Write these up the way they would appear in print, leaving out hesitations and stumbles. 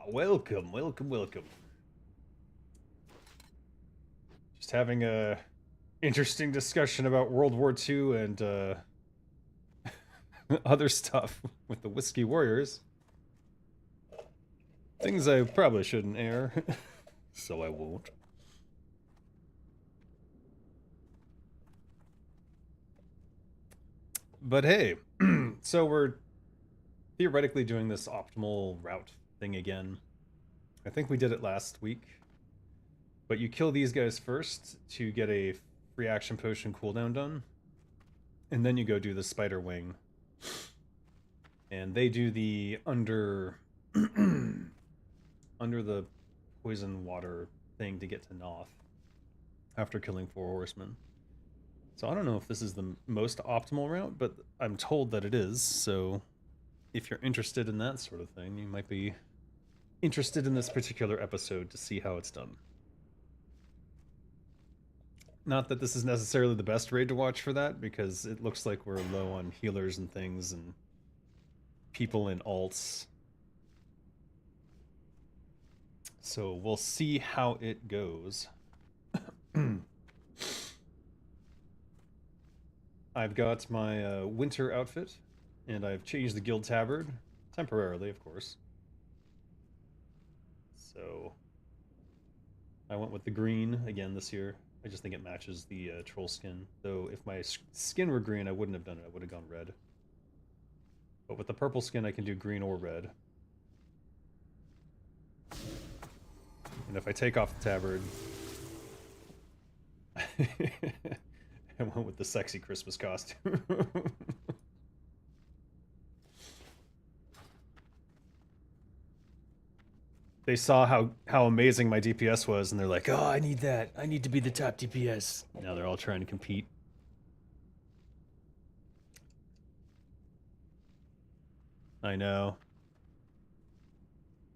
Welcome, welcome, welcome. Just having a interesting discussion about World War II and other stuff with the Whiskey Warriors. Things I probably shouldn't air, so I won't. But hey, so we're theoretically doing this optimal route thing again. I think we did it last week. But you kill these guys first to get a free action potion cooldown done. And then you go do the spider wing. And they do the under the poison water thing to get to Noth after killing 4 horsemen. So I don't know if this is the most optimal route, but I'm told that it is. So if you're interested in that sort of thing, you might be interested in this particular episode to see how it's done. Not that this is necessarily the best raid to watch for that, because it looks like we're low on healers and things and people in alts. So we'll see how it goes. I've got my winter outfit, and I've changed the guild tabard, temporarily, of course. So I went with the green again this year. I just think it matches the troll skin. Though if my skin were green, I wouldn't have done it. I would have gone red. But with the purple skin, I can do green or red. And if I take off the tabard, I went with the sexy Christmas costume. They saw how amazing my DPS was, and they're like, "Oh, I need that. I need to be the top DPS." Now they're all trying to compete. I know.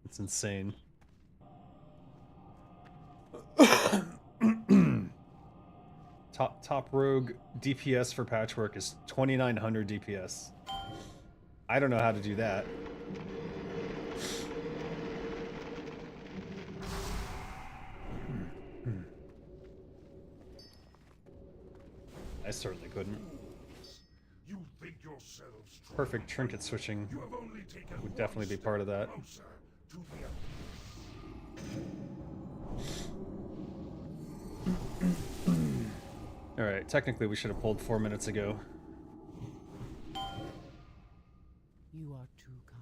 It's insane. Top rogue DPS for patchwork is 2900 DPS. I don't know how to do that. I certainly couldn't. Perfect trinket switching would definitely be part of that. Alright, technically we should have pulled 4 minutes ago. You are too kind.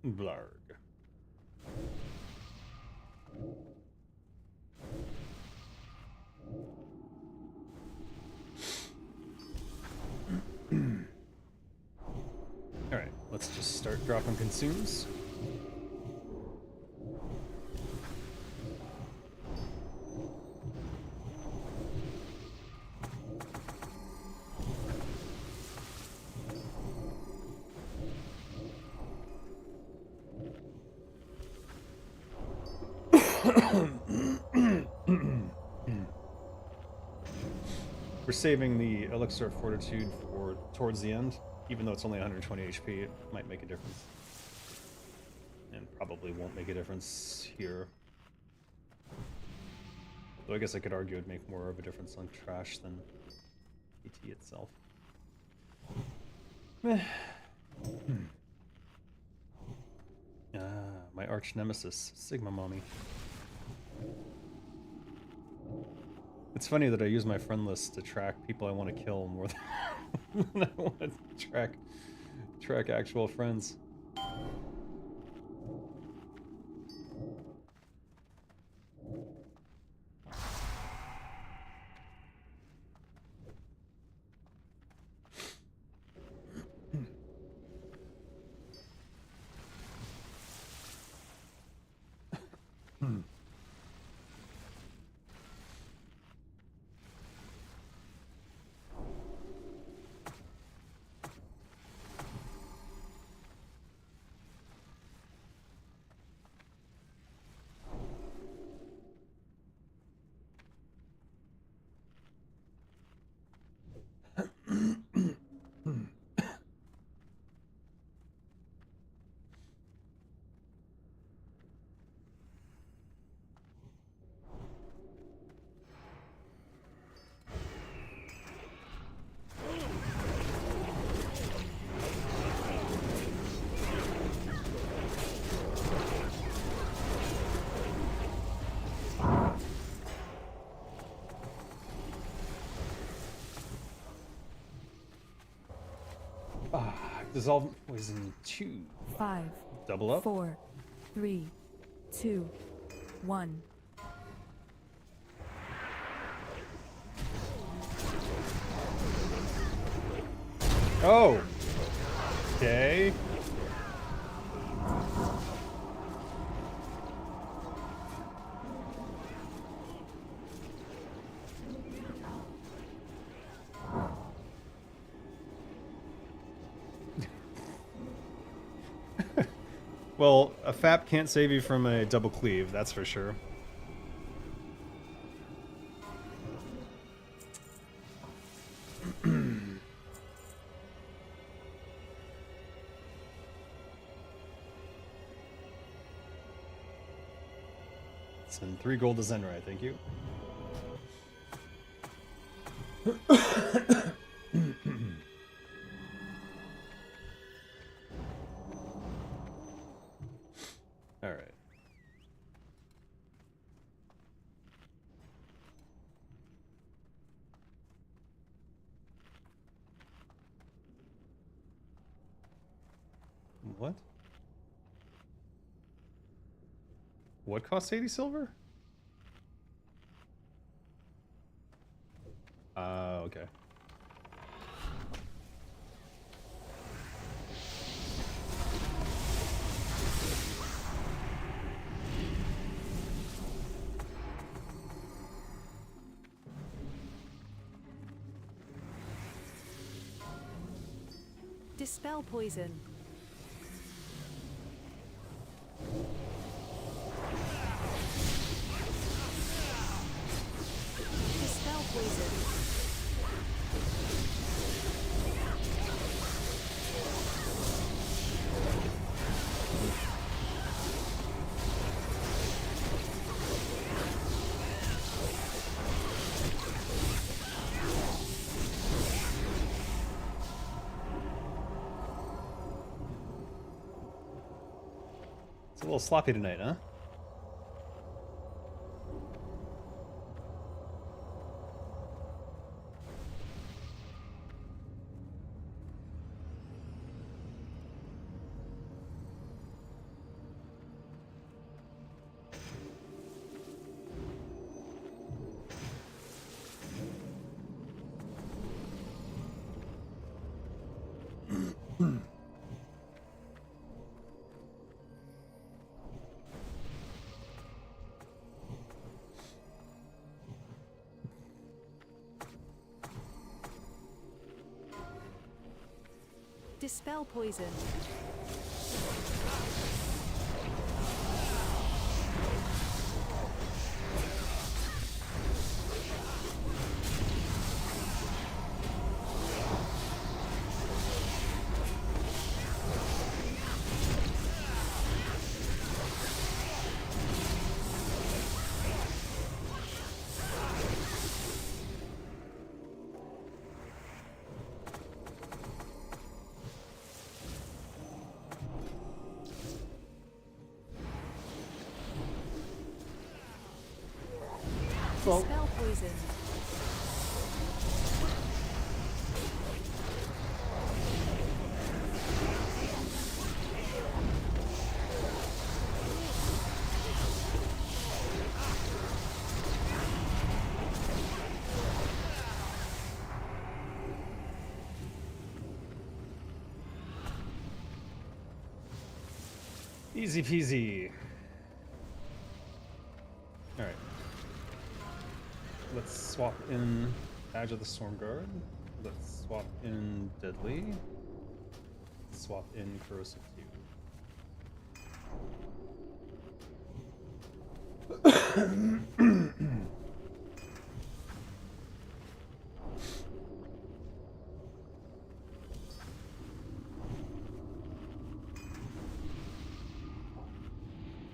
Blarg. Start dropping consumes. We're saving the Elixir of Fortitude for towards the end, even though it's only 120 HP, it might make a difference. And probably won't make a difference here. Though I guess I could argue it'd make more of a difference on trash than PT itself. My arch nemesis, Sigma Mommy. It's funny that I use my friend list to track people I want to kill more than I want to track actual friends. Dissolve poison 2. 5, Double up. 4, 3, 2, 1. Oh. Okay. Well, a FAP can't save you from a double cleave, that's for sure. Send 3 gold to Zenrai, thank you. Alright. What? What costs 80 silver? Okay. Dispel poison. Dispel poison. It's a little sloppy tonight, huh? Dispel poison. Well, Dispel poison. easy peasy. All right. Let's swap in Badge of the Storm Guard. Let's swap in Deadly. Let's swap in Corrosive Hue.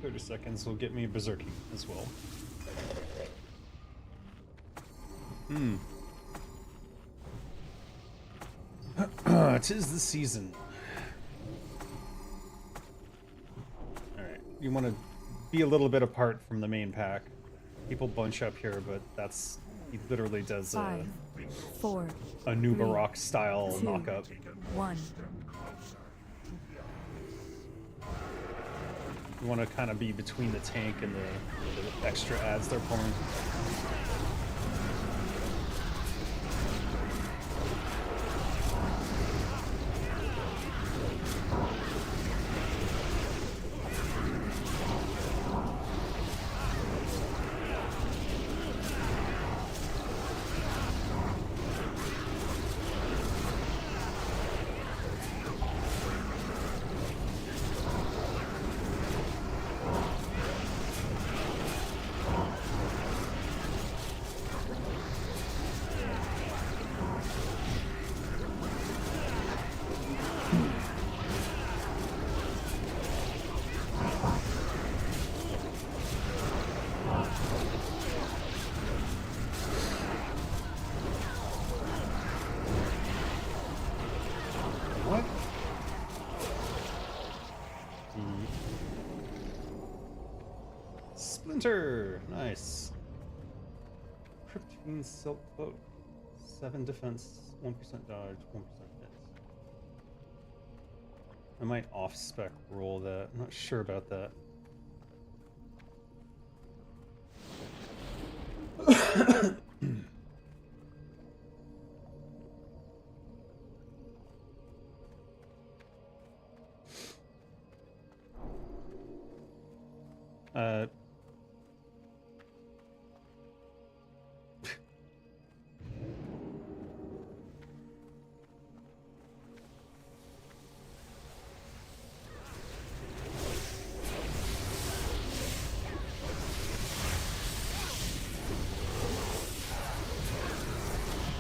30 seconds will get me berserking as well. Tis the season. Alright, you want to be a little bit apart from the main pack. People bunch up here, but that's... he literally does 5, 4, a new 3, Baroque style 2, knockup. 1. You want to kind of be between the tank and the extra ads they're pulling. What? Splinter! Nice. Cryptine Silk Cloak. 7 defense, 1% dodge, 1% hit. I might off-spec roll that. I'm not sure about that.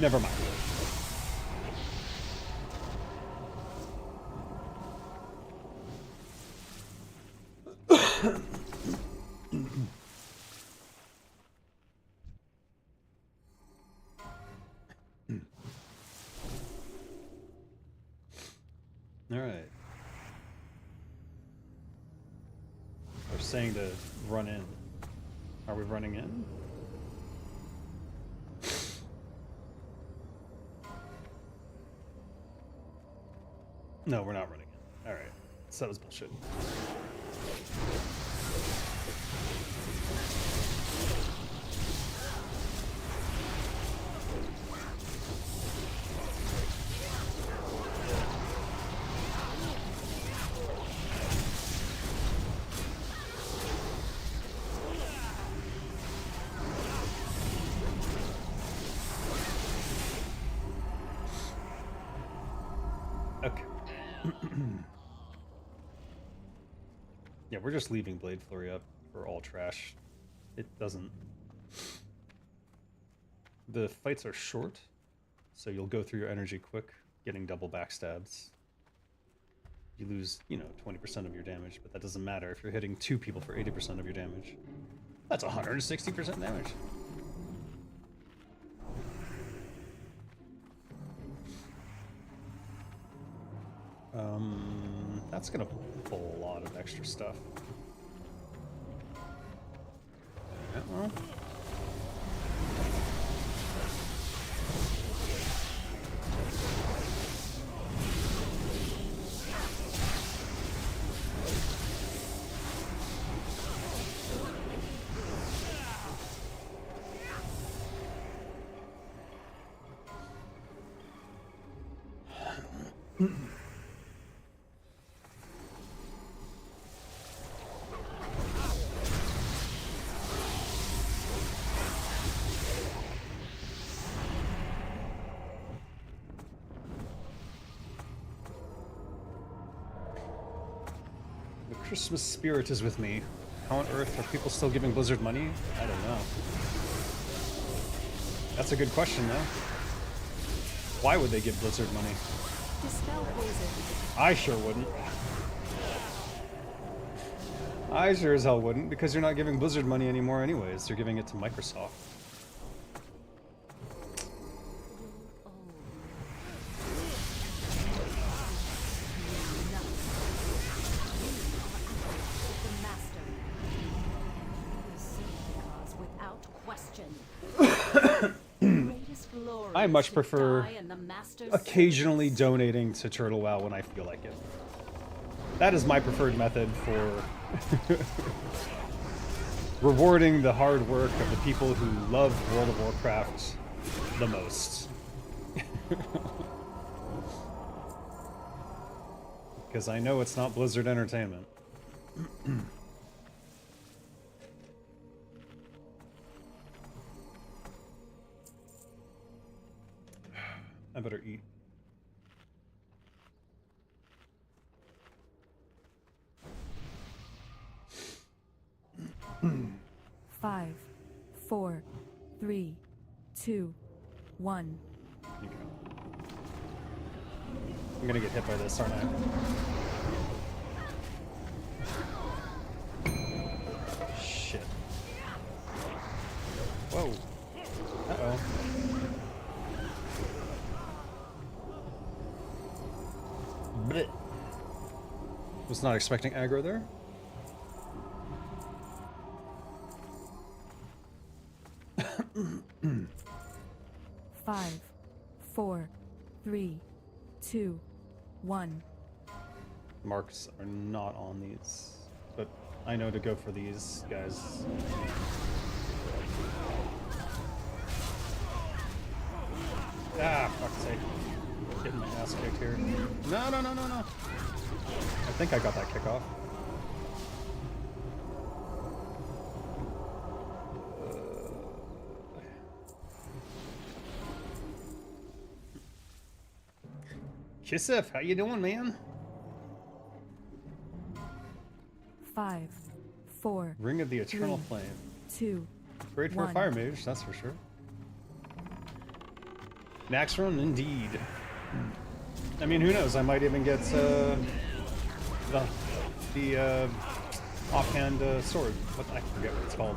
Never mind. All right. We're saying to run in. Are we running in? No, we're not running in. All right. So that was bullshit. Okay. Yeah, we're just leaving Blade Flurry up for all trash. It doesn't... The fights are short, so you'll go through your energy quick, getting double backstabs. You lose, 20% of your damage, but that doesn't matter if you're hitting 2 people for 80% of your damage. That's 160% damage. That's gonna pull a lot of extra stuff. Yeah, well. Christmas spirit is with me. How on earth are people still giving Blizzard money? I don't know. That's a good question, though. Why would they give Blizzard money? Dispel poison. I sure wouldn't. I sure as hell wouldn't, because you're not giving Blizzard money anymore anyways. You're giving it to Microsoft. I much prefer occasionally donating to Turtle WoW when I feel like it. That is my preferred method for rewarding the hard work of the people who love World of Warcraft the most. Because I know it's not Blizzard Entertainment. I better eat. Five, 4, 3, 2, 1. Okay. I'm gonna get hit by this, aren't I? Shit. Whoa. Uh-oh. Blech. Was not expecting aggro there. Five, 4, 3, 2, 1. Marks are not on these, but I know to go for these guys. Ah, fuck's sake. Getting my ass kicked here. No, no, no, no, no. I think I got that kick off. Kissif, how you doing, man? 5, 4. Ring of the Eternal 3, Flame. 2. Great for a 1. fire mage, that's for sure. Naxx run, indeed. I mean, who knows? I might even get the offhand sword. What, I forget what it's called.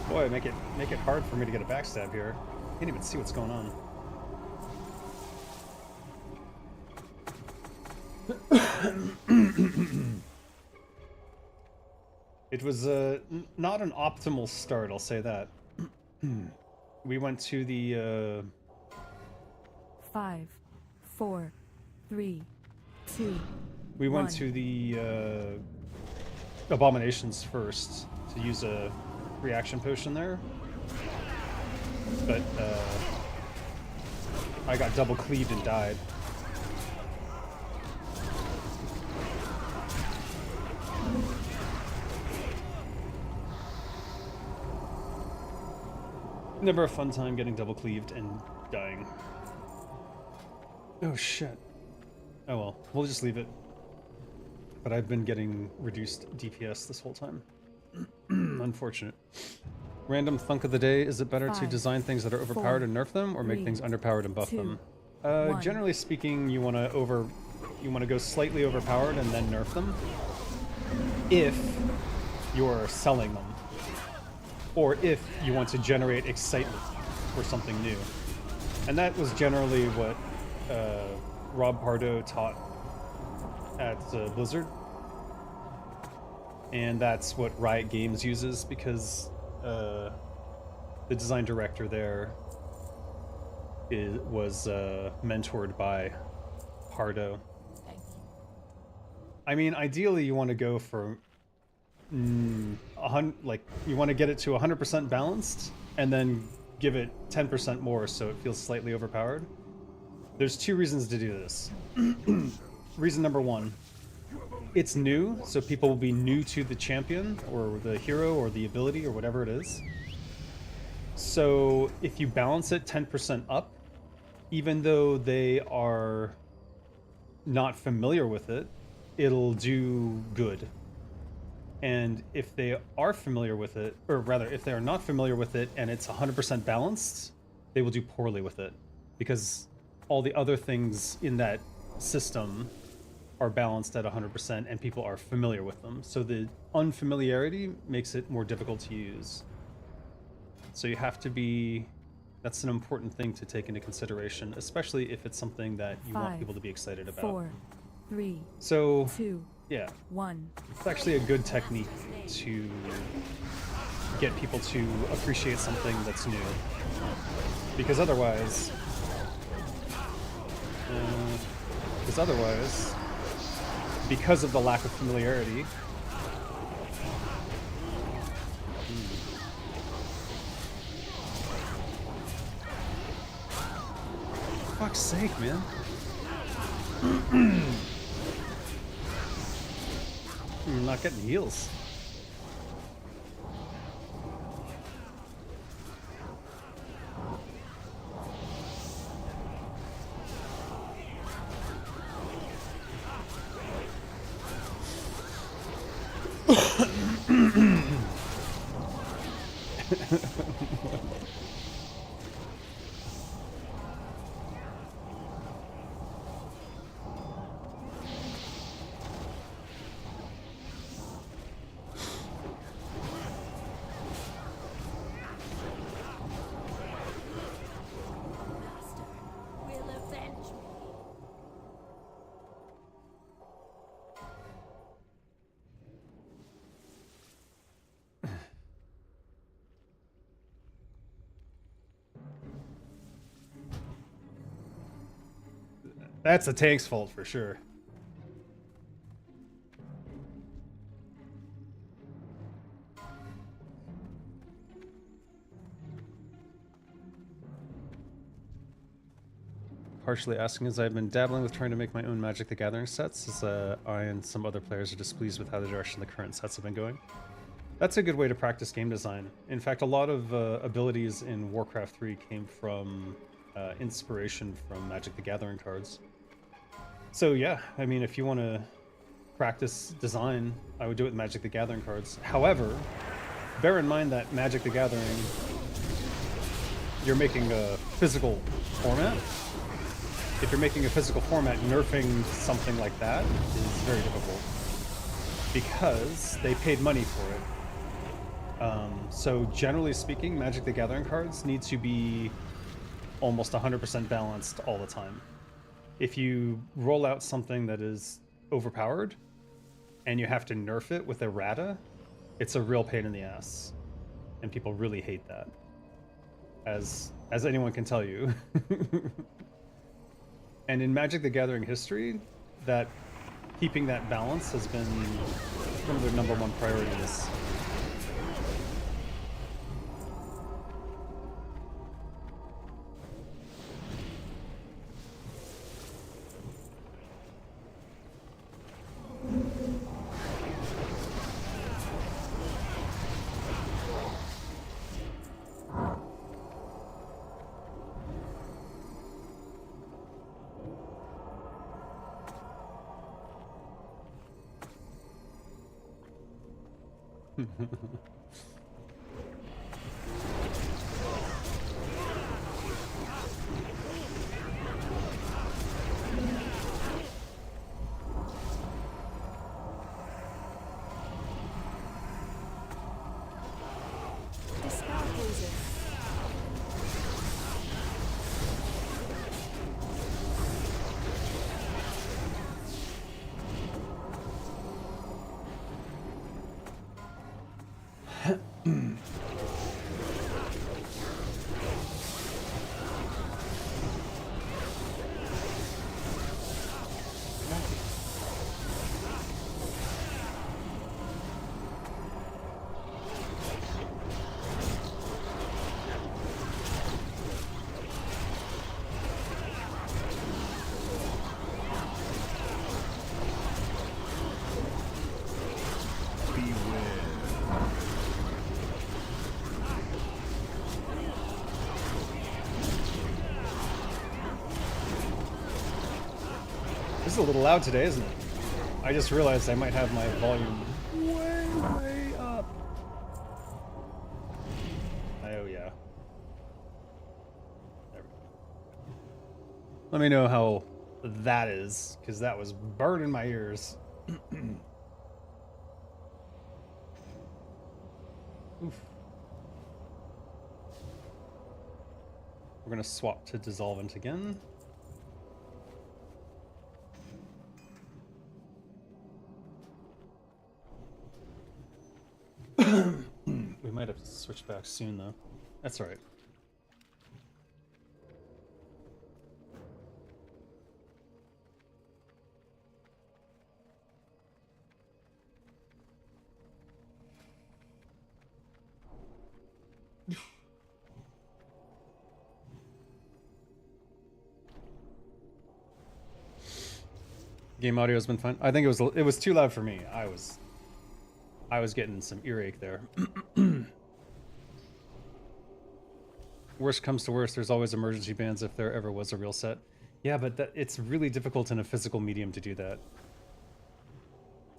Boy, make it hard for me to get a backstab here. Can't even see what's going on. It was not an optimal start, I'll say that. We went to the 5, 4, 3, 2. we went 1. to the abominations first to use a reaction potion there, but I got double cleaved and died. Never a fun time getting double cleaved and dying. Oh shit. Oh well, we'll just leave it. But I've been getting reduced DPS this whole time. Unfortunate. Random thunk of the day. Is it better to 5, design things that are overpowered 4, and nerf them, or make 3, things underpowered and buff 2, them? 1. Generally speaking, you want to go slightly overpowered and then nerf them if you're selling them, or if you want to generate excitement for something new. And that was generally what Rob Pardo taught at Blizzard. And that's what Riot Games uses, because the design director there was mentored by Pardo. I mean, ideally you want to go for like you want to get it to 100% balanced and then give it 10% more so it feels slightly overpowered. There's two reasons to do this. Reason number one, it's new, so people will be new to the champion or the hero or the ability or whatever it is. So if you balance it 10% up, even though they are not familiar with it, it'll do good. And if they are familiar with it, or rather, if they are not familiar with it and it's 100% balanced, they will do poorly with it, because all the other things in that system are balanced at 100% and people are familiar with them. So the unfamiliarity makes it more difficult to use. So you have to be, that's an important thing to take into consideration, especially if it's something that you want 5, people to be excited about. 4, 3, So 2, yeah, 1. it's actually a good technique to get people to appreciate something that's new. Because otherwise, because of the lack of familiarity, for fuck's sake, man. I'm not getting heals. Will avenge me. That's the tank's fault for sure. Partially asking as I've been dabbling with trying to make my own Magic the Gathering sets, as I and some other players are displeased with how the direction the current sets have been going. That's a good way to practice game design. In fact, a lot of abilities in Warcraft 3 came from inspiration from Magic the Gathering cards. So yeah, I mean, if you want to practice design, I would do it with Magic the Gathering cards. However, bear in mind that Magic the Gathering, you're making a physical format. If you're making a physical format, nerfing something like that is very difficult, because they paid money for it. So generally speaking, Magic the Gathering cards need to be almost 100% balanced all the time. If you roll out something that is overpowered and you have to nerf it with errata, it's a real pain in the ass, and people really hate that, as anyone can tell you. And in Magic the Gathering history, that keeping that balance has been one of their #1 priorities. Dispel poses. This is a little loud today, isn't it? I just realized I might have my volume way up. Oh yeah. There we go. Let me know how that is, because that was burning my ears. Oof. We're gonna swap to Dissolvent again. We might have to switch back soon, though. That's all right. Game audio has been fun. I think it was too loud for me. I was getting some earache there. Worst comes to worst, there's always emergency bans if there ever was a real set. Yeah, but it's really difficult in a physical medium to do that.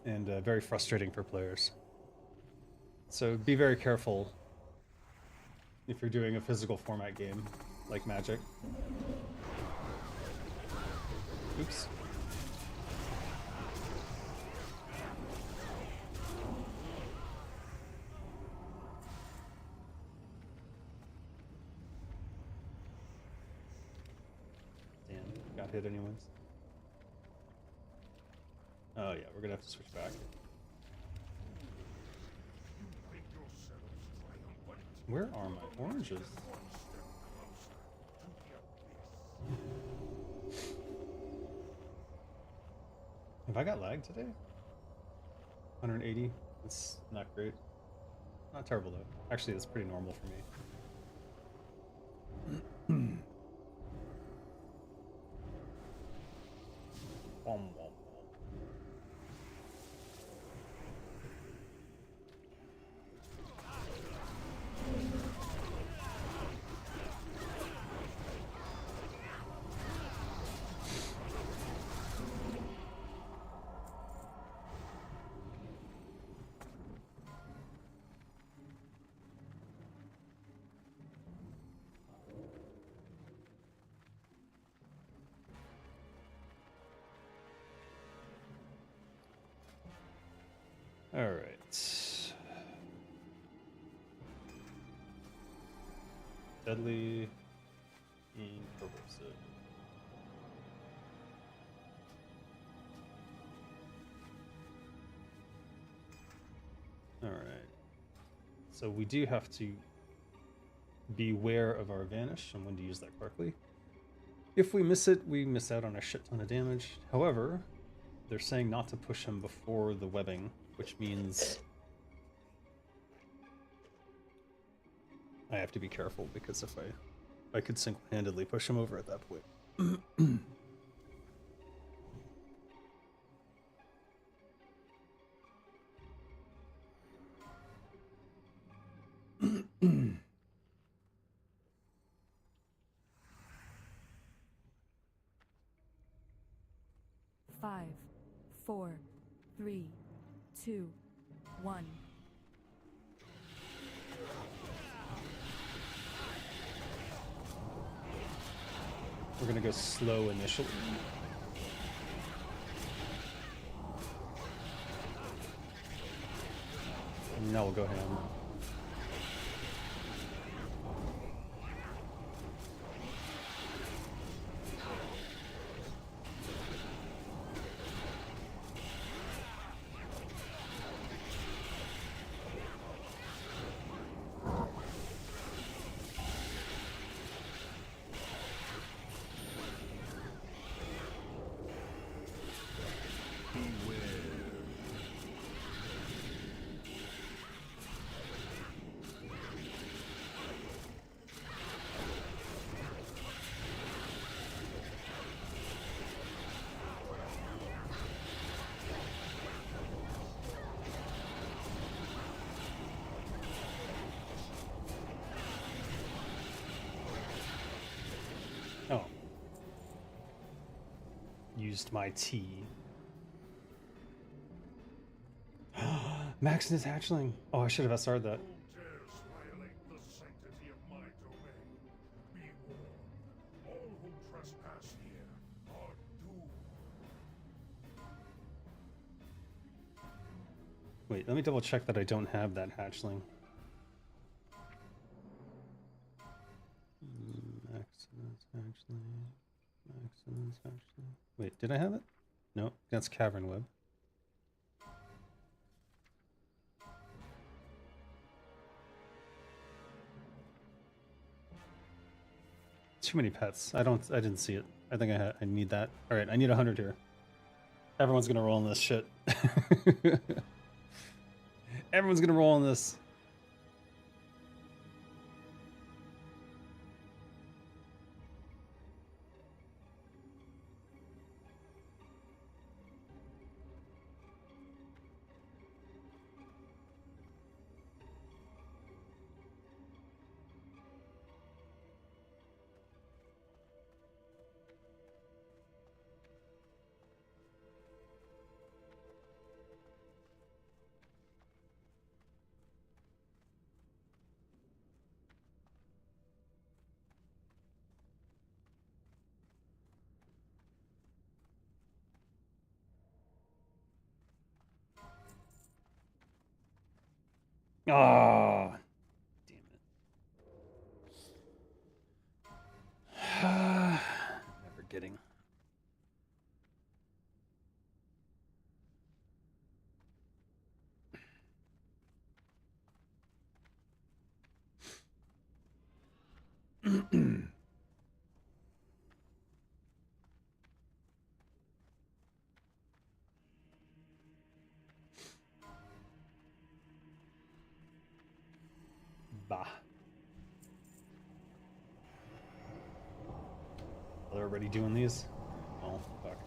And very frustrating for players. So be very careful if you're doing a physical format game like Magic. Oops. Got hit anyways. Oh yeah, we're gonna have to switch back. Where are my oranges? Have I got lag today? 180? That's not great. Not terrible though. Actually, that's pretty normal for me. Wom, wom, wom. All right. Deadly and corrosive. All right. So we do have to be aware of our vanish and when to use that correctly. If we miss it, we miss out on a shit ton of damage. However, they're saying not to push him before the webbing, which means I have to be careful, because if I could single-handedly push him over at that point. Five, four, three, two, one. We're gonna go slow initially. And now we'll go ham. Oh. Used my T. Max and his hatchling. Oh, I should have SR'd that. Who dares violate the sanctity of my domain? Be warned, all who trespass here are doomed. Wait, let me double check that I don't have that hatchling. Max and his hatchling. Max and his hatchling. Wait, did I have it? No, that's Cavern Web. Too many pets. I didn't see it. I think I need that. All right, I need 100 here. Everyone's gonna roll in this shit. Everyone's gonna roll in this. Ah, damn it. Never getting. Bah. They're already doing these? Oh, fuck.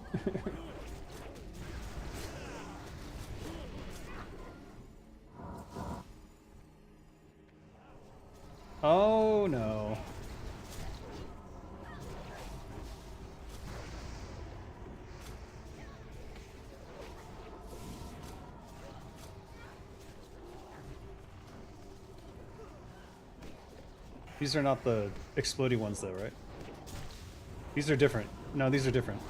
Oh, no. These are not the explodey ones, though, right? These are different. No, these are different.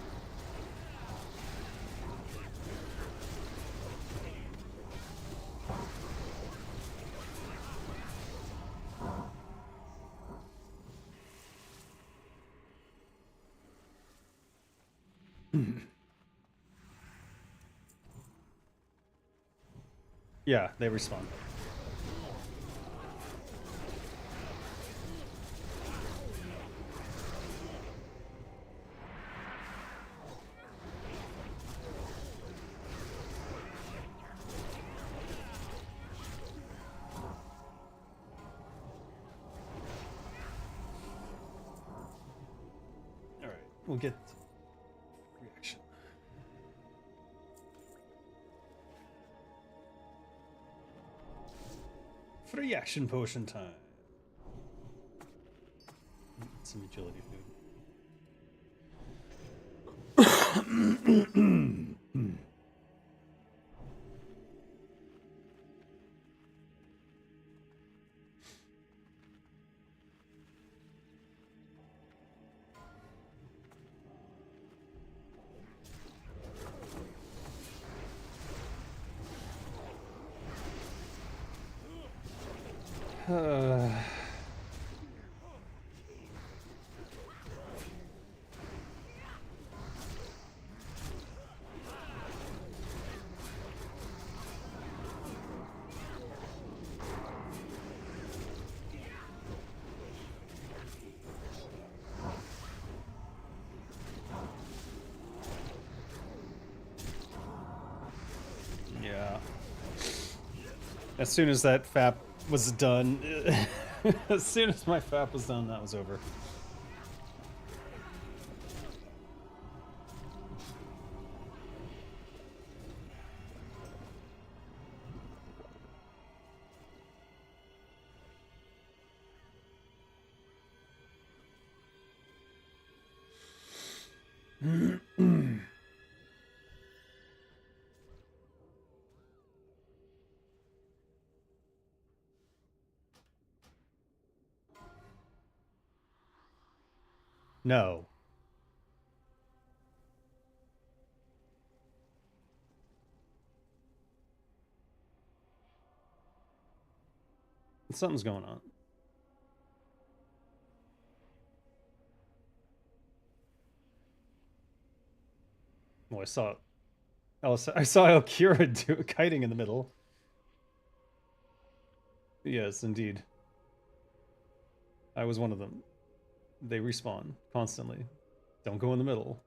Yeah, they respawn. All right, we'll get reaction. Free action potion time. Some agility food. Yeah. As soon as that FAP was done, as soon as my FAP was done, that was over. No. Something's going on. Well, I saw Alkira do kiting in the middle. Yes, indeed. I was one of them. They respawn constantly. Don't go in the middle.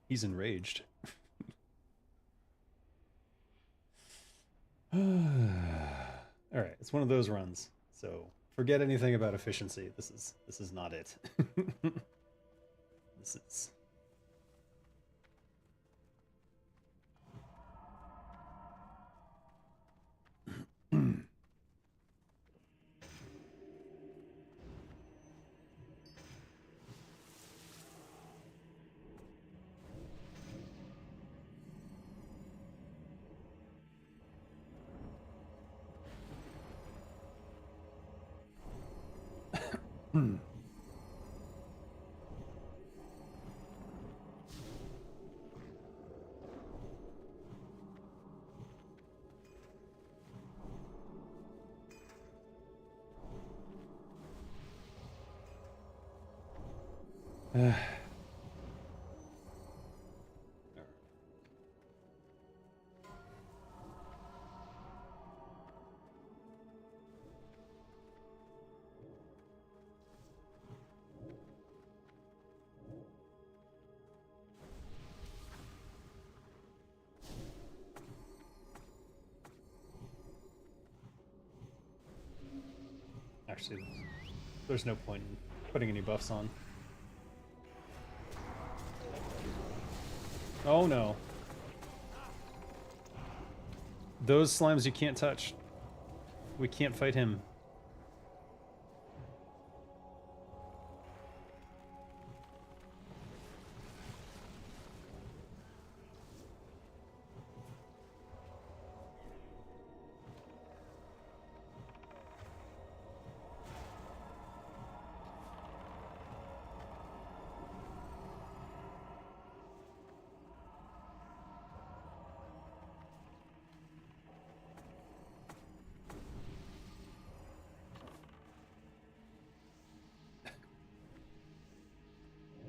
He's enraged. All right, it's one of those runs. So forget anything about efficiency. This is not it. This is. Actually, there's no point in putting any buffs on. Oh no. Those slimes you can't touch. We can't fight him.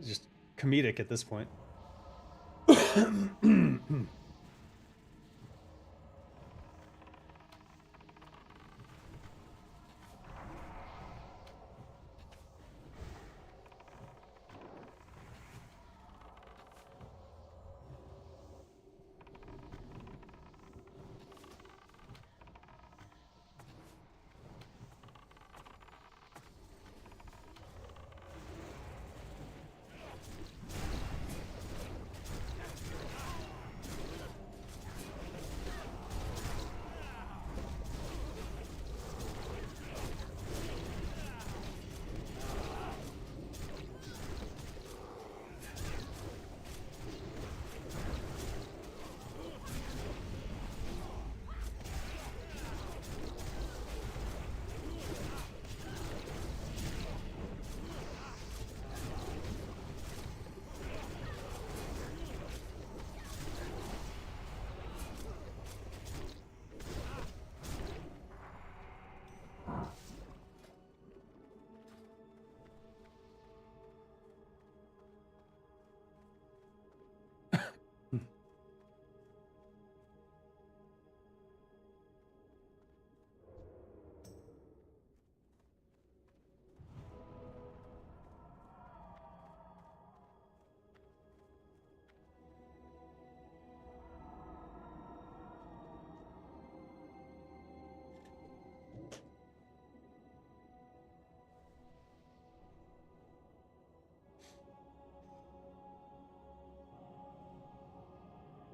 Just comedic at this point.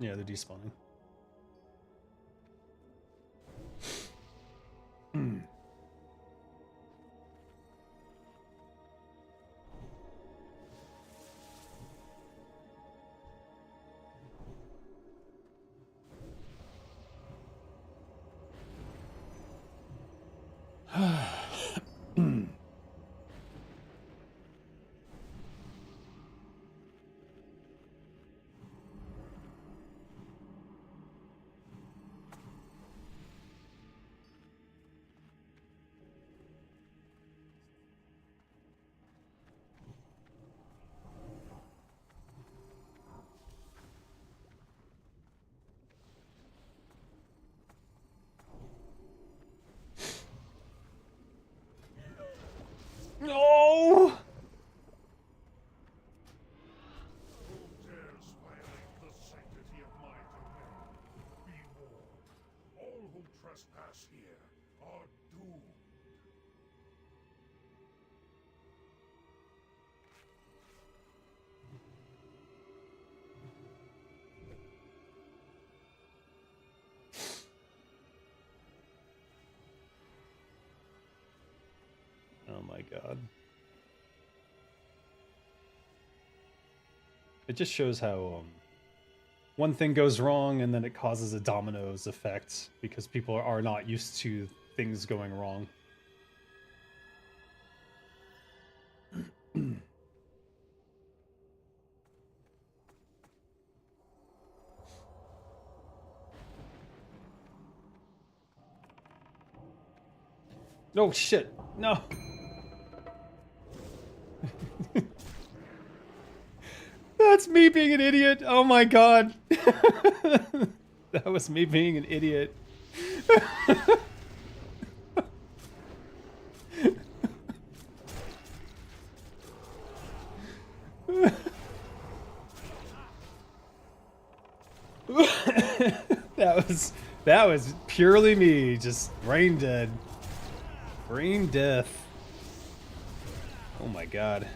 Yeah, they're despawning. No! Who dares violate the sanctity of my domain? Be warned. All who trespass here are doomed. Oh my god. It just shows how one thing goes wrong and then it causes a dominoes effect because people are not used to things going wrong. No shit. No. That's me being an idiot. Oh my god. That was me being an idiot. that was purely me, just brain dead. Brain death. Oh my god.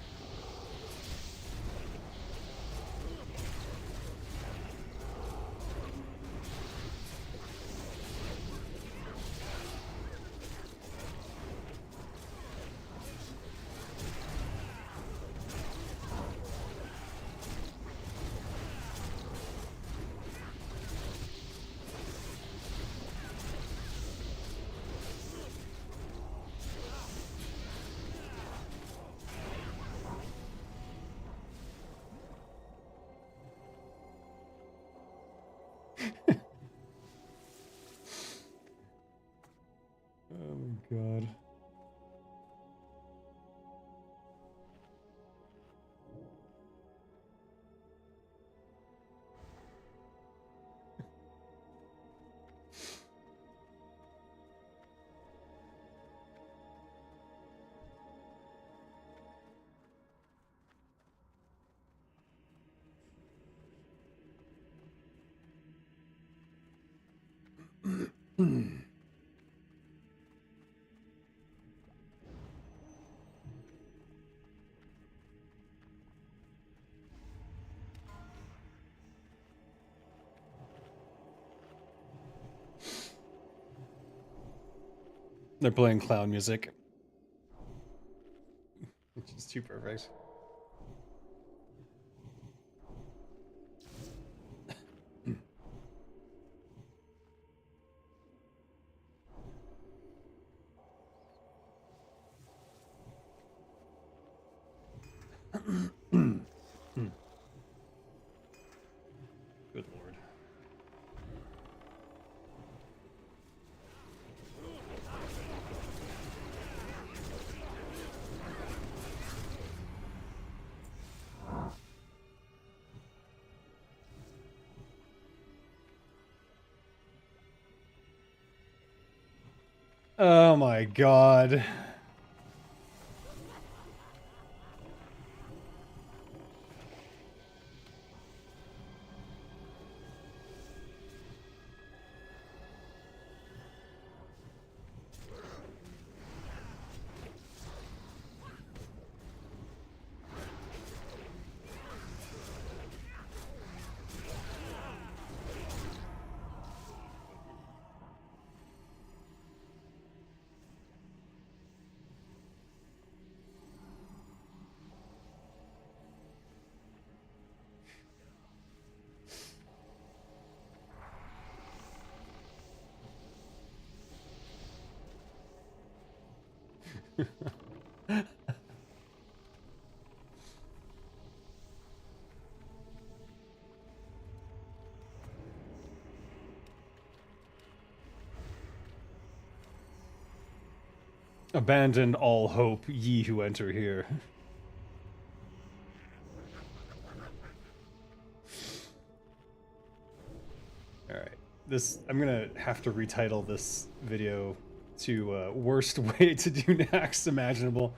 Oh god. They're playing clown music. Which is too perfect. Good lord. Oh my god. Abandon all hope, ye who enter here. Alright. I'm gonna have to retitle this video to worst way to do Naxx imaginable.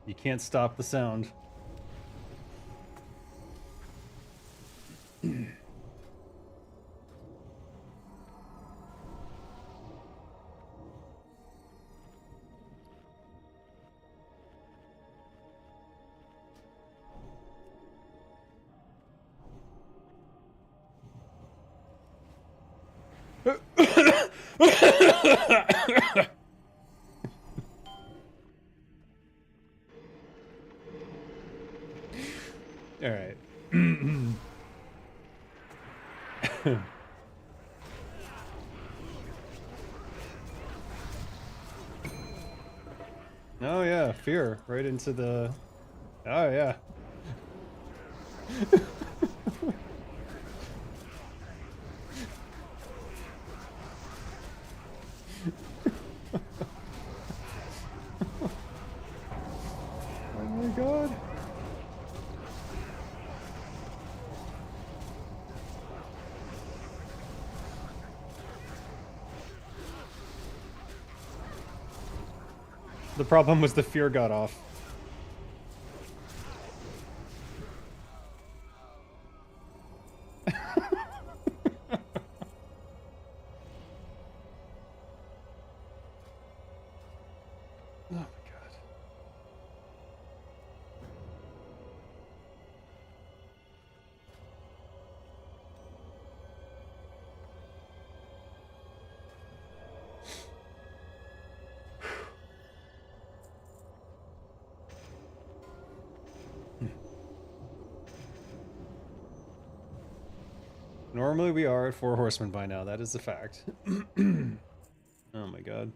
You can't stop the sound. All right. Oh yeah, fear right into the. Oh yeah. Oh my god. The problem was the fear got off. Oh my god. Normally we are at 4 horsemen by now, that is a fact. Oh my god.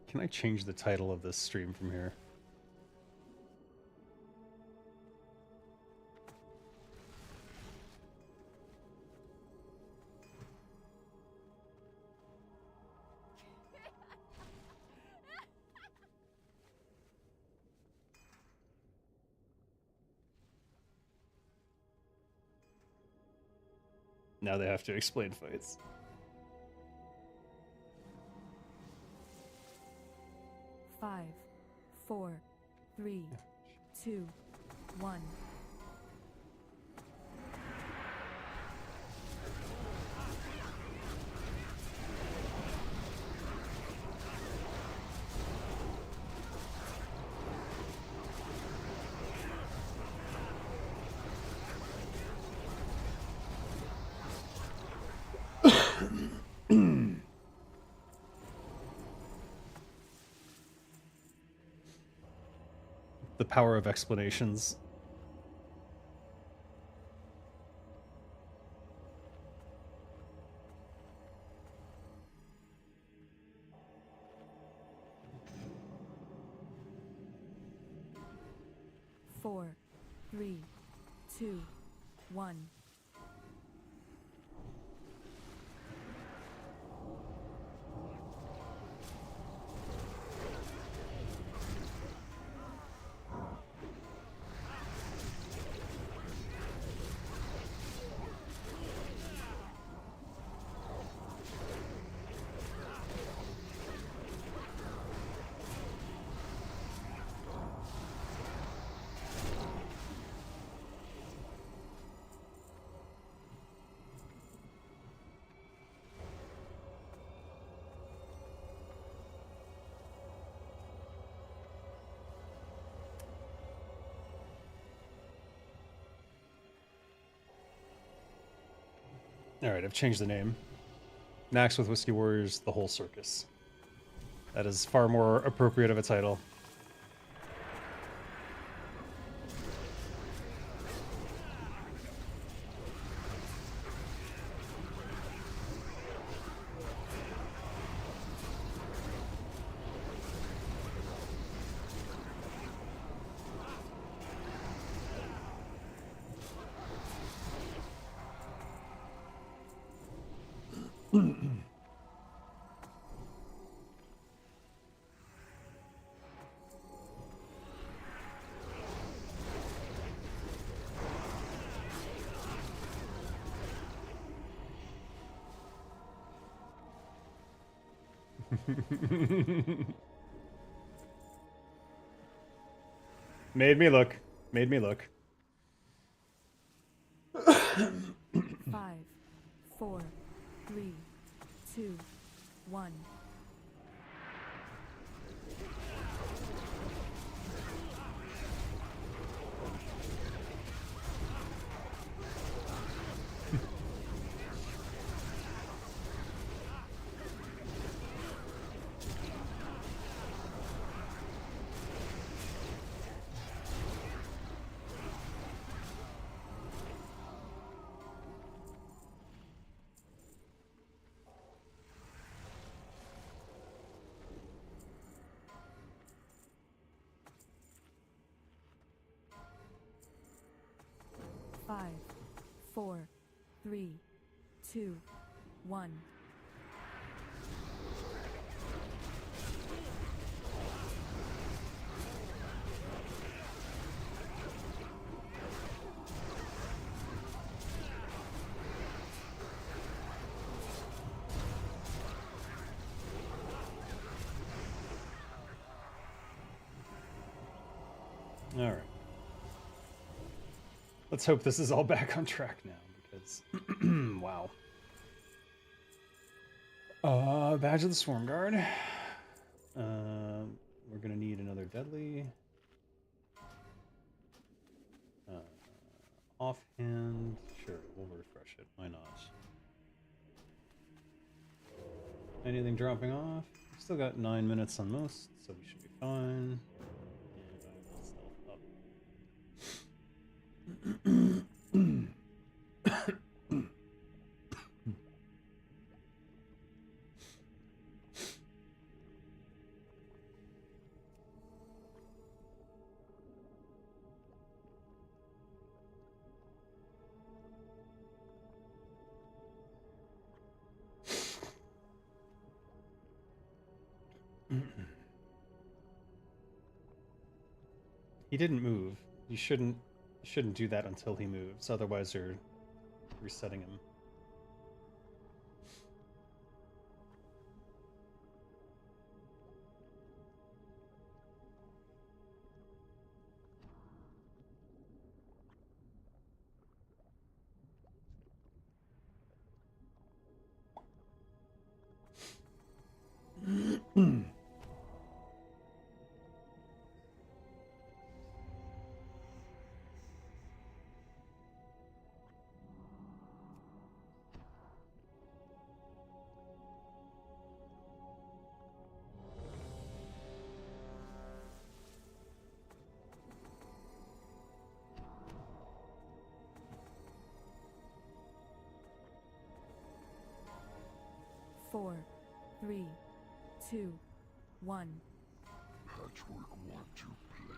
Can I change the title of this stream from here? Now they have to explain fights. Five, four, three, two, one. The power of explanations. Four, three, two, one. Alright, I've changed the name. Naxx with Whiskey Warriors, the whole circus. That is far more appropriate of a title. Made me look. Made me look. 5, 4, 3, 2, 1. Five, 4, 3, 2, 1. All right. Let's hope this is all back on track now, because wow. Badge of the Swarm Guard. We're gonna need another deadly. Offhand, sure, we'll refresh it. Why not? Anything dropping off? We've still got 9 minutes on most, so we should be fine. And I will stealth up. He didn't move. You shouldn't do that until he moves, otherwise you're resetting him. Four, 3, 2, 1. Patchwork want to play.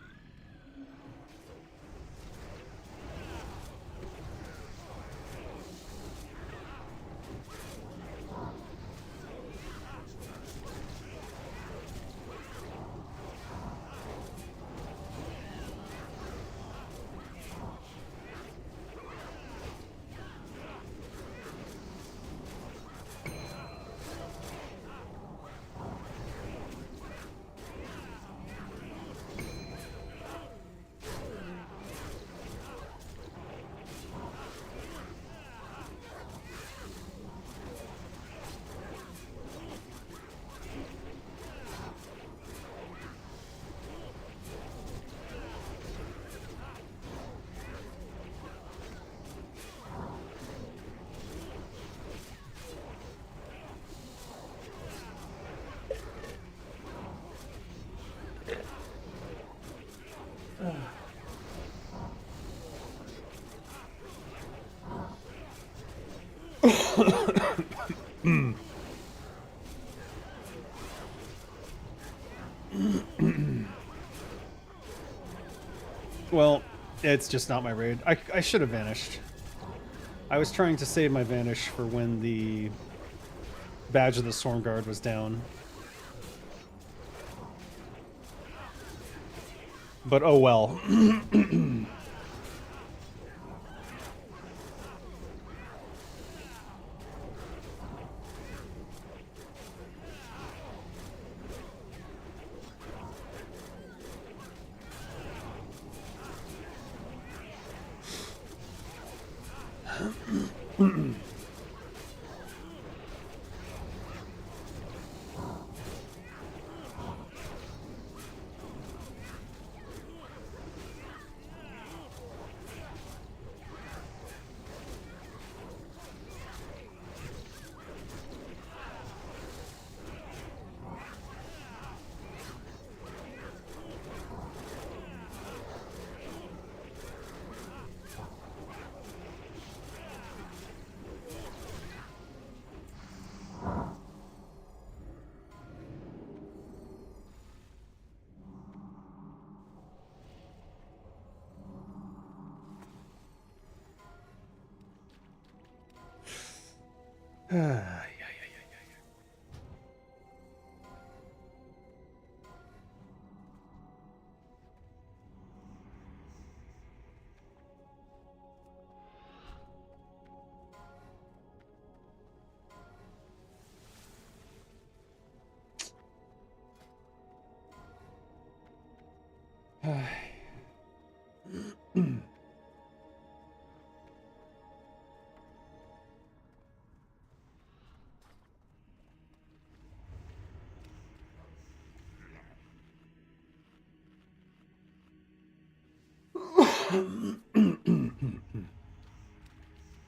Well, it's just not my raid. I should have vanished. I was trying to save my vanish for when the badge of the Storm Guard was down. But oh well.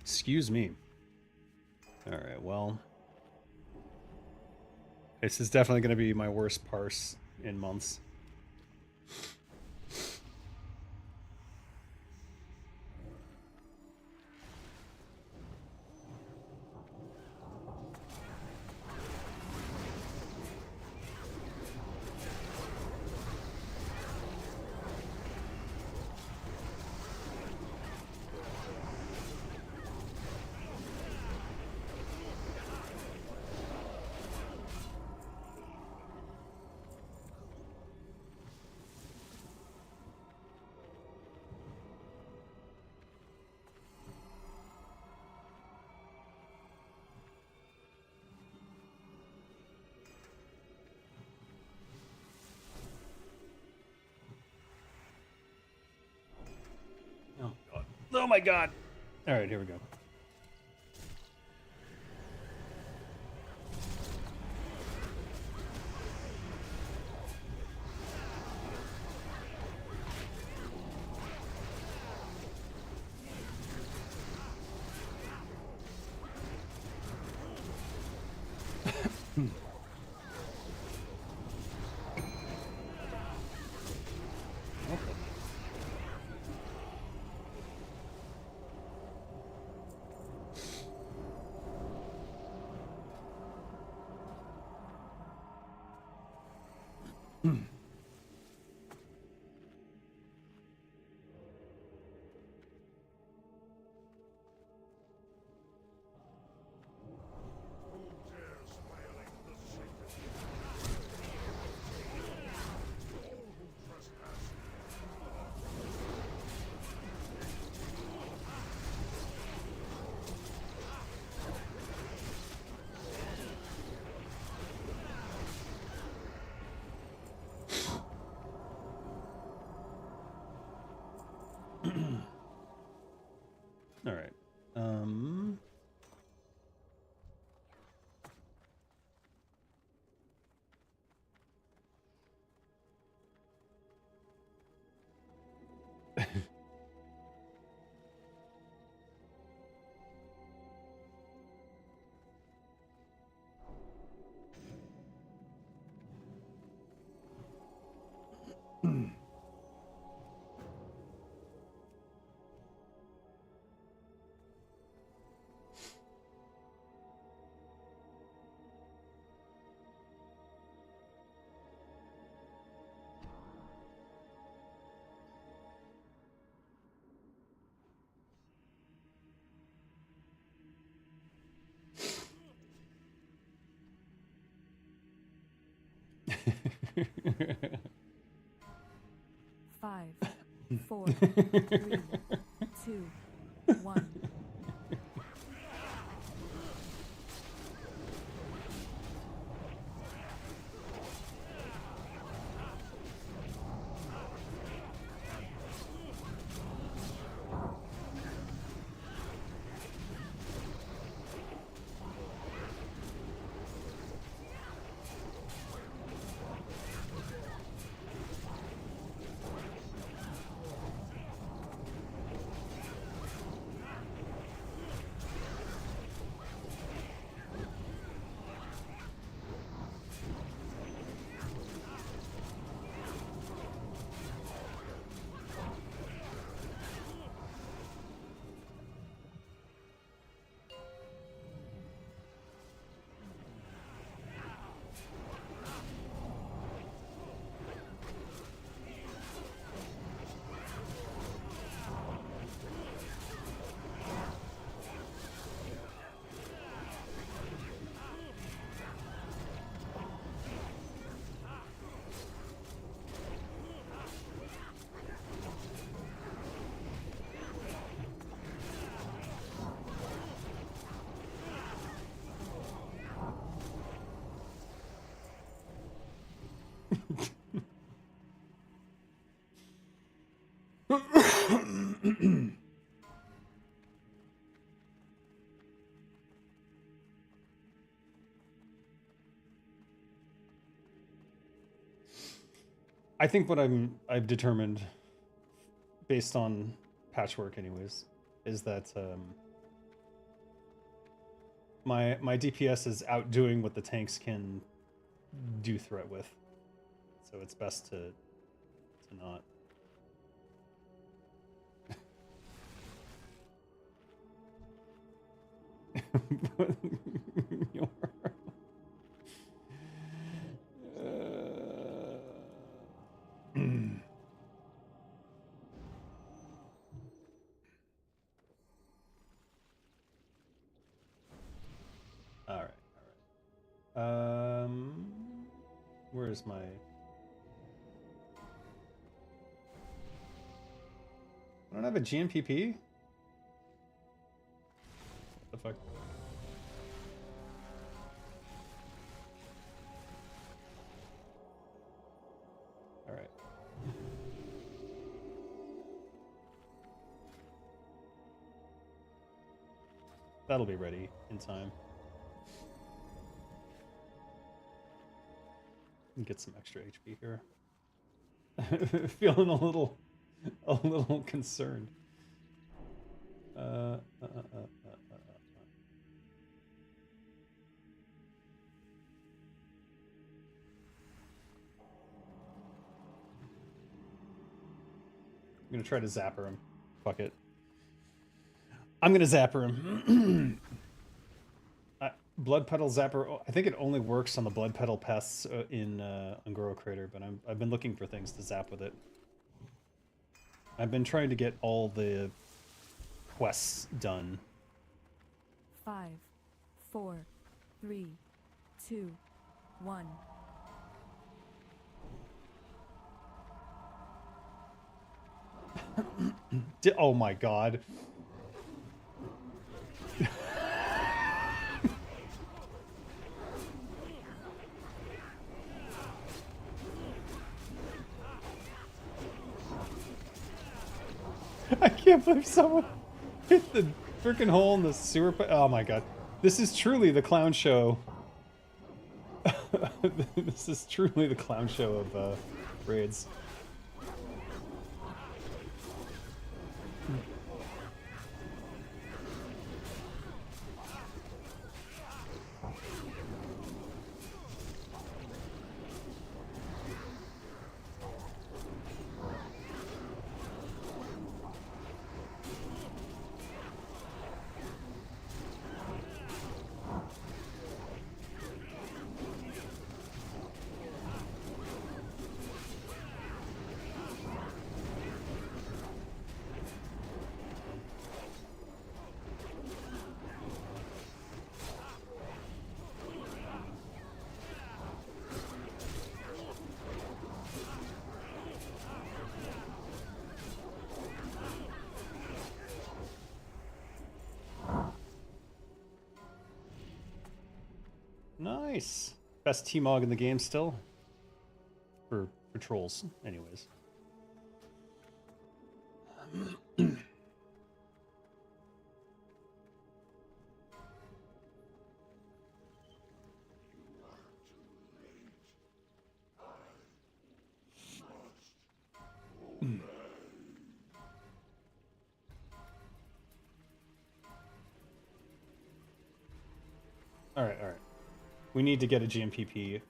Excuse me. Alright, well. This is definitely going to be my worst parse in months. Oh god. Oh my god. Alright, here we go. All right. 5, 4, 3, 2, 1. I think what I've determined, based on patchwork, anyways, is that my DPS is outdoing what the tanks can do threat with, so it's best to not. All right. Where's my? I don't have a GMPP. The fuck? All right. That'll be ready in time. Get some extra HP here. Feeling a little concerned. I'm gonna try to zapper him. Fuck it. I'm gonna zapper him. Blood Petal Zapper, I think it only works on the Blood Petal pests in Ungoro Crater, but I've been looking for things to zap with it. I've been trying to get all the quests done. 5, 4, 3, 2, 1. Oh my god. I can't believe someone hit the freaking hole in the sewer pipe. Oh my god. This is truly the clown show. This is truly the clown show of raids. Nice. Best T-Mog in the game still. For trolls, anyways. Alright, alright. We need to get a GMPP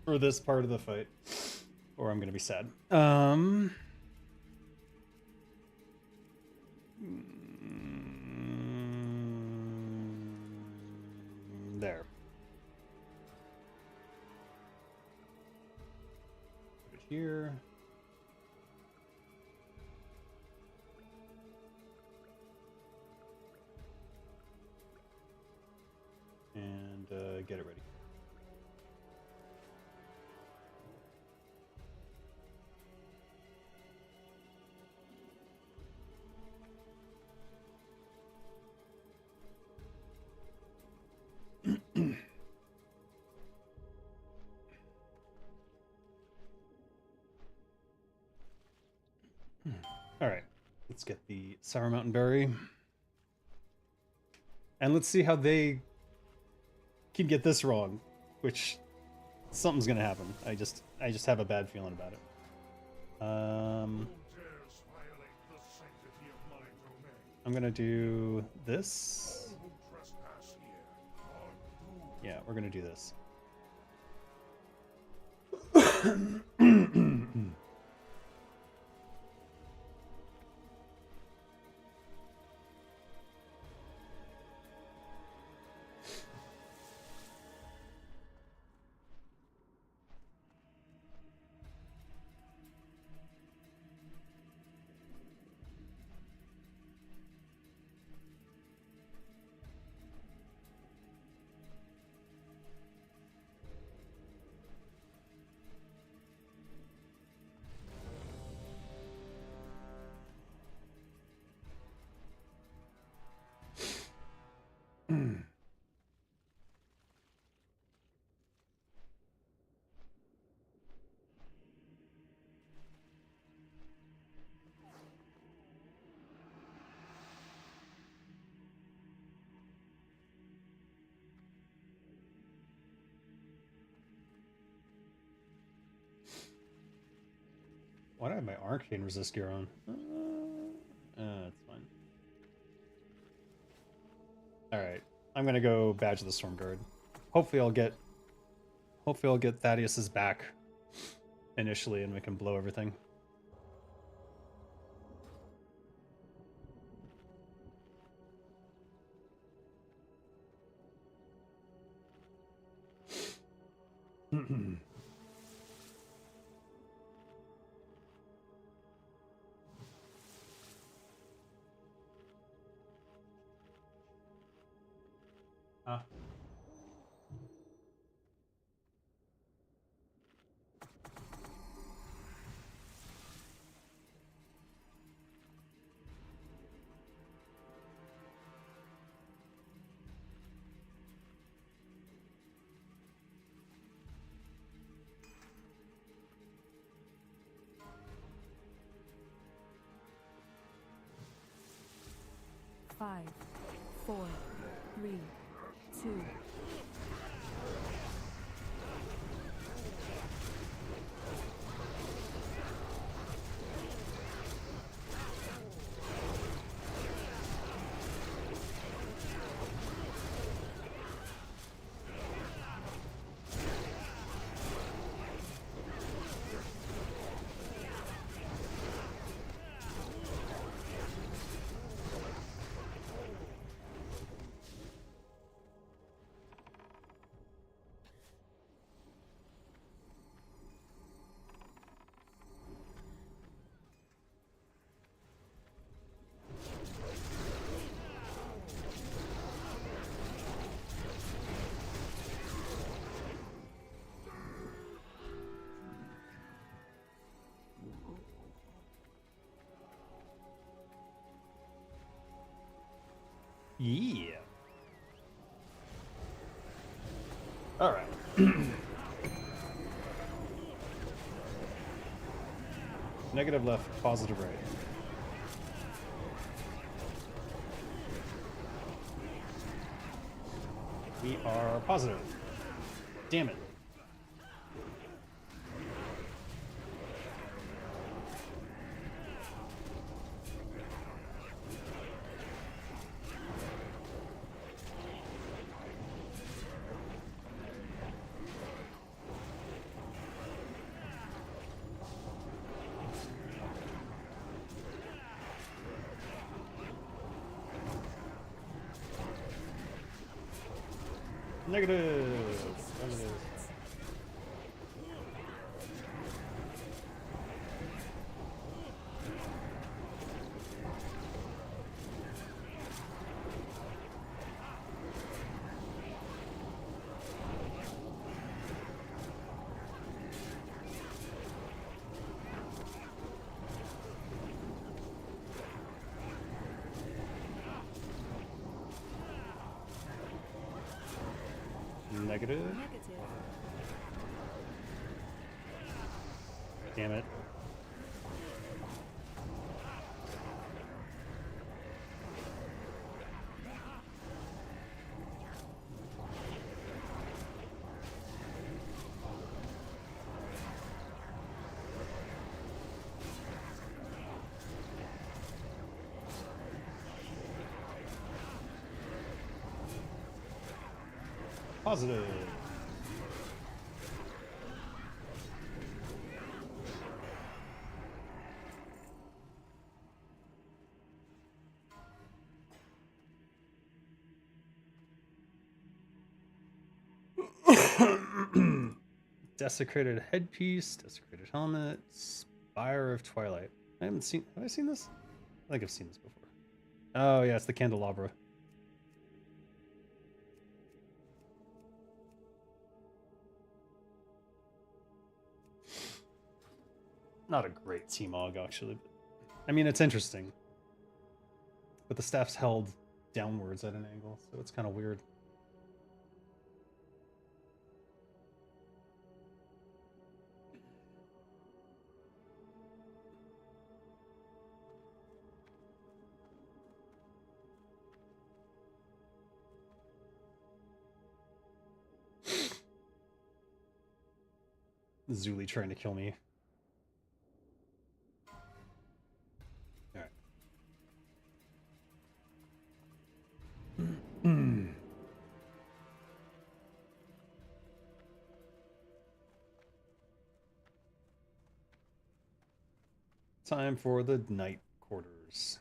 for this part of the fight, or I'm gonna be sad. There. Put it here. And get it ready. All right, let's get the Sour Mountain Berry. And let's see how they can get this wrong, which something's gonna happen. I just have a bad feeling about it. Who dares violate the sanctity of my domain? I'm gonna do this. All who trespass here are doomed. Yeah, we're gonna do this. Why do I have my arcane resist gear on? That's fine. Alright. I'm gonna go badge the Storm Guard. Hopefully I'll get Thaddeus's back initially and we can blow everything. Ah. Five, 4, 3, 2. Yeah. All right. Negative left, positive right. We are positive. Damn it. Negative. Negative. Negative. Negative. Damn it. Positive. Desecrated headpiece, desecrated helmet, Spire of Twilight. I haven't seen. Have I seen this? I think I've seen this before. Oh yeah, it's the candelabra. Not a great T-Mog, actually. But, I mean, it's interesting. But the staff's held downwards at an angle, so it's kind of weird. Zuli trying to kill me. Alright. Time for the night quarters.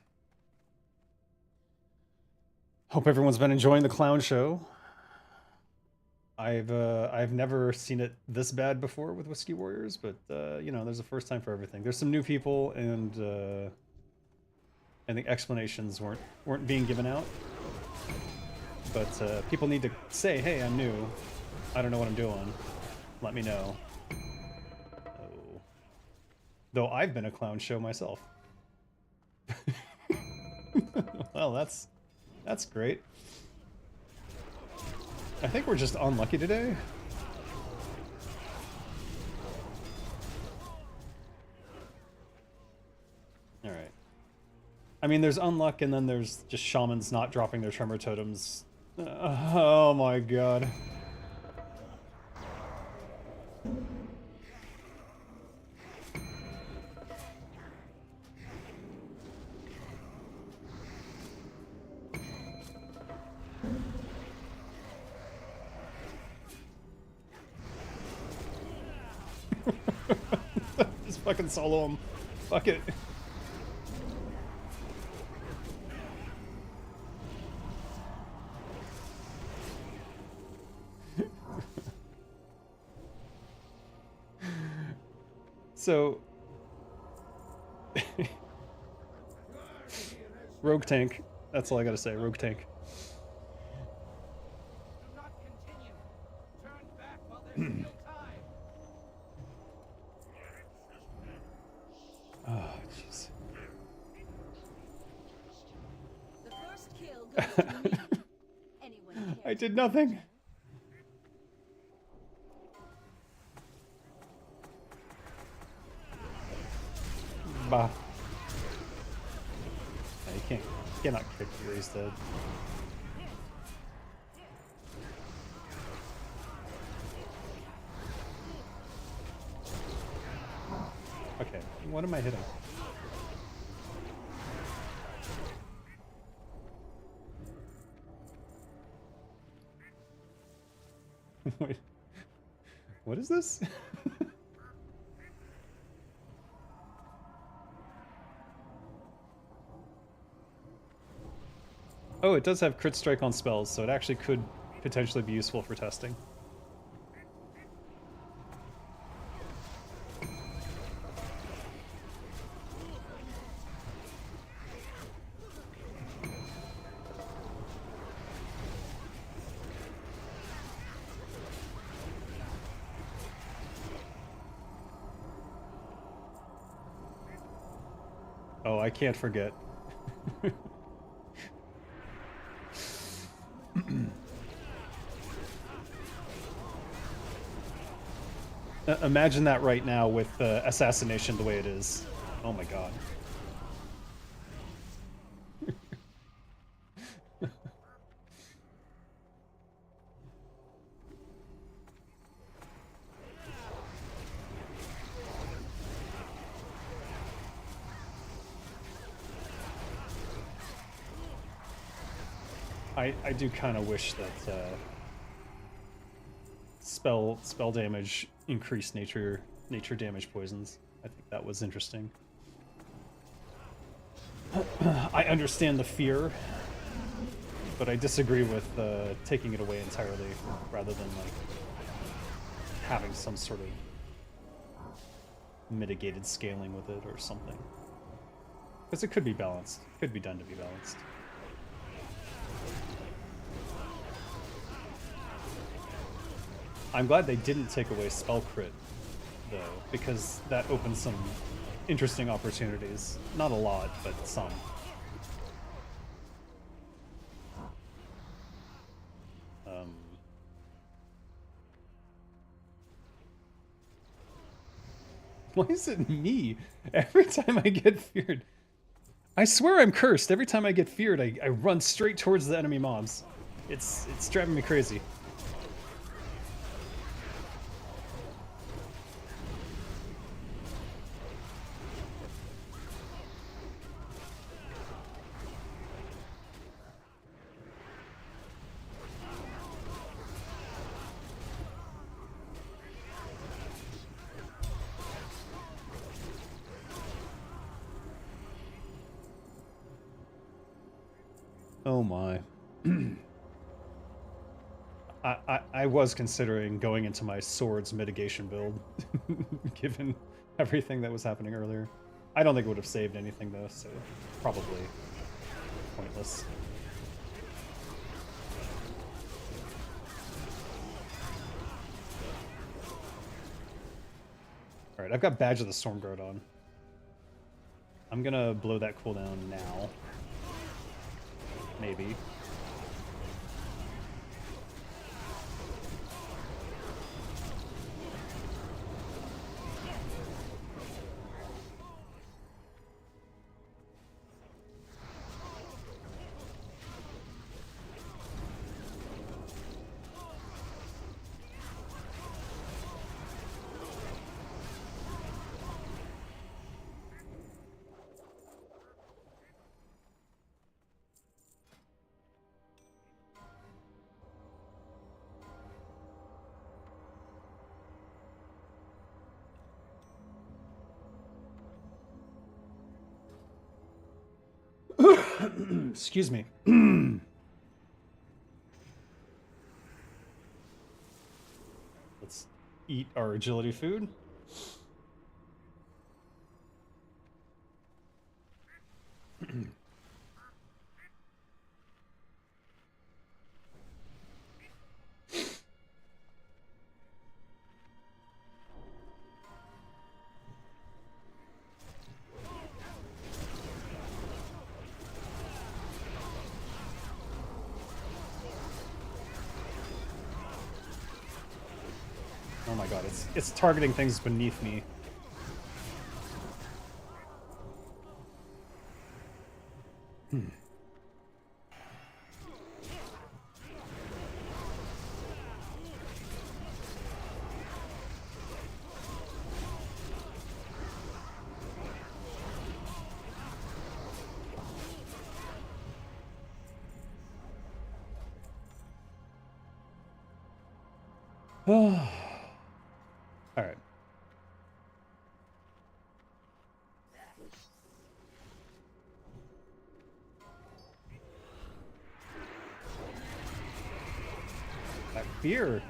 Hope everyone's been enjoying the clown show. I've never seen it this bad before with Whiskey Warriors, but you know, there's a first time for everything. There's some new people, and the explanations weren't being given out. But people need to say, "Hey, I'm new. I don't know what I'm doing. Let me know." Oh. Though I've been a clown show myself. Well, that's great. I think we're just unlucky today. Alright. I mean, there's unluck, and then there's just shamans not dropping their tremor totems. Oh my god. Just fucking solo him. Fuck it. So... Rogue tank. That's all I gotta say. Rogue tank. Do not continue. Turn back while there's still time. Oh, jeez. The first kill goes to me. Anyone care I to did nothing. volunteer? Bah. Yeah, you cannot kick here, he's dead. Okay, what am I hitting? Wait, what is this? Oh, it does have crit strike on spells, so it actually could potentially be useful for testing. Oh, I can't forget. Imagine that right now with assassination the way it is. Oh my god. I do kind of wish that spell damage increased nature damage poisons. I think that was interesting. I understand the fear, but I disagree with taking it away entirely rather than like having some sort of mitigated scaling with it or something. Because it could be balanced. It could be done to be balanced. I'm glad they didn't take away spell crit, though, because that opens some interesting opportunities. Not a lot, but some. Why is it me? Every time I get feared... I swear I'm cursed. Every time I get feared, I run straight towards the enemy mobs. It's driving me crazy. Oh my. I was considering going into my swords mitigation build, given everything that was happening earlier. I don't think it would have saved anything though, so probably pointless. Alright, I've got Badge of the Stormguard on. I'm gonna blow that cooldown now. Maybe. Excuse me. Let's eat our agility food. Oh my god, it's targeting things beneath me. All right. That fear.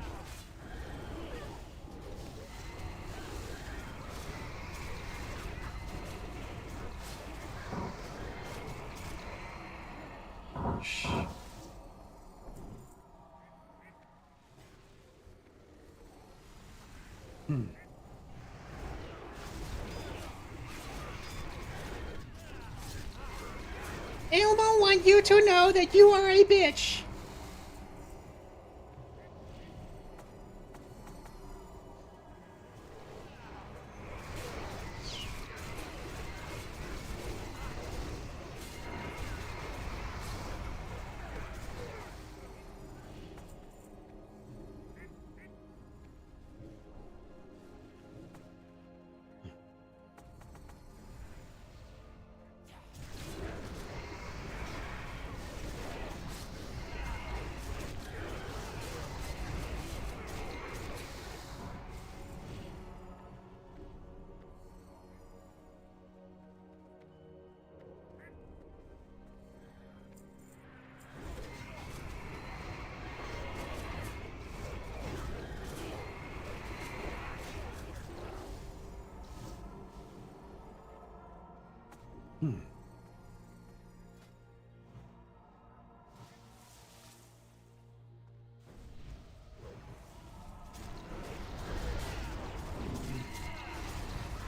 Shh. Elmo want you to know that you are a bitch.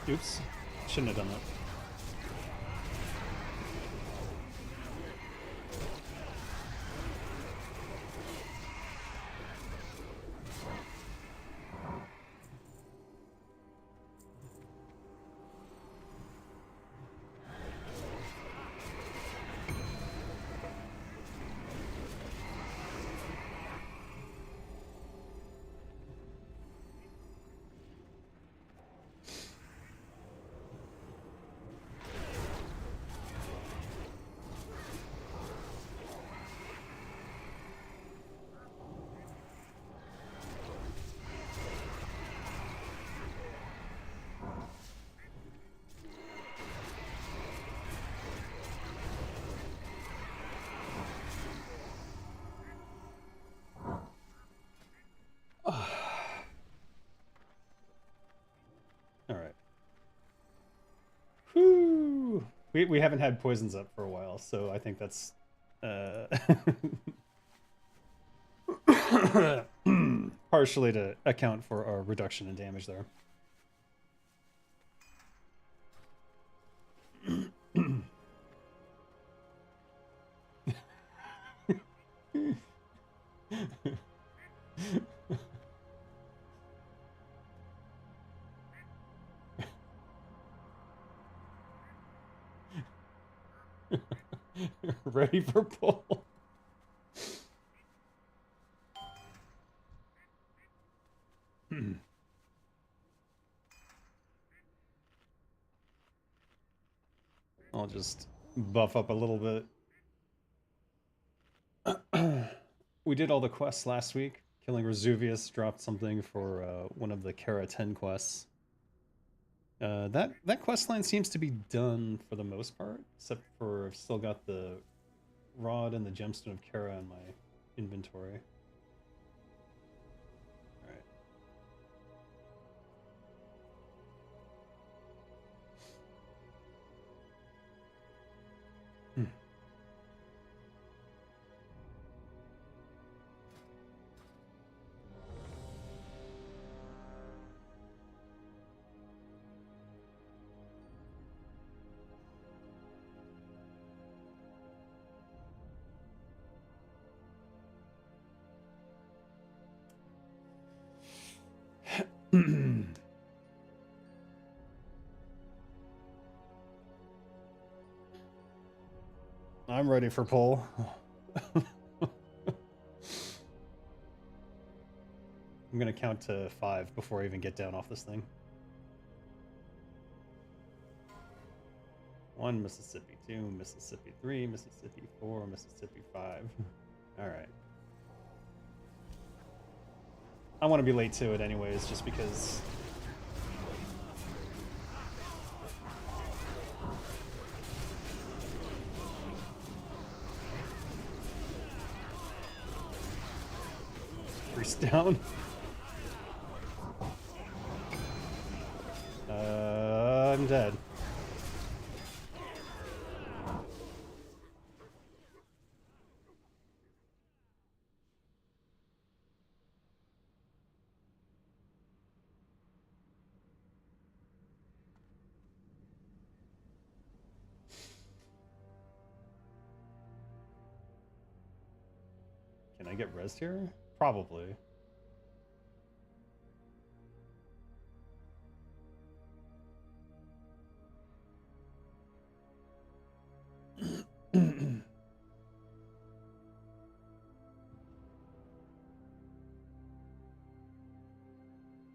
Oops. Shouldn't have done that. All right. Whew. We haven't had poisons up for a while, so I think that's partially to account for our reduction in damage there. Ready for pull. I'll just buff up a little bit. We did all the quests last week. Killing Resuvius dropped something for one of the Kara 10 quests. That quest line seems to be done for the most part, except for I've still got the rod and the gemstone of Kara in my inventory. All right. I'm ready for pull. I'm gonna count to 5 before I even get down off this thing. 1 Mississippi, 2 Mississippi, 3 Mississippi, 4 Mississippi, 5. All right. I want to be late to it anyways, just because. Priest down. I'm dead. Can I get rezzed here? Probably.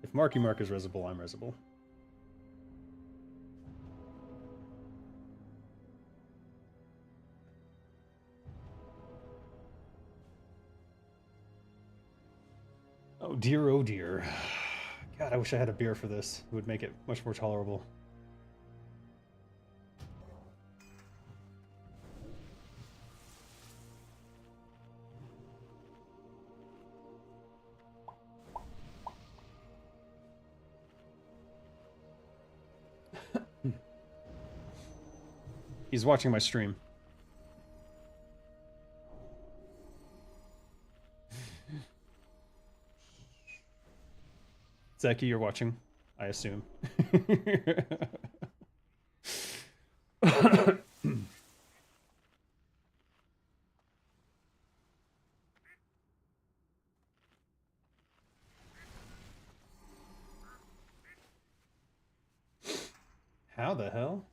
If Marky Mark is rezzable, I'm rezzable. Oh dear, oh dear. God, I wish I had a beer for this. It would make it much more tolerable. He's watching my stream. Zeki, you're watching, I assume. How the hell?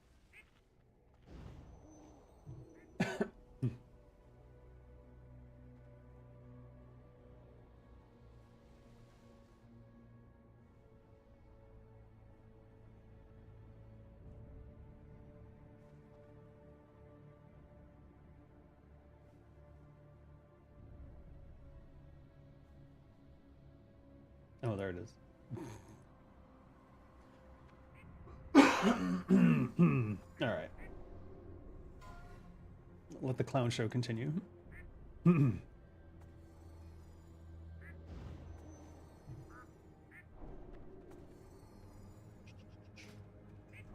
Oh, there it is. All right. Let the clown show continue.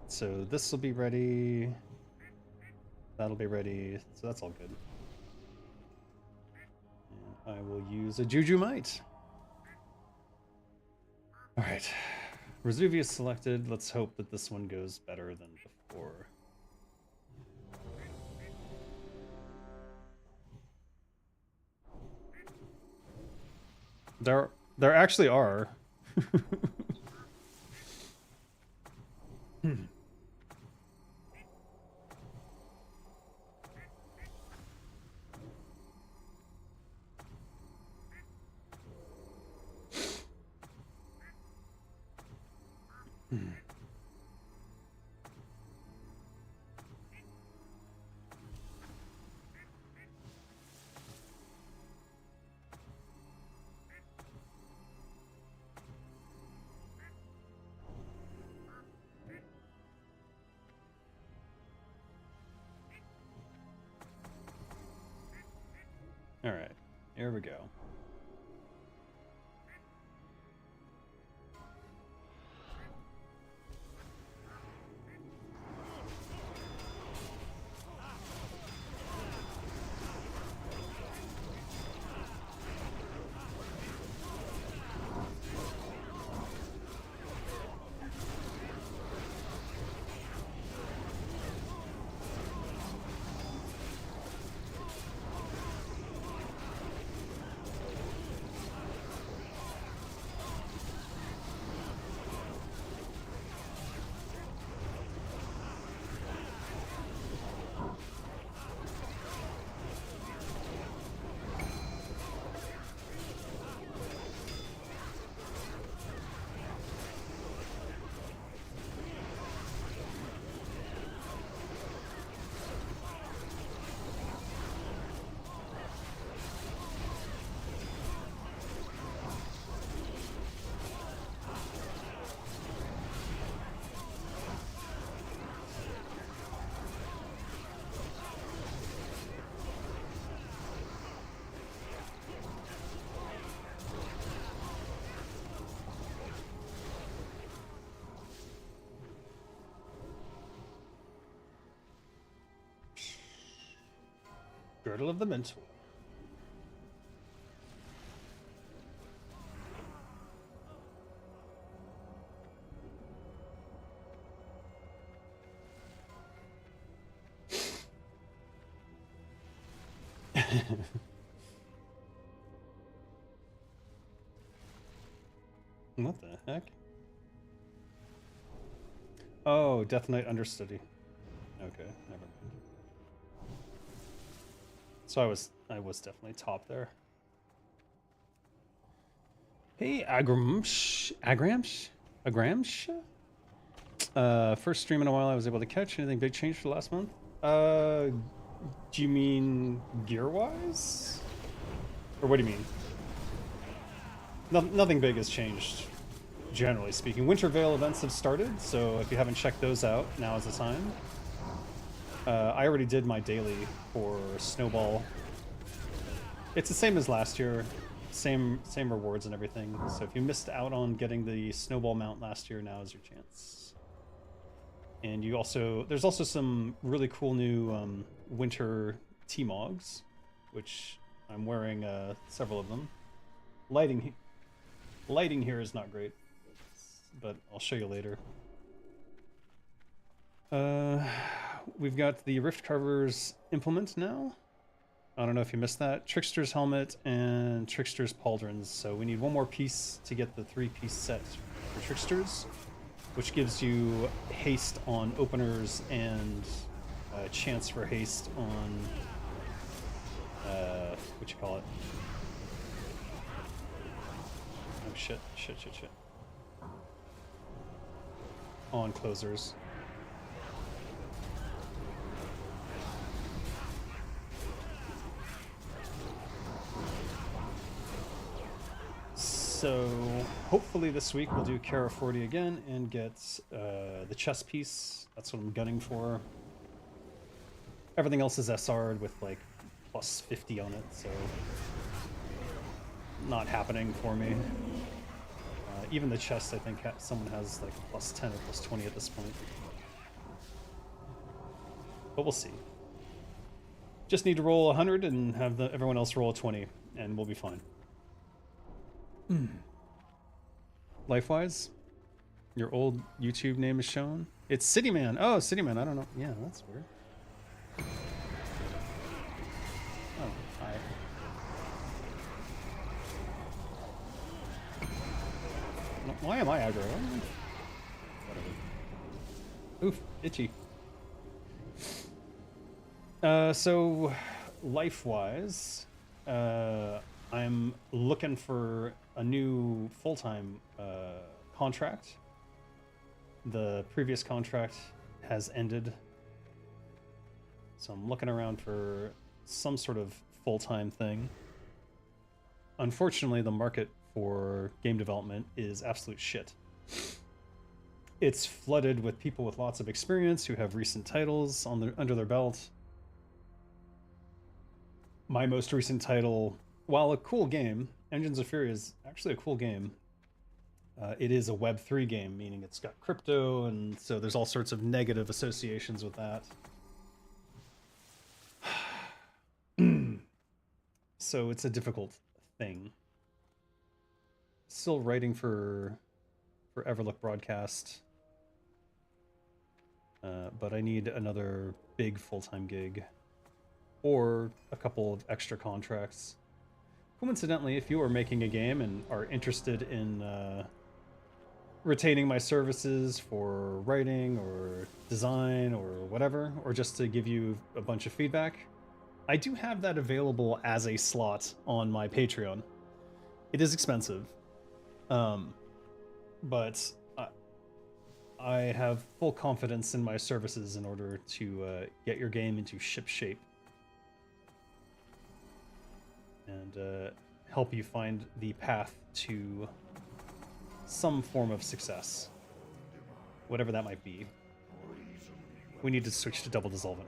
So this will be ready. That'll be ready. So that's all good. And I will use a Juju Might. All right. Vesuvius selected. Let's hope that this one goes better than before. There actually are. All right, here we go. Girdle of the Mentor. What the heck? Oh, Death Knight Understudy. Okay, never mind. So I was definitely top there. Hey, Agramsh? First stream in a while I was able to catch. Anything big change for last month? Do you mean gear-wise? Or what do you mean? Nothing big has changed, generally speaking. Winter Veil events have started, so if you haven't checked those out, now is the time. I already did my daily for Snowball. It's the same as last year, same rewards and everything. So if you missed out on getting the Snowball mount last year, now is your chance. And there's also some really cool new winter T-Mogs, which I'm wearing several of them. Lighting here is not great, but I'll show you later. We've got the Rift Carver's implement now. I don't know if you missed that. Trickster's helmet and Trickster's pauldrons. So we need one more piece to get the 3-piece set for Tricksters, which gives you haste on openers and a chance for haste on what you call it? Oh shit. On closers. So hopefully this week we'll do Kara 40 again and get the chess piece. That's what I'm gunning for. Everything else is SR'd with like plus 50 on it, so not happening for me. Even the chest, I think someone has like plus 10 or plus 20 at this point. But we'll see. Just need to roll 100 and have everyone else roll a 20, and we'll be fine. Life-wise, your old YouTube name is shown. It's Cityman. Oh, Cityman. I don't know. Yeah, that's weird. Oh, hi. Why am I aggro? Whatever. Oof, itchy. So, life-wise, I'm looking for a new full-time contract. The previous contract has ended, so I'm looking around for some sort of full-time thing. Unfortunately, the market for game development is absolute shit. It's flooded with people with lots of experience who have recent titles under their belt. My most recent title, while a cool game, Engines of Fury is actually a cool game. It is a Web3 game, meaning it's got crypto, and so there's all sorts of negative associations with that. So it's a difficult thing. Still writing for Everlook Broadcast, but I need another big full-time gig or a couple of extra contracts. Coincidentally, if you are making a game and are interested in retaining my services for writing or design or whatever, or just to give you a bunch of feedback, I do have that available as a slot on my Patreon. It is expensive, but I have full confidence in my services in order to get your game into ship shape and help you find the path to some form of success, whatever that might be. We need to switch to double dissolvent,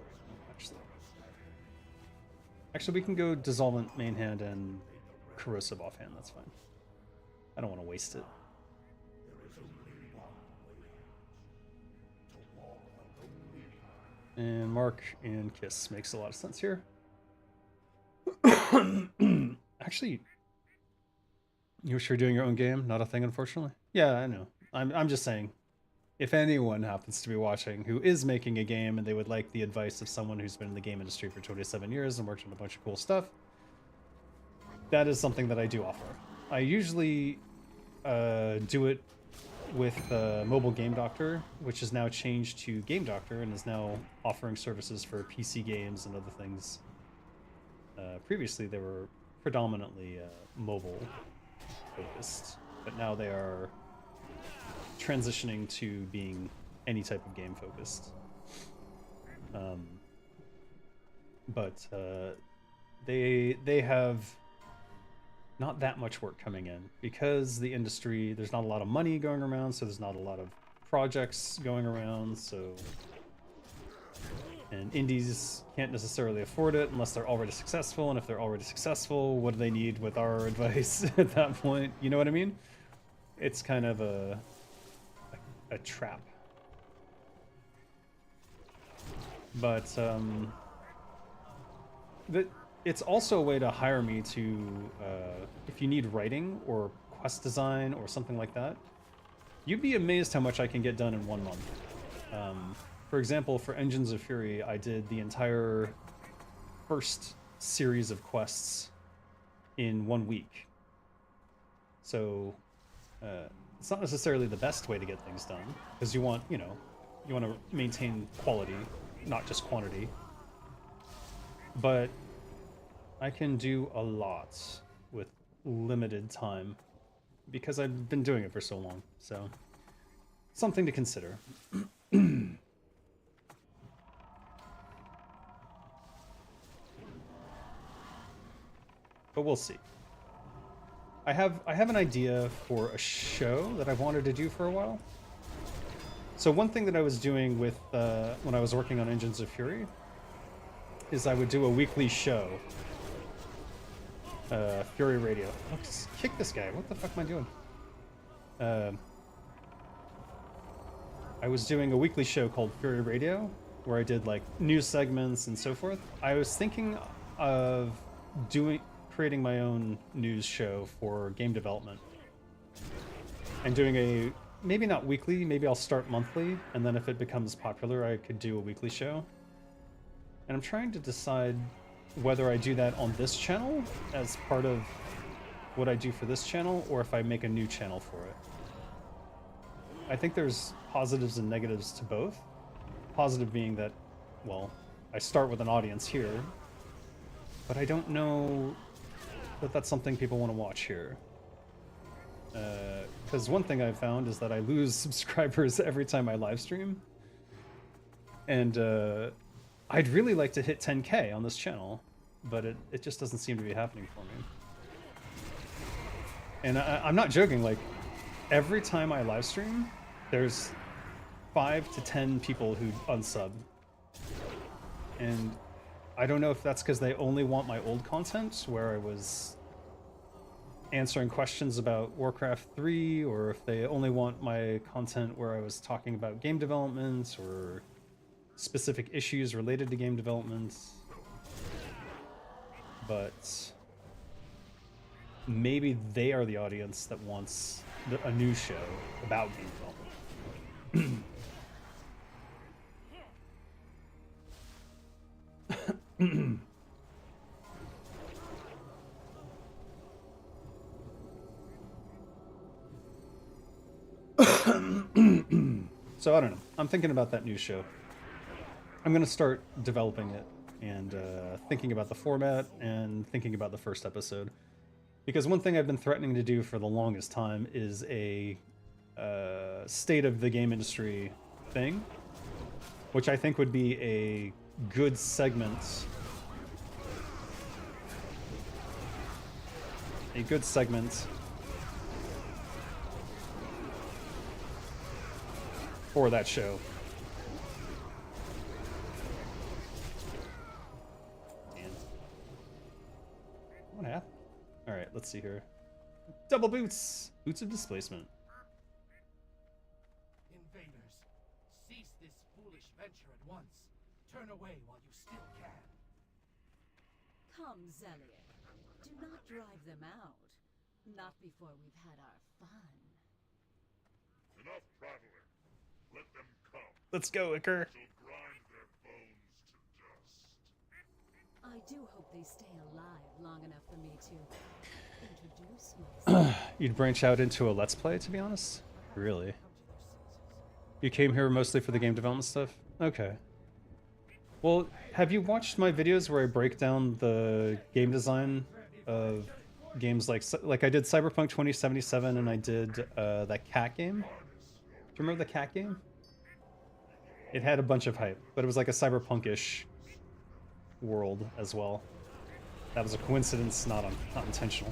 actually we can go dissolvent main hand and corrosive offhand. That's fine. I don't want to waste it. And Mark and Kiss makes a lot of sense here. Actually, you sure doing your own game? Not a thing, unfortunately. Yeah, I know. I'm just saying, if anyone happens to be watching who is making a game and they would like the advice of someone who's been in the game industry for 27 years and worked on a bunch of cool stuff, that is something that I do offer. I usually do it with Mobile Game Doctor, which is now changed to Game Doctor and is now offering services for PC games and other things. Previously, they were predominantly mobile focused, but now they are transitioning to being any type of game focused. But they have not that much work coming in because the industry, there's not a lot of money going around, so there's not a lot of projects going around, so and indies can't necessarily afford it unless they're already successful, and if they're already successful, what do they need with our advice at that point? You know what I mean? It's kind of a trap. But it's also a way to hire me to, if you need writing or quest design or something like that, you'd be amazed how much I can get done in 1 month. For example, for Engines of Fury, I did the entire first series of quests in 1 week. So it's not necessarily the best way to get things done, because you want, you want to maintain quality, not just quantity. But I can do a lot with limited time because I've been doing it for so long. So something to consider. But we'll see. I have an idea for a show that I've wanted to do for a while. So one thing that I was doing with when I was working on Engines of Fury is I would do a weekly show. Fury Radio. Oh, kick this guy. What the fuck am I doing? I was doing a weekly show called Fury Radio, where I did like news segments and so forth. I was thinking of creating my own news show for game development and doing a, maybe not weekly, maybe I'll start monthly, and then if it becomes popular I could do a weekly show. And I'm trying to decide whether I do that on this channel as part of what I do for this channel, or if I make a new channel for it. I think there's positives and negatives to both. Positive being that, well, I start with an audience here, but I don't know that that's something people want to watch here. Because one thing I've found is that I lose subscribers every time I live stream. And I'd really like to hit 10K on this channel, but it just doesn't seem to be happening for me. And I'm not joking, like, every time I live stream, there's 5 to 10 people who unsub. And I don't know if that's because they only want my old content, where I was answering questions about Warcraft 3, or if they only want my content where I was talking about game development, or specific issues related to game development. But maybe they are the audience that wants a new show about game development. So I don't know. I'm thinking about that new show. I'm gonna start developing it and thinking about the format and thinking about the first episode. Because one thing I've been threatening to do for the longest time is a state of the game industry thing, which I think would be a good segment. A good segment for that show. And what happened? All right, let's see here. Double boots! Boots of displacement. Invaders, cease this foolish venture at once. Turn away while you still can. Come, Zeliek. Drive them out. Not before we've had our fun. Enough prattling. Let them come. Let's go, Iker. Shall grind their bones to dust. I do hope they stay alive long enough for me to introduce myself. You'd branch out into a Let's Play, to be honest? Really? You came here mostly for the game development stuff? Okay. Well, have you watched my videos where I break down the game design of games like I did Cyberpunk 2077 and I did that cat game? Do you remember the cat game? It had a bunch of hype, but it was like a cyberpunk-ish world as well. That was a coincidence, not intentional.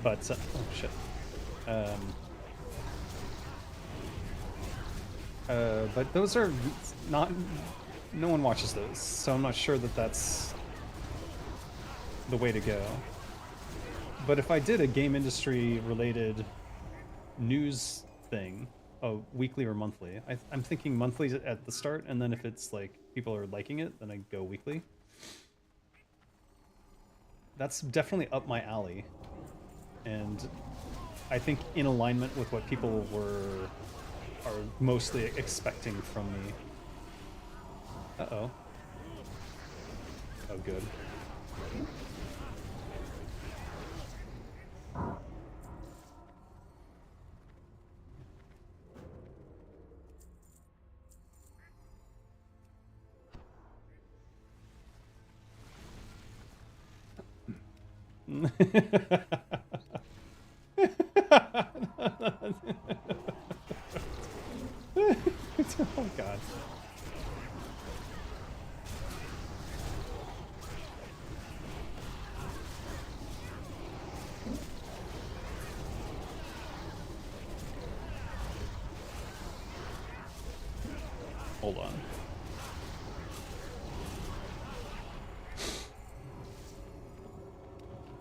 But oh shit. But those are not. No one watches those, so I'm not sure that that's the way to go. But if I did a game industry related news thing, weekly or monthly, I'm thinking monthly at the start, and then if it's like people are liking it, then I go weekly. That's definitely up my alley, and I think in alignment with what people are mostly expecting from me. Uh-oh. Oh, good. Oh god. Hold on.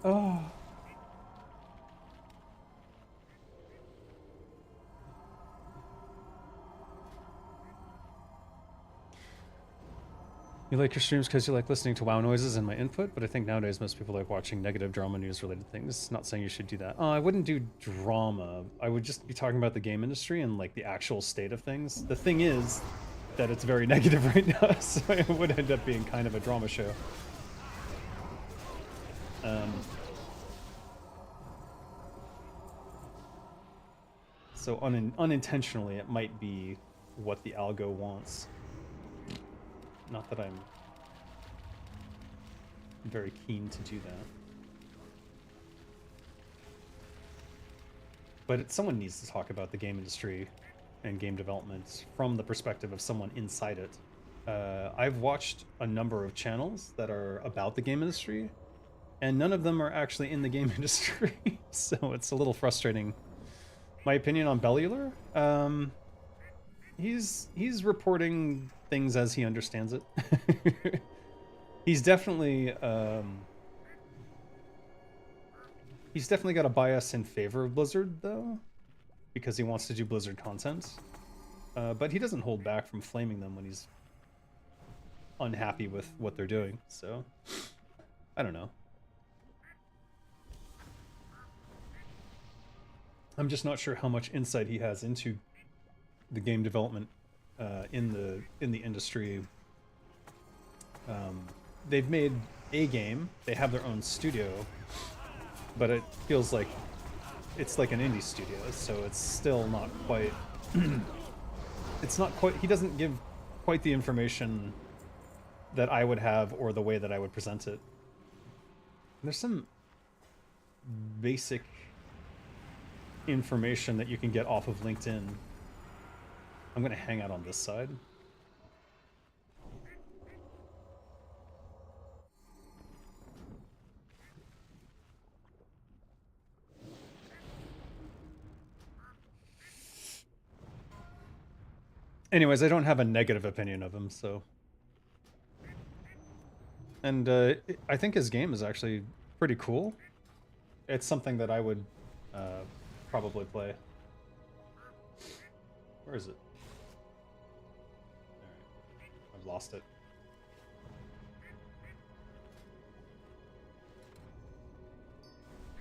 Oh. You like your streams because you like listening to WoW noises and my input, but I think nowadays most people like watching negative drama news related things. Not saying you should do that. I wouldn't do drama. I would just be talking about the game industry and like the actual state of things. The thing is that it's very negative right now, so it would end up being kind of a drama show. So unintentionally, it might be what the algo wants. Not that I'm very keen to do that. But someone needs to talk about the game industry and game development from the perspective of someone inside it. I've watched a number of channels that are about the game industry, and none of them are actually in the game industry, so it's a little frustrating. My opinion on Bellular? He's reporting things as he understands it. He's definitely got a bias in favor of Blizzard, though, because he wants to do Blizzard content. But he doesn't hold back from flaming them when he's unhappy with what they're doing, so I don't know. I'm just not sure how much insight he has into the game development in the industry. They've made a game, they have their own studio, but it feels like it's like an indie studio, so it's still not quite it's not quite, he doesn't give quite the information that I would have or the way that I would present it. There's some basic information that you can get off of LinkedIn. I'm gonna hang out on this side. Anyways, I don't have a negative opinion of him, so. And I think his game is actually pretty cool. It's something that I would probably play. Where is it? Alright, I've lost it.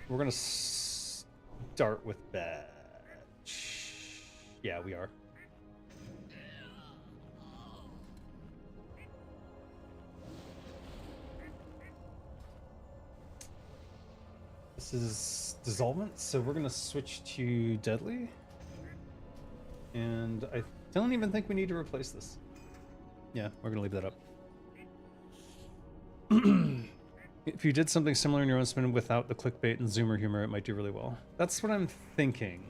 We're gonna start with badge. Yeah, we are. This is dissolvent, so we're gonna switch to deadly. And I don't even think we need to replace this. Yeah, we're gonna leave that up. If you did something similar in your own spin without the clickbait and zoomer humor, it might do really well. That's what I'm thinking.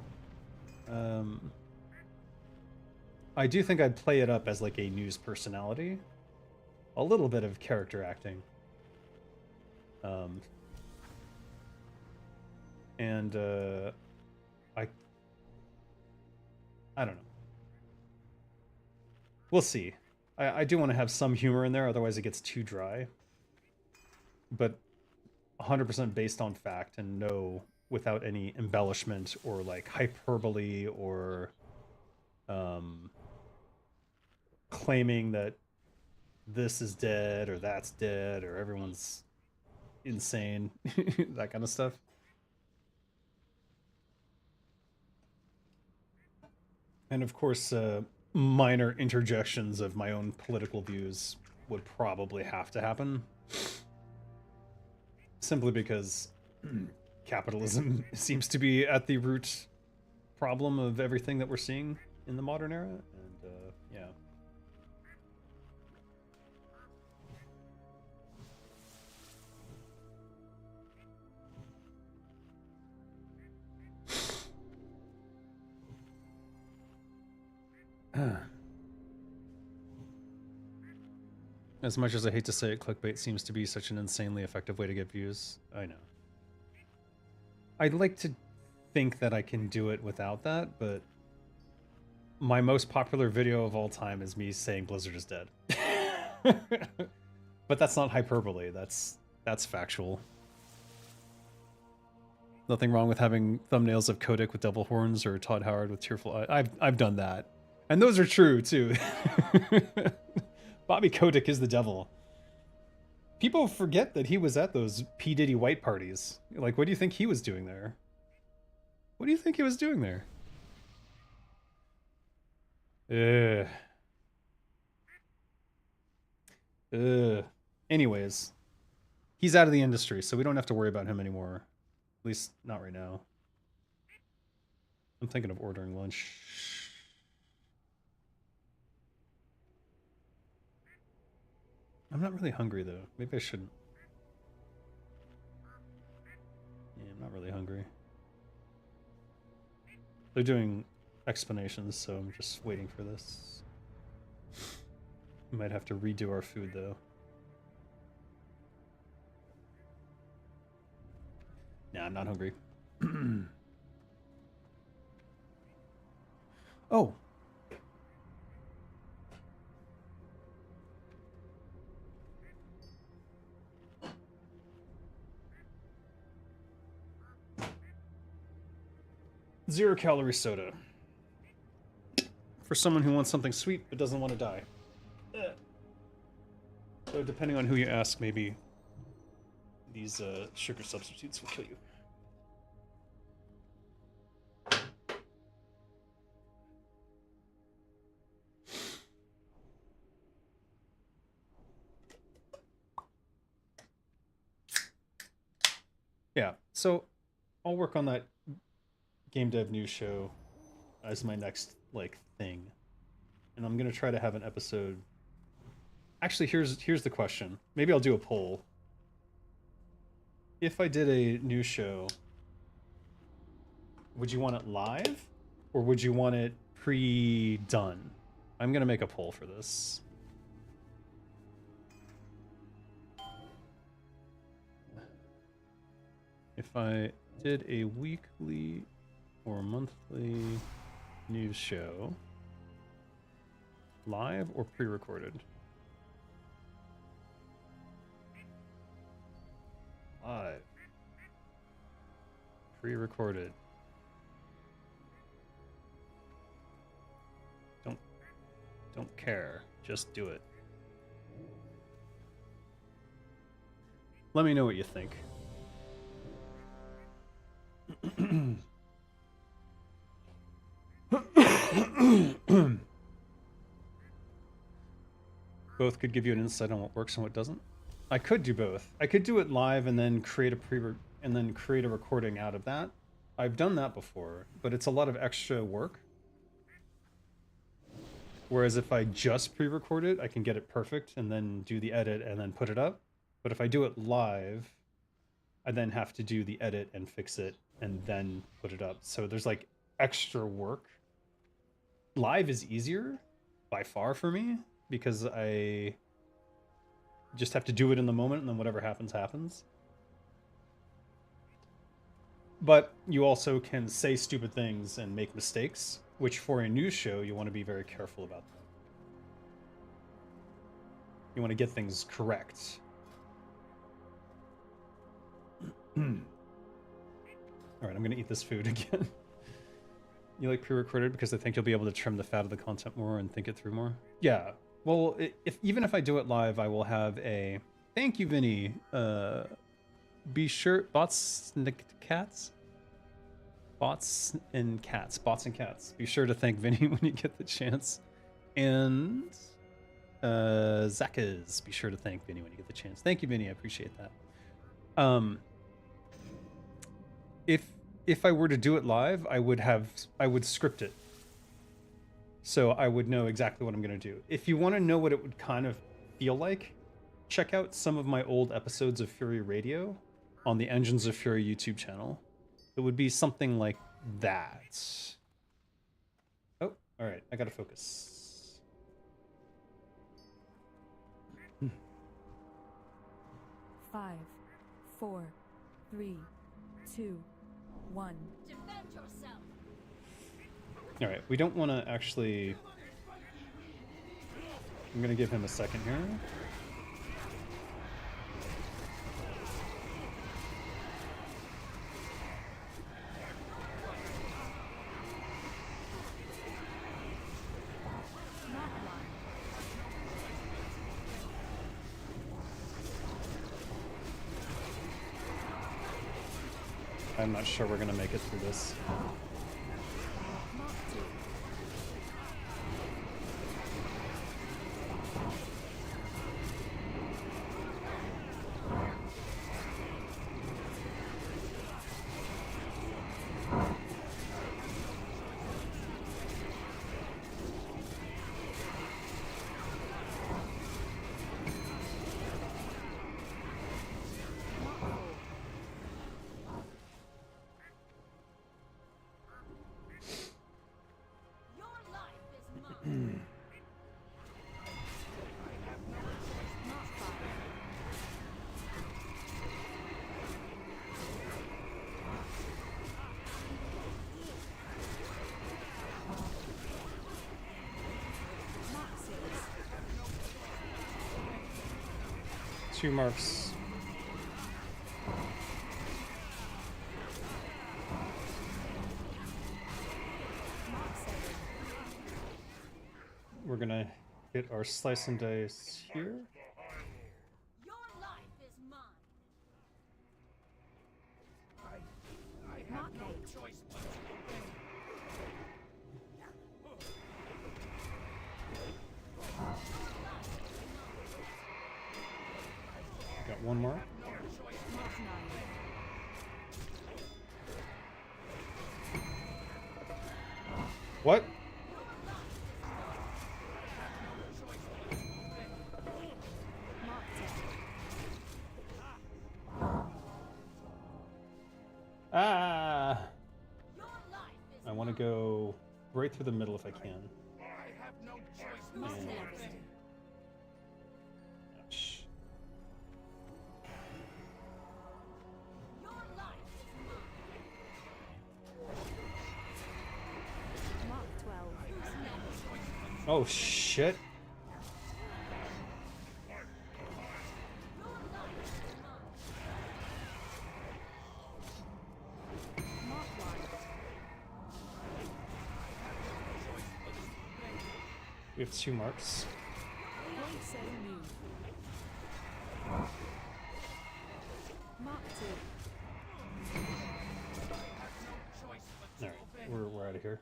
I do think I'd play it up as like a news personality. A little bit of character acting. And I don't know. We'll see. I do want to have some humor in there, otherwise it gets too dry. But 100% based on fact and no without any embellishment or like hyperbole or claiming that this is dead or that's dead or everyone's insane, that kind of stuff. And of course, minor interjections of my own political views would probably have to happen. Simply because capitalism seems to be at the root problem of everything that we're seeing in the modern era. And yeah. As much as I hate to say it, clickbait seems to be such an insanely effective way to get views. I know. I'd like to think that I can do it without that, but my most popular video of all time is me saying Blizzard is dead. But that's not hyperbole, that's factual. Nothing wrong with having thumbnails of Kotick with devil horns or Todd Howard with tearful eyes. I've done that. And those are true too. Bobby Kotick is the devil. People forget that he was at those P. Diddy white parties. Like, what do you think he was doing there? What do you think he was doing there? Anyways, he's out of the industry, so we don't have to worry about him anymore. At least, not right now. I'm thinking of ordering lunch. I'm not really hungry, though. Maybe I shouldn't. Yeah, I'm not really hungry. They're doing explanations, so I'm just waiting for this. We might have to redo our food, though. Nah, I'm not hungry. Oh! Zero-calorie soda. For someone who wants something sweet but doesn't want to die. So depending on who you ask, maybe these sugar substitutes will kill you. Yeah, so I'll work on that game dev news show as my next like thing, and I'm gonna try to have an episode. Actually, here's the question. Maybe I'll do a poll. If I did a news show, would you want it live, or would you want it pre-done? I'm gonna make a poll for this. If I did a weekly or monthly news show, live or pre-recorded? Live. Pre-recorded. Don't care. Just do it. Let me know what you think. Both could give you an insight on what works and what doesn't. I could do both. I could do it live and then create a recording out of that. I've done that before, but it's a lot of extra work. Whereas if I just pre-record it, I can get it perfect and then do the edit and then put it up. But if I do it live, I then have to do the edit and fix it and then put it up. So there's like extra work. Live is easier by far for me because I just have to do it in the moment and then whatever happens, happens. But you also can say stupid things and make mistakes, which for a news show, you want to be very careful about that. You want to get things correct. All right, I'm going to eat this food again. You like pre-recorded because I think you'll be able to trim the fat of the content more and think it through more? Yeah. Well, even if I do it live, I will have a... Thank you, Vinny. Be sure... Bots and cats? Bots and cats. Bots and cats. Be sure to thank Vinny when you get the chance. And... Zakas. Be sure to thank Vinny when you get the chance. Thank you, Vinny. I appreciate that. If I were to do it live, I would script it. So I would know exactly what I'm going to do. If you want to know what it would kind of feel like, check out some of my old episodes of Fury Radio on the Engines of Fury YouTube channel. It would be something like that. Oh, all right. I got to focus. 5, 4, 3, 2, 1. Defend yourself. All right. We don't want to actually... I'm going to give him a second here. I'm not sure we're going to make it through this. Two marks. We're gonna hit our slice and dice here. Your life is mine. I have no choice but to obey. Got one more. What? Ah! I want to go right through the middle if I can. I have no choice but to And- obey. Ouch. Your life is mine. Mark 12. Oh shit! Mark 1. We have two marks. Point 7 move. Mark 2. we're out of here.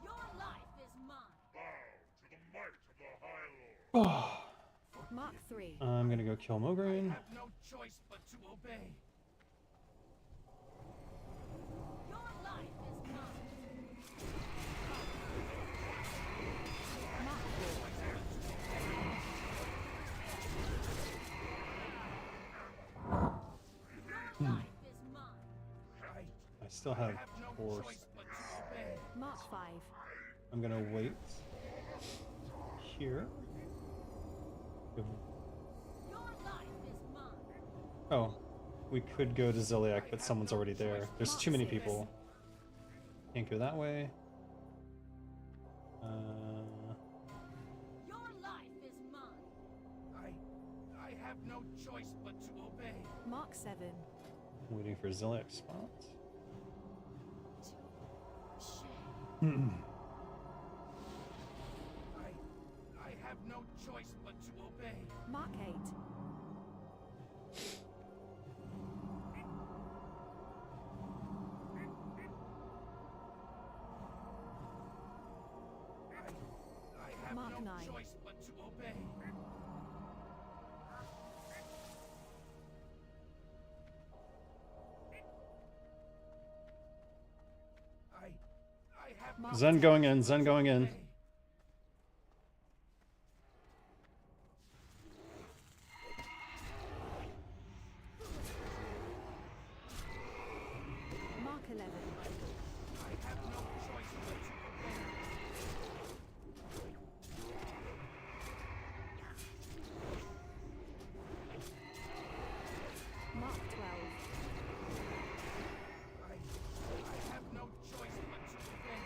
Your life is mine. Bow to the might of the High Lord. Mark 3. I'm gonna go kill Mograine. have no choice but to obey. Your life is mine. Mark 4. Your life is mine. I still have Have no 4. choice but to obey. Mark 5. I'm gonna wait here. Your life is mine. Oh, we could go to Ziliak, but someone's already there. There's too many people. Can't go that way. Your life is mine. I have no choice but to obey. Mark 7. Waiting for Ziliak's spot. Shame. I have no choice but to obey. Mark 8. I have Mark no 9. choice but to obey. I have no Zen going in, Zen going in. obey. Mark 11. I have no choice but to obey. Mark 12. I have no choice but to obey.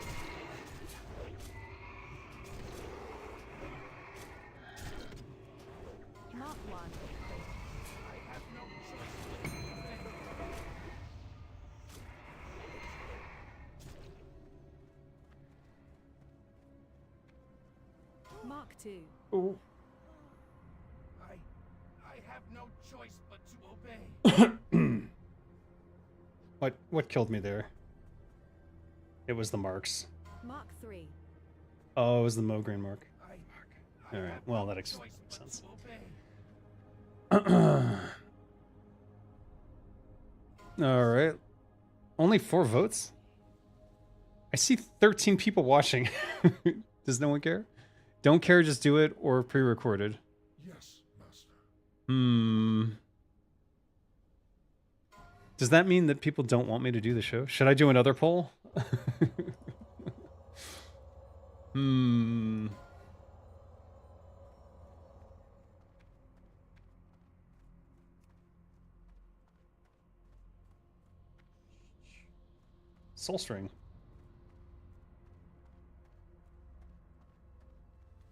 Mark 1. I have no choice but to obey. Mark 2. Ooh. I have no choice but to obey. What killed me there? It was the marks. Mark 3. Oh, it was the Mograine mark. I All right. have Well, no that makes choice but sense. to obey. All right. Only 4 votes? I see 13 people watching. Does no one care? Don't care, just do it, or pre-recorded. Yes, Master. Does that mean that people don't want me to do the show? Should I do another poll? Soul String.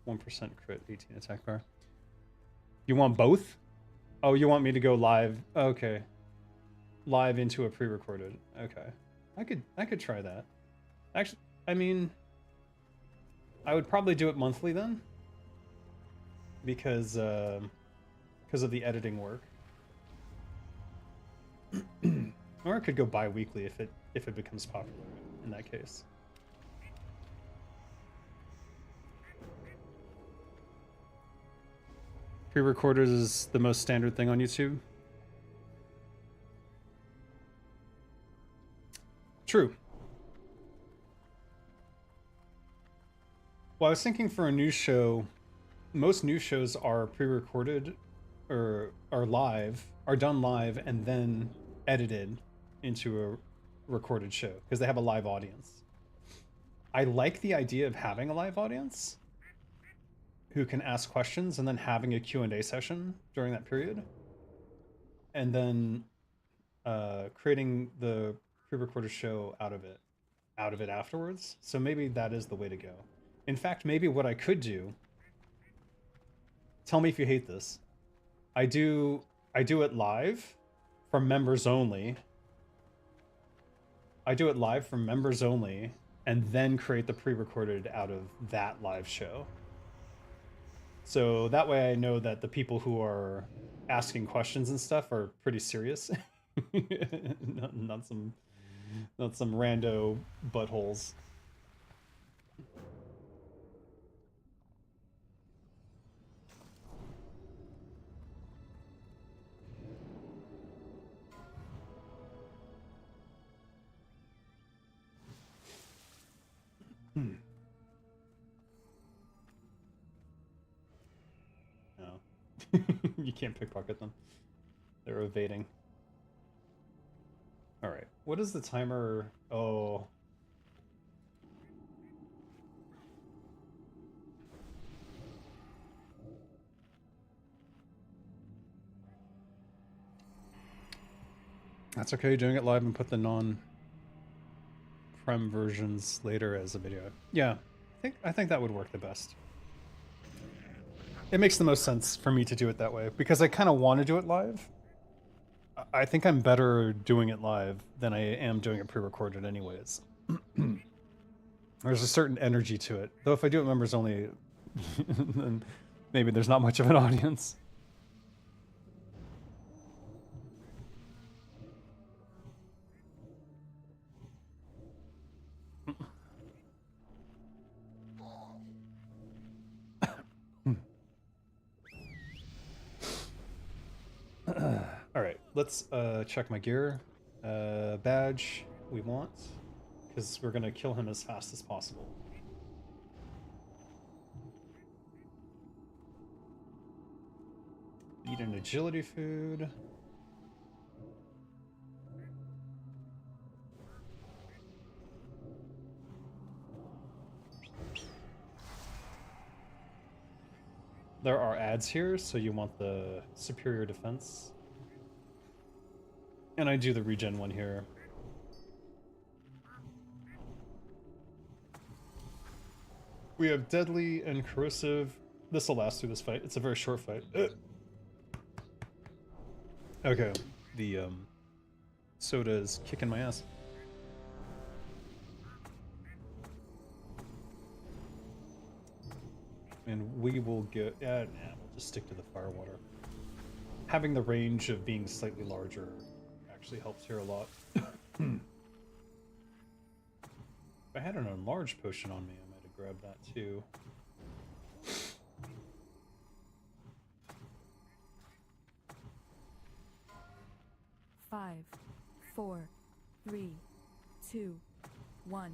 1% crit, 18 attack power. You want both? Oh, you want me to go live? Okay. Live into a pre-recorded. Okay. I could try that. Actually, I mean, I would probably do it monthly then. Because of the editing work. Or it could go bi-weekly if it becomes popular in that case. Pre-recorded is the most standard thing on YouTube. True. Well, I was thinking for a news show, most news shows are pre-recorded or are done live and then edited into a recorded show because they have a live audience. I like the idea of having a live audience who can ask questions and then having a Q&A session during that period. And then creating the pre-recorded show out of it afterwards. So maybe that is the way to go. In fact, maybe what I could do, tell me if you hate this. I do it live for members only. I do it live for members only and then create the pre-recorded out of that live show. So that way I know that the people who are asking questions and stuff are pretty serious. not some Not some rando buttholes. No. You can't pickpocket them. They're evading. Alright. What is the timer? Oh. That's okay, doing it live and put the non-prem versions later as a video. Yeah, I think that would work the best. It makes the most sense for me to do it that way, because I kind of want to do it live. I think I'm better doing it live than I am doing it pre-recorded anyways. There's a certain energy to it. Though if I do it members only, then maybe there's not much of an audience. Alright, let's check my gear. Badge we want, because we're going to kill him as fast as possible. Eat an agility food. There are ads here, so you want the superior defense. And I do the regen one here. We have deadly and corrosive. This will last through this fight. It's a very short fight. Okay, the soda is kicking my ass. And we will get... we'll just stick to the firewater. Having the range of being slightly larger actually helps here a lot. If I had an enlarged potion on me, I might have grabbed that too. Five, 4, 3, 2, 1.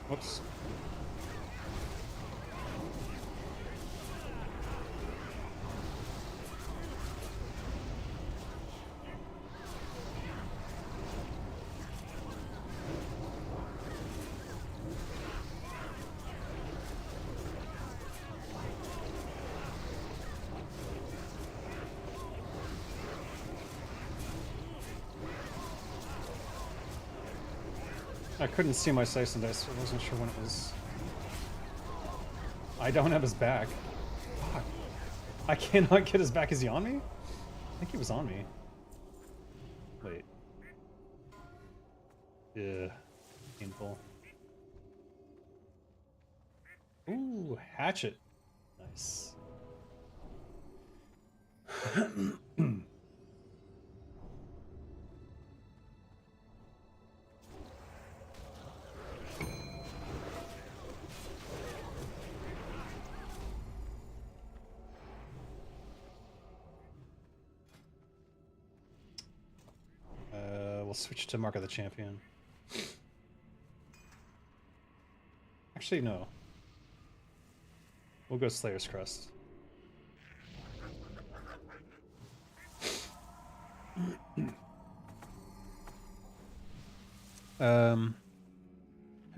Whoops. I couldn't see my slice and dice, so I wasn't sure when it was. I don't have his back. Fuck. I cannot get his back. Is he on me? I think he was on me. Wait. Yeah. Painful. Ooh, hatchet. Nice. We'll switch to Mark of the Champion. Actually, no. We'll go Slayer's Crest. Have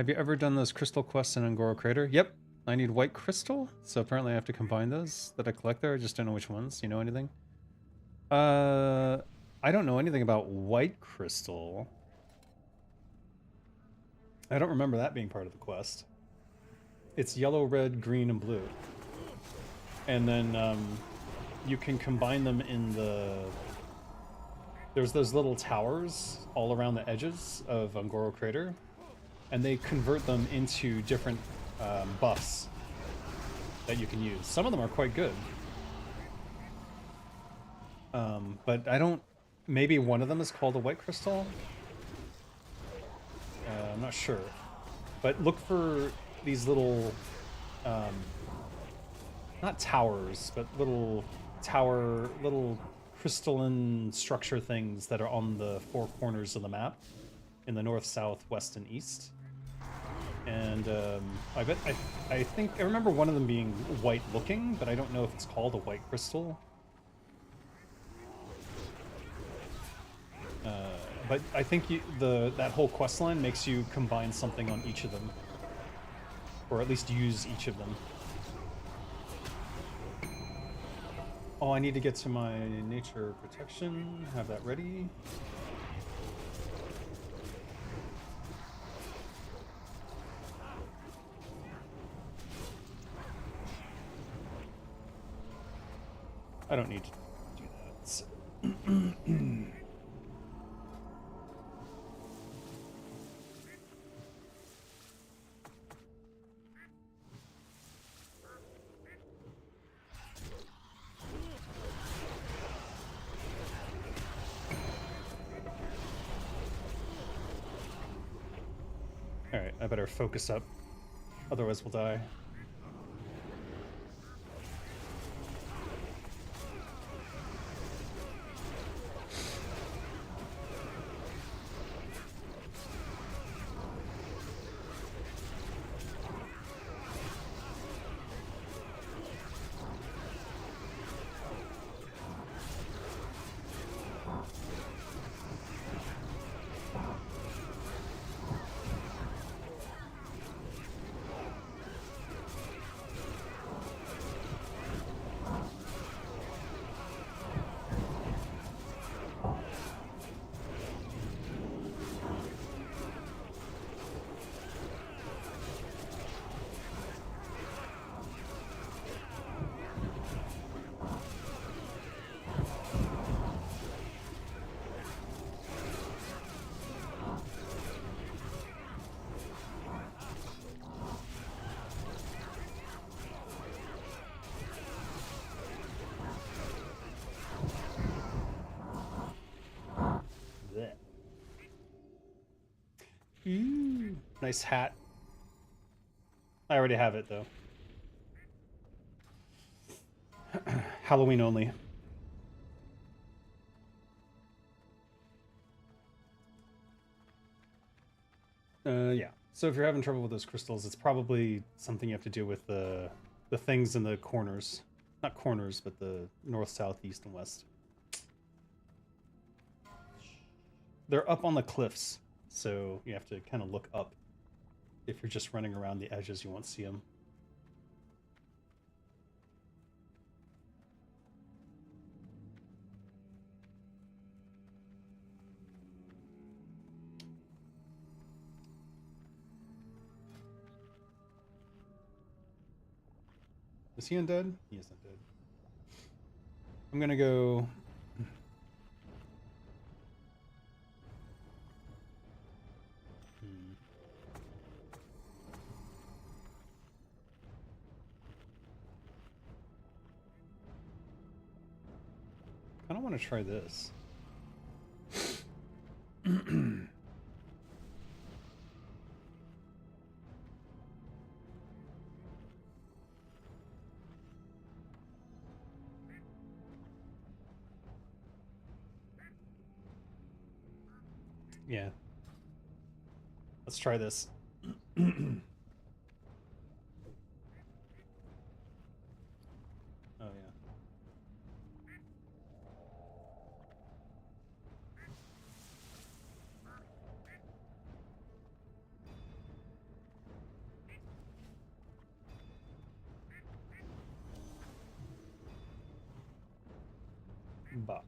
you ever done those crystal quests in Angora Crater? Yep. I need white crystal, so apparently I have to combine those that I collect there. I just don't know which ones. You know anything? I don't know anything about white crystal. I don't remember that being part of the quest. It's yellow, red, green, and blue. and then you can combine them in the... There's those little towers all around the edges of Ungoro Crater, and they convert them into different buffs that you can use. Some of them are quite good. But I don't... Maybe one of them is called a white crystal? I'm not sure. But look for these little... not towers, but little crystalline structure things that are on the four corners of the map in the north, south, west, and east. And I think I remember one of them being white looking, but I don't know if it's called a white crystal. But I think that whole quest line makes you combine something on each of them, or at least use each of them. Oh, I need to get to my nature protection, have that ready. I don't need to do that. So. Alright, I better focus up, otherwise we'll die. Ooh, nice hat. I already have it though. Halloween only. Yeah. So if you're having trouble with those crystals, it's probably something you have to do with the things in the corners. Not corners, but the north, south, east, and west. They're up on the cliffs, so you have to kind of look up. If you're just running around the edges, you won't see them. Is he undead? He is undead. I'm gonna go... I don't want to try this. Yeah. Let's try this. Oh, yeah. Bah.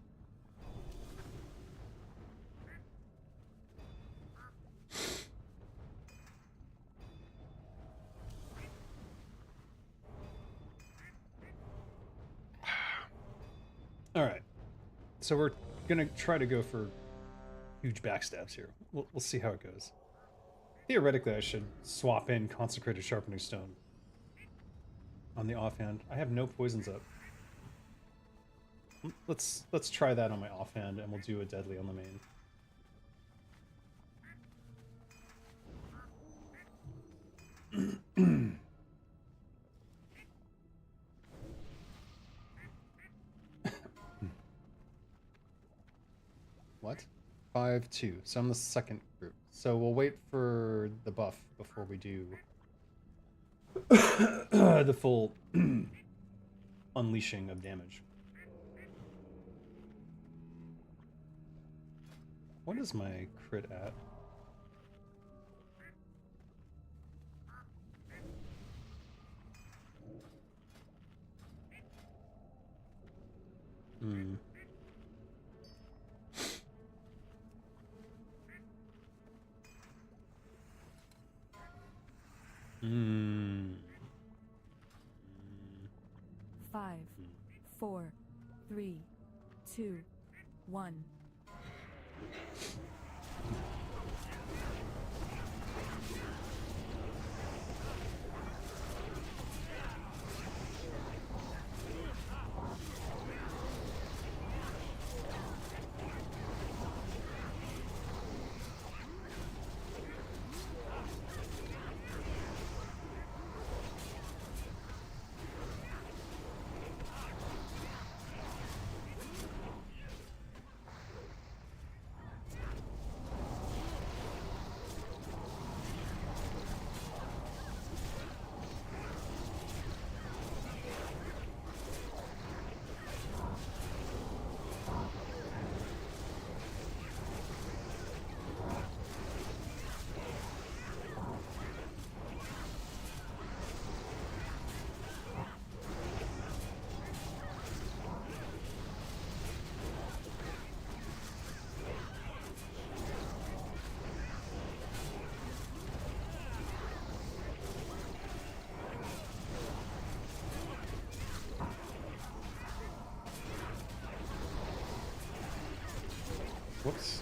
So we're gonna try to go for huge backstabs here. We'll see how it goes. Theoretically, I should swap in Consecrated Sharpening Stone on the offhand. I have no poisons up. Let's try that on my offhand, and we'll do a deadly on the main. What? 5-2. So I'm the second group. So we'll wait for the buff before we do the full unleashing of damage. What is my crit at? Hmm. Hmm. 5, 4, 3, 2, 1. Whoops.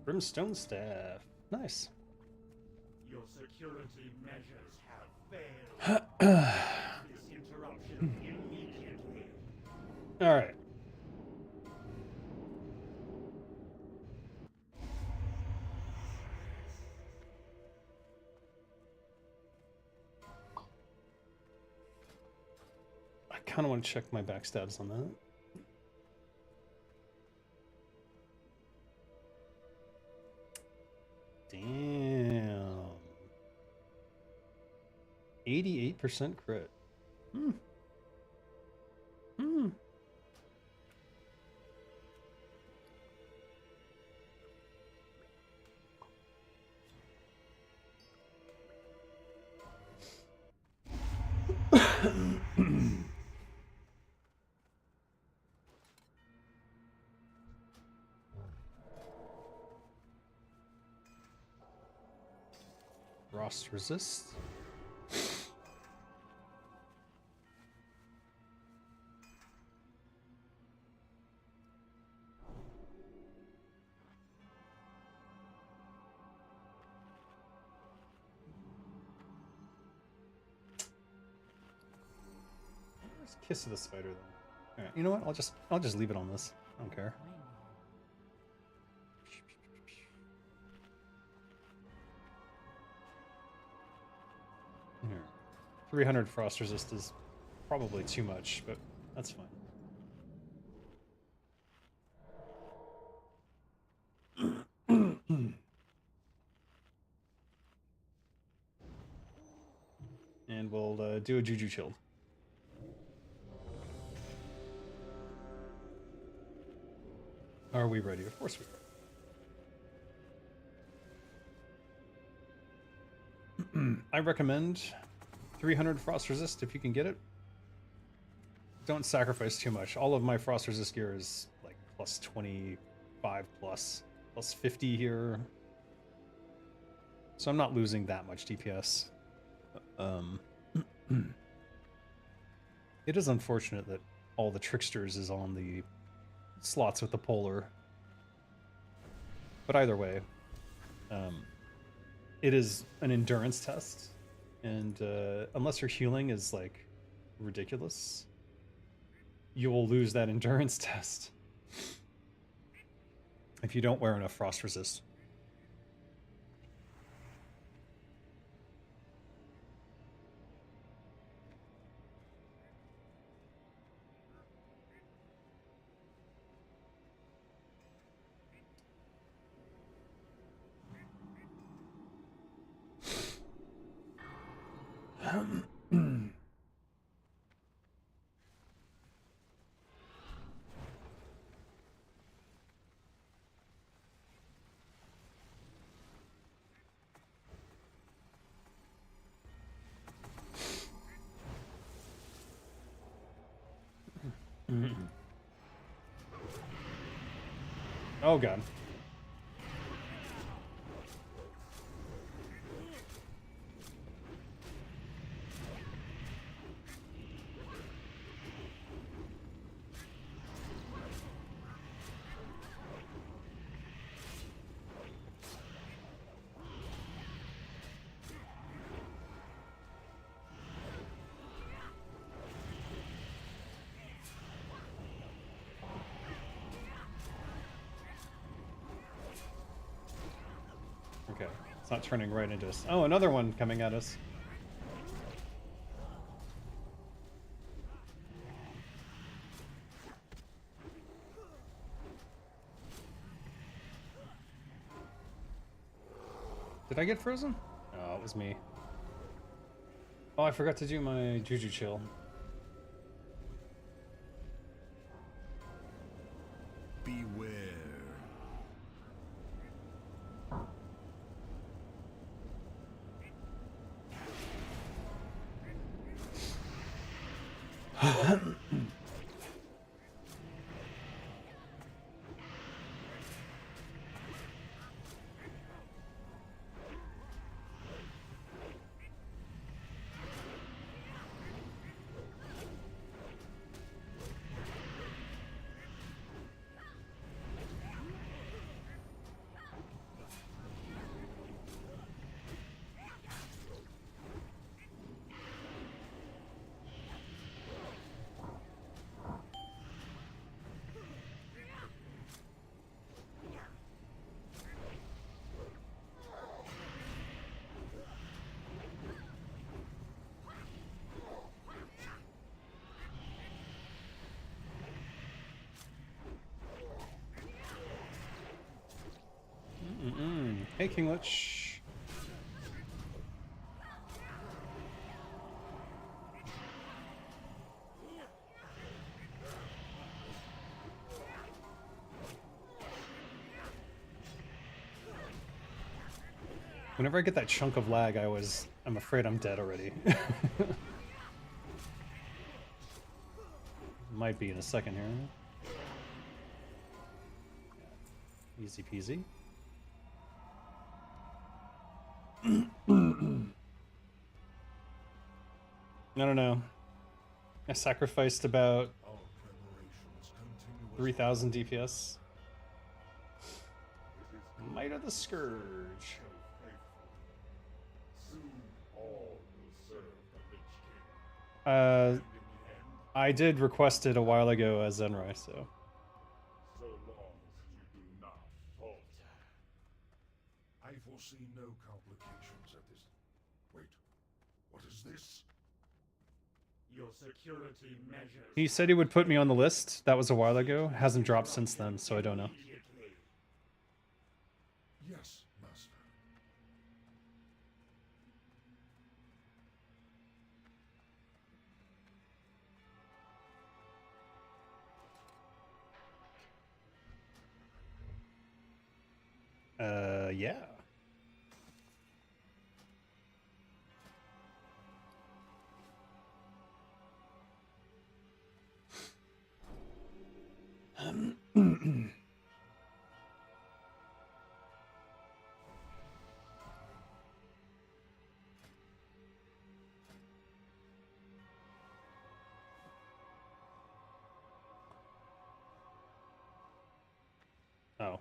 Brimstone Staff. Nice. Your security measures have failed. This interruption immediately. Alright. I kind of want to check my backstabs on that. Damn. 88% crit. Hmm. Hmm. Frost resist. Where's Kiss of the Spider then? Alright, you know what? I'll just leave it on this. I don't care. Here. 300 frost resist is probably too much, but that's fine. And we'll do a Juju Chill. Are we ready? Of course we are. I recommend 300 frost resist if you can get it. Don't sacrifice too much. All of my frost resist gear is like plus 25 plus 50 here. So I'm not losing that much DPS. It is unfortunate that all the tricksters is on the slots with the polar. But either way, it is an endurance test, and unless your healing is like ridiculous, you will lose that endurance test if you don't wear enough frost resist. Oh god. Okay, it's not turning right into us. Oh, another one coming at us. Did I get frozen? Oh, it was me. Oh, I forgot to do my Juju Chill. Beware. Hey, Kinglich. Whenever I get that chunk of lag, I'm afraid I'm dead already. Might be in a second here. Easy peasy. I don't know. I sacrificed about Our preparations continue. 3,000 DPS. It is Might of the Scourge. soon all will serve the Lich King. Uh, And in the end, I did request it a while ago as Zenrai, so. so long as you do not falter. I foresee no complications at this. Wait, what is this? Your security measures. He said he would put me on the list. That was a while ago. Hasn't dropped since then, so I don't know. Immediately. Yes, Master. Yeah. Oh.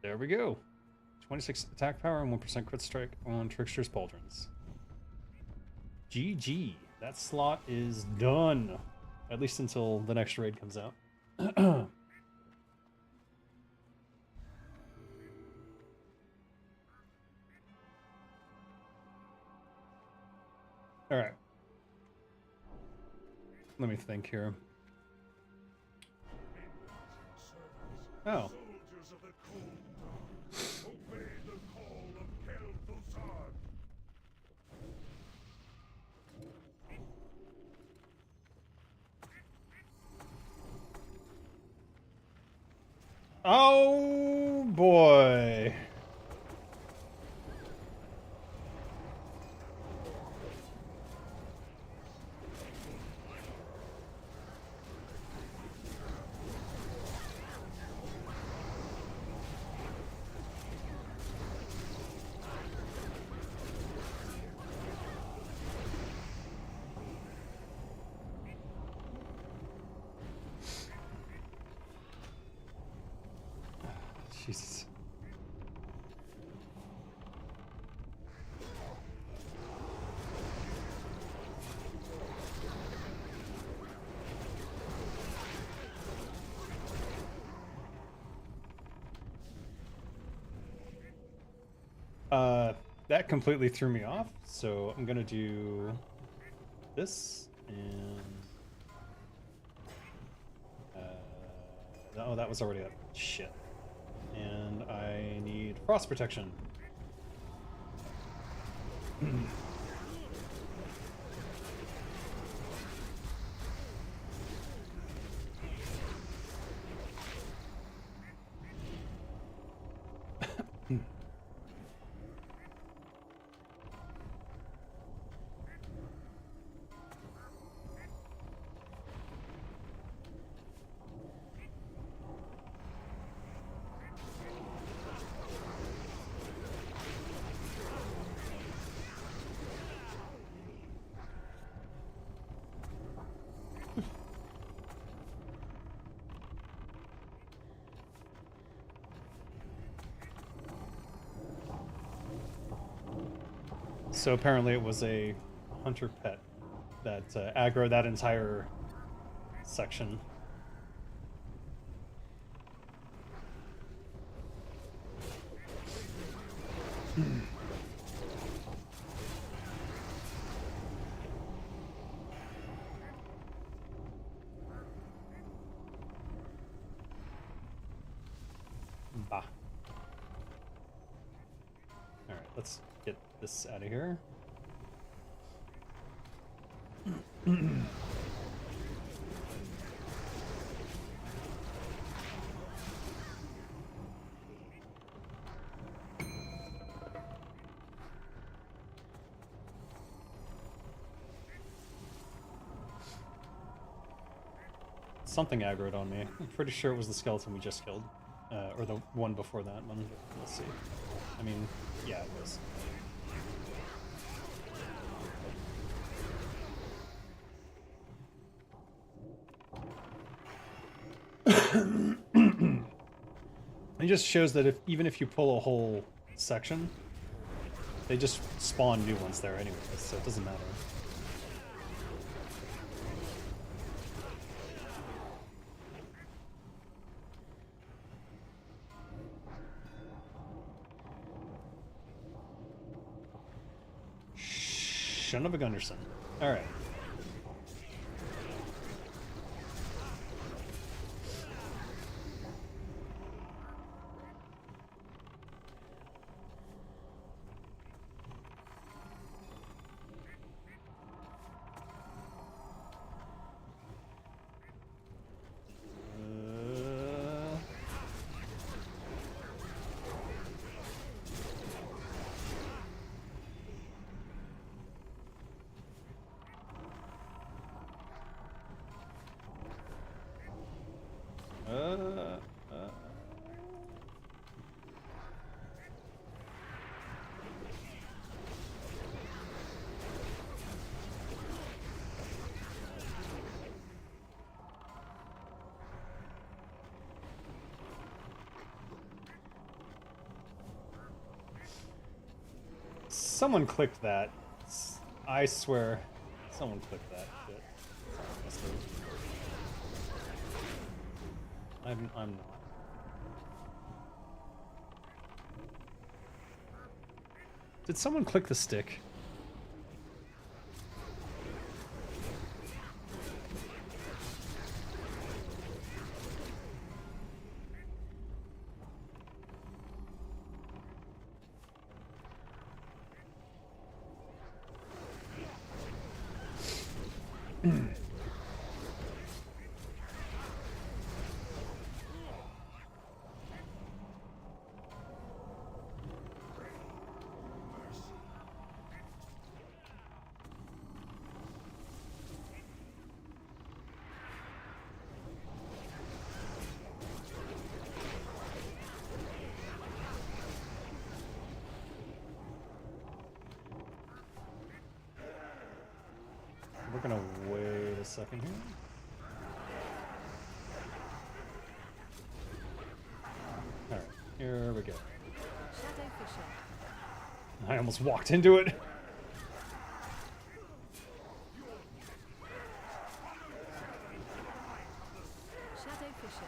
There we go. 26 attack power and 1% crit strike on Trickster's Pauldrons. GG. That slot is done. At least until the next raid comes out. Alright. Let me think here. Oh. Soldiers of the Cold Dawn, obey the call of Kel'Thuzad. Oh boy. Jesus. That completely threw me off, so I'm gonna do this and oh, that was already up. Shit. And I need frost protection. So apparently it was a hunter pet that aggroed that entire section. Bah. Alright, let's get this out of here. Something aggroed on me. I'm pretty sure it was the skeleton we just killed. Or the one before that one. Let's see. I mean, yeah, it was. It just shows that even if you pull a whole section, they just spawn new ones there anyways, so it doesn't matter. Son of a Gunderson. Alright. Someone clicked that. I swear. Someone clicked that shit. I'm not. Did someone click the stick? We're gonna wait a second here. Alright, here we go. Shadow Fisher. I almost walked into it. Shadow Fisher.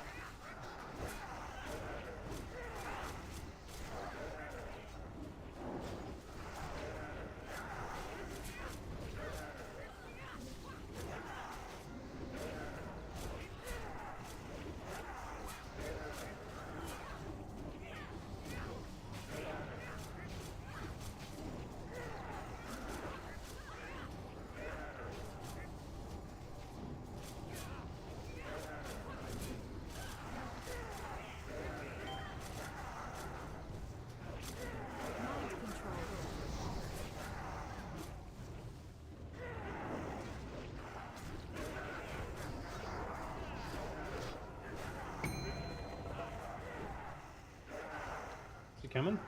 Mind control. Is he coming?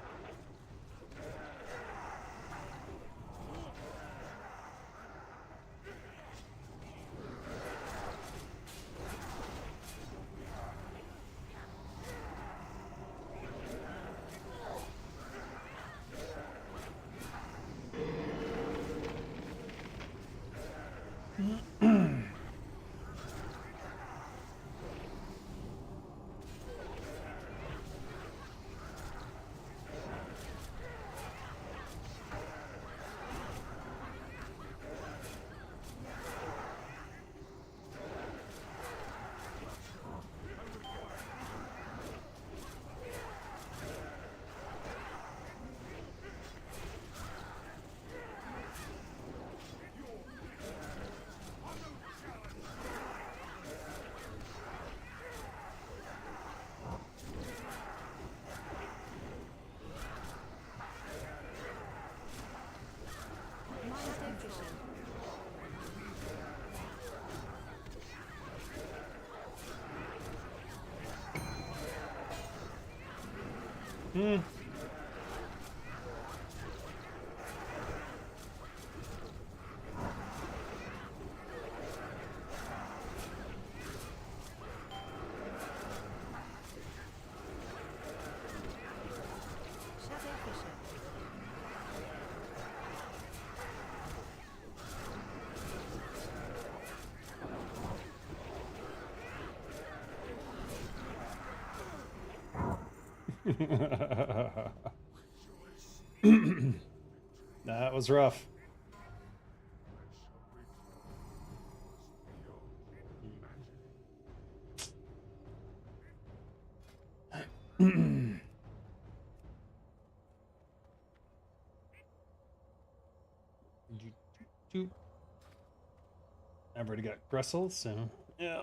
Hmm. Shadow Fisher. That was rough. I've already got Gressel, so yeah.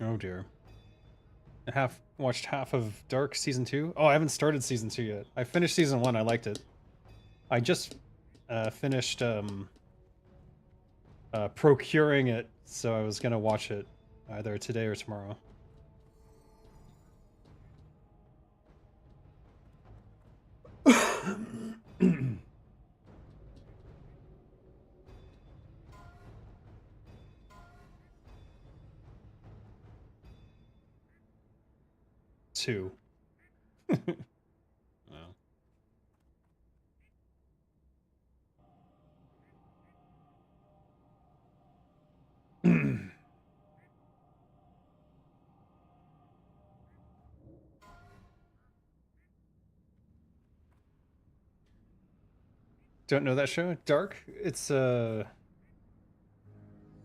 Oh dear. Watched half of Dark season 2. Oh, I haven't started season 2 yet. I finished season 1. I liked it. I just finished procuring it, so I was gonna watch it either today or tomorrow. Two. Well. Don't know that show? Dark? It's a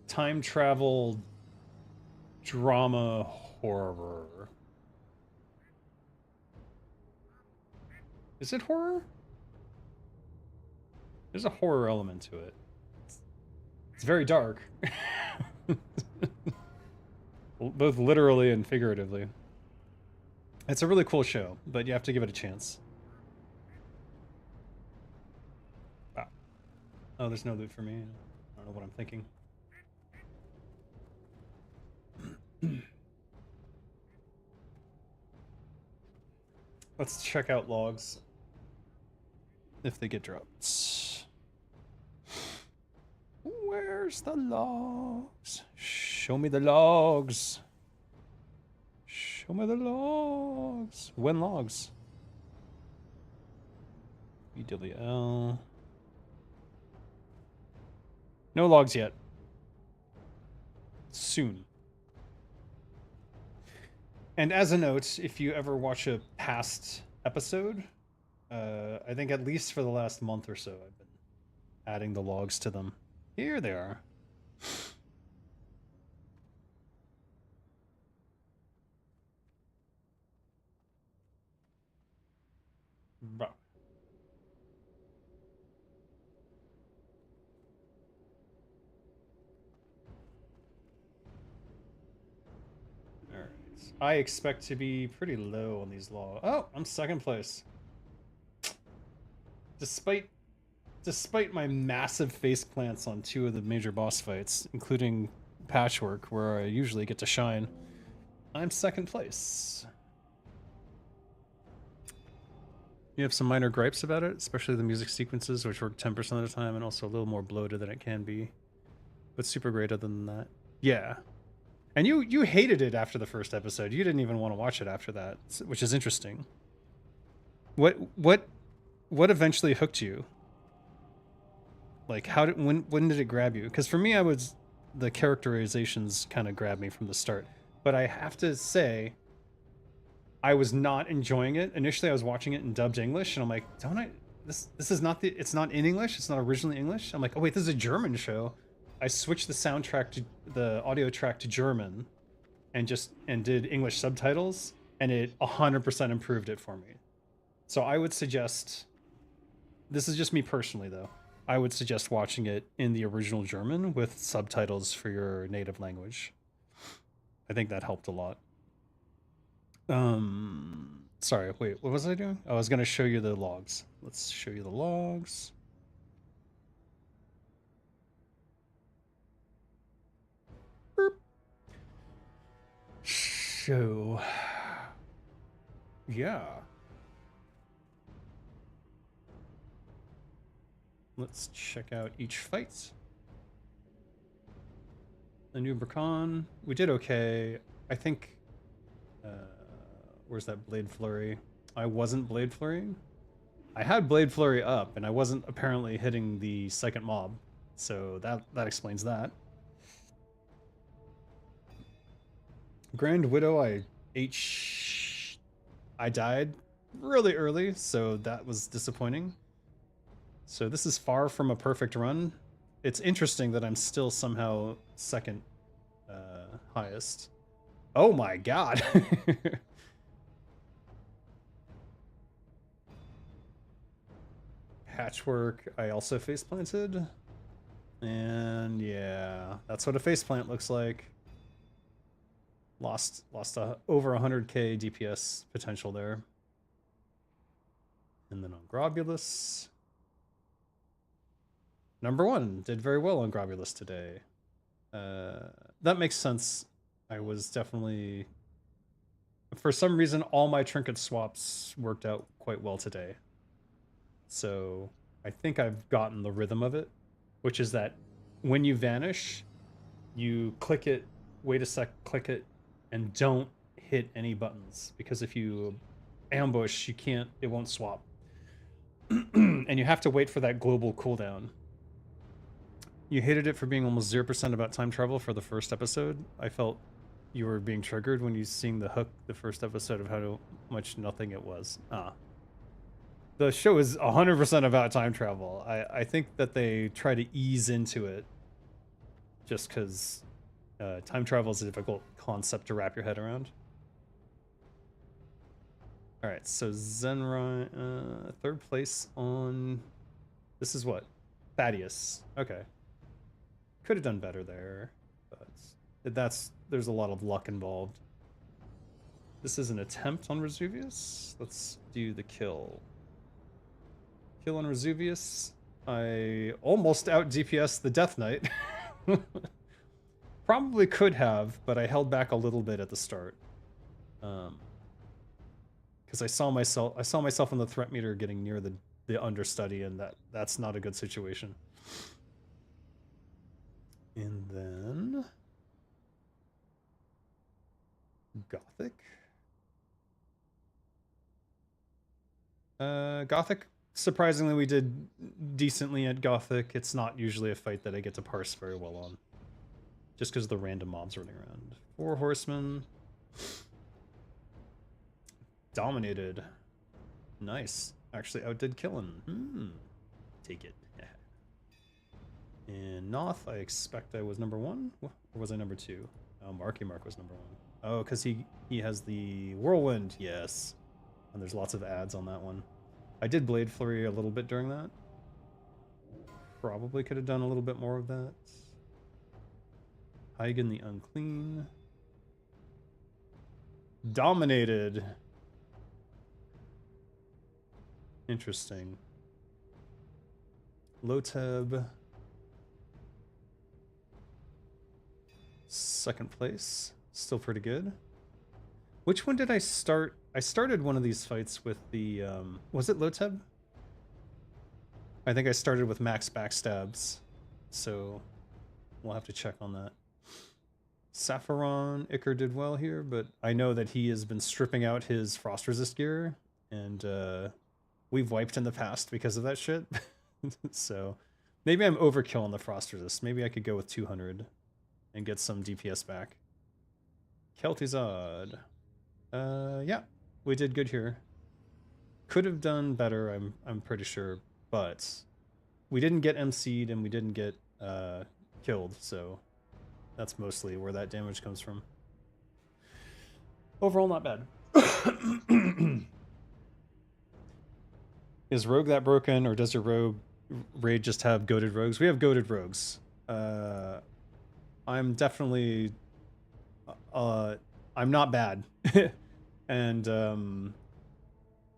time travel drama horror. Is it horror? There's a horror element to it. It's very dark. Both literally and figuratively. It's a really cool show, but you have to give it a chance. Wow. Oh, there's no loot for me. I don't know what I'm thinking. Let's check out logs. If they get dropped. Where's the logs? Show me the logs. Show me the logs. When logs? EWL. No logs yet. Soon. And as a note, if you ever watch a past episode, I think at least for the last month or so, I've been adding the logs to them. Here they are. Bah. Alright. I expect to be pretty low on these logs. Oh, I'm second place. Despite my massive face plants on 2 of the major boss fights, including Patchwork, where I usually get to shine, I'm second place. You have some minor gripes about it, especially the music sequences, which work 10% of the time, and also a little more bloated than it can be. But super great other than that. Yeah. And you hated it after the first episode. You didn't even want to watch it after that, which is interesting. What eventually hooked you? Like, when did it grab you? Because for me, I was the characterizations kind of grabbed me from the start. But I have to say, I was not enjoying it. Initially, I was watching it in dubbed English, and I'm like, don't I? This is not the. It's not in English. It's not originally English. I'm like, oh wait, this is a German show. I switched the soundtrack to the audio track to German, and did English subtitles, and it 100% improved it for me. So I would suggest. This is just me personally, though. I would suggest watching it in the original German with subtitles for your native language. I think that helped a lot. Sorry, wait, what was I doing? I was gonna show you the logs. Let's show you the logs. Boop. So, yeah. Let's check out each fight. The new Bracan, we did okay. I think, where's that Blade Flurry? I wasn't Blade Flurrying. I had Blade Flurry up, and I wasn't apparently hitting the second mob. So that explains that. Grand Widow, I died really early, so that was disappointing. So this is far from a perfect run. It's interesting that I'm still somehow second highest. Oh my god. Patchwork, I also face planted. And yeah, that's what a faceplant looks like. Lost over 100k DPS potential there. And then on Grobulus. Number 1, did very well on Grobulus today. That makes sense. I was definitely... For some reason, all my trinket swaps worked out quite well today. So I think I've gotten the rhythm of it, which is that when you vanish, you click it, wait a sec, click it, and don't hit any buttons. Because if you ambush, it won't swap. And you have to wait for that global cooldown. You hated it for being almost 0% about time travel for the first episode. I felt you were being triggered when you seen the hook the first episode of how much nothing it was. The show is 100% about time travel. I think that they try to ease into it just because time travel is a difficult concept to wrap your head around. Alright, so Zenrai, third place on... This is what? Thaddeus. Okay. Could have done better there, but there's a lot of luck involved. This is an attempt on Resuvius. Let's do the kill. Kill on Resuvius. I almost out DPS the Death Knight. Probably could have, but I held back a little bit at the start. Because I saw myself on the threat meter getting near the understudy, and that's not a good situation. And then Gothic. Gothic, surprisingly, we did decently at Gothic. It's not usually a fight that I get to parse very well on, just because of the random mobs running around. 4 horsemen. Dominated. Nice. Actually outdid Killen. Take it. And Noth, I expect I was number 1? Or was I number 2? Oh, Marky Mark was number 1. Oh, because he has the Whirlwind. Yes. And there's lots of ads on that one. I did Blade Flurry a little bit during that. Probably could have done a little bit more of that. Hygen the Unclean. Dominated. Interesting. Loteb. Second place. Still pretty good. Which one did I start? I started one of these fights with the, was it Loteb? I think I started with max backstabs. So we'll have to check on that. Sapphiron, Icar did well here, but I know that he has been stripping out his frost resist gear, and we've wiped in the past because of that shit. So maybe I'm overkill on the frost resist. Maybe I could go with 200. and get some DPS back. Kel'Thuzad. Yeah, we did good here. Could have done better, I'm pretty sure, but we didn't get MC'd and we didn't get killed, so that's mostly where that damage comes from. Overall, not bad. Is Rogue that broken, or does your Rogue raid just have goated rogues? We have goated rogues. I'm definitely... I'm not bad. And,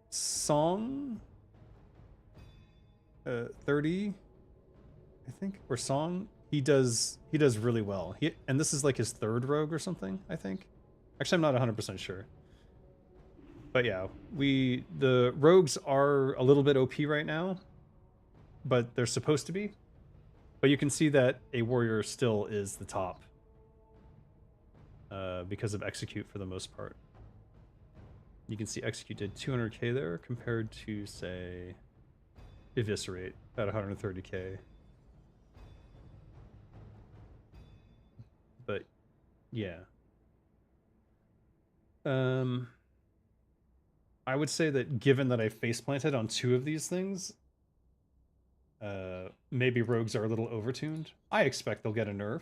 Song... 30, I think, or Song, he does really well. And this is like his third rogue or something, I think. Actually, I'm not 100% sure. But yeah, the rogues are a little bit OP right now, but they're supposed to be. But you can see that a warrior still is the top because of execute for the most part. You can see execute did 200k there compared to, say, eviscerate at 130k. But yeah. I would say that given that I face planted on 2 of these things, maybe rogues are a little overtuned. I expect they'll get a nerf.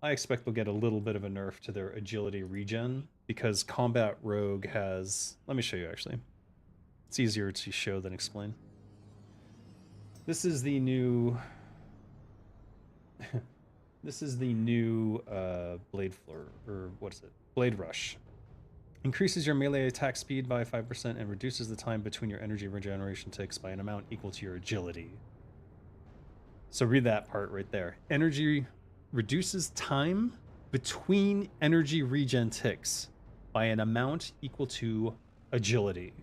I expect they'll get a little bit of a nerf to their agility regen because combat rogue has... Let me show you actually. It's easier to show than explain. This is the new... This is the new Blade Fleur, or what is it? Blade Rush. Increases your melee attack speed by 5% and reduces the time between your energy regeneration ticks by an amount equal to your agility. So read that part right there. Energy reduces time between energy regen ticks by an amount equal to agility.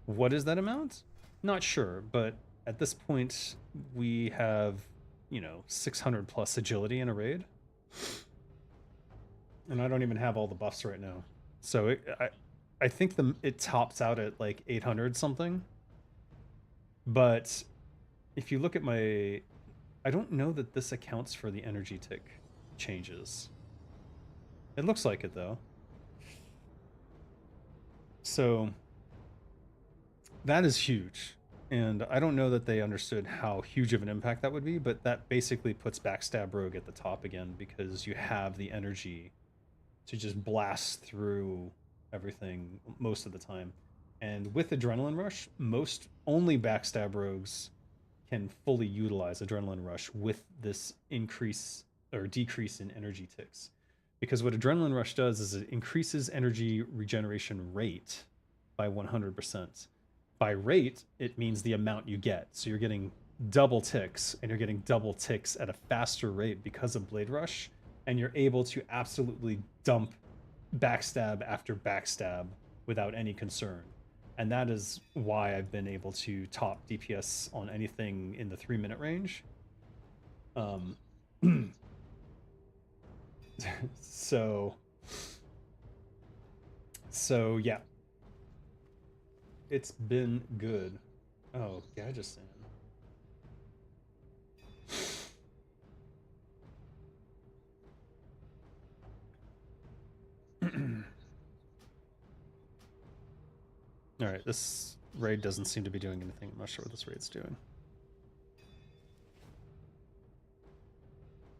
What is that amount? Not sure, but at this point we have, you know, 600 plus agility in a raid. And I don't even have all the buffs right now. So I think it tops out at like 800 something. But if you look at my... I don't know that this accounts for the energy tick changes. It looks like it though. So that is huge. And I don't know that they understood how huge of an impact that would be, but that basically puts Backstab Rogue at the top again because you have the energy to just blast through everything most of the time. And with Adrenaline Rush, only Backstab Rogues can fully utilize Adrenaline Rush with this increase or decrease in energy ticks. Because what Adrenaline Rush does is it increases energy regeneration rate by 100%. By rate, it means the amount you get. So you're getting double ticks, and you're getting double ticks at a faster rate because of Blade Rush, and you're able to absolutely dump backstab after backstab without any concern. And that is why I've been able to top DPS on anything in the 3-minute range. So yeah. It's been good. Oh, Gadgesan. Alright, this raid doesn't seem to be doing anything. I'm not sure what this raid's doing.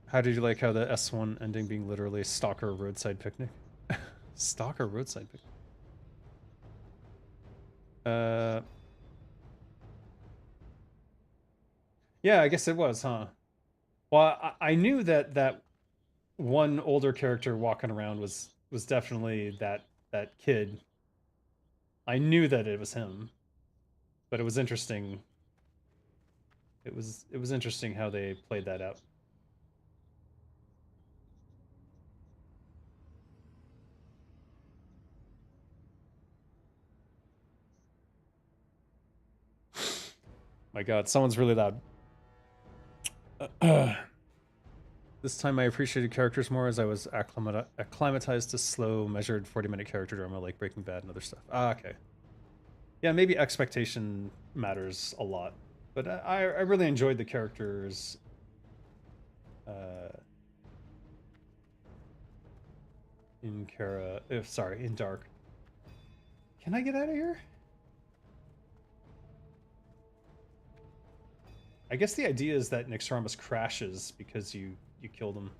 How did you like how the S1 ending being literally Stalker Roadside Picnic? Stalker Roadside Picnic. Yeah, I guess it was, huh? Well, I knew that one older character walking around was definitely that kid. I knew that it was him, but it was interesting. It was interesting how they played that out. My God, someone's really loud. This time I appreciated characters more as I was acclimatized to slow, measured 40-minute character drama like Breaking Bad and other stuff. Ah, okay. Yeah, maybe expectation matters a lot. But I really enjoyed the characters in Kara, sorry, in Dark. Can I get out of here? I guess the idea is that Naxx crashes because you killed him.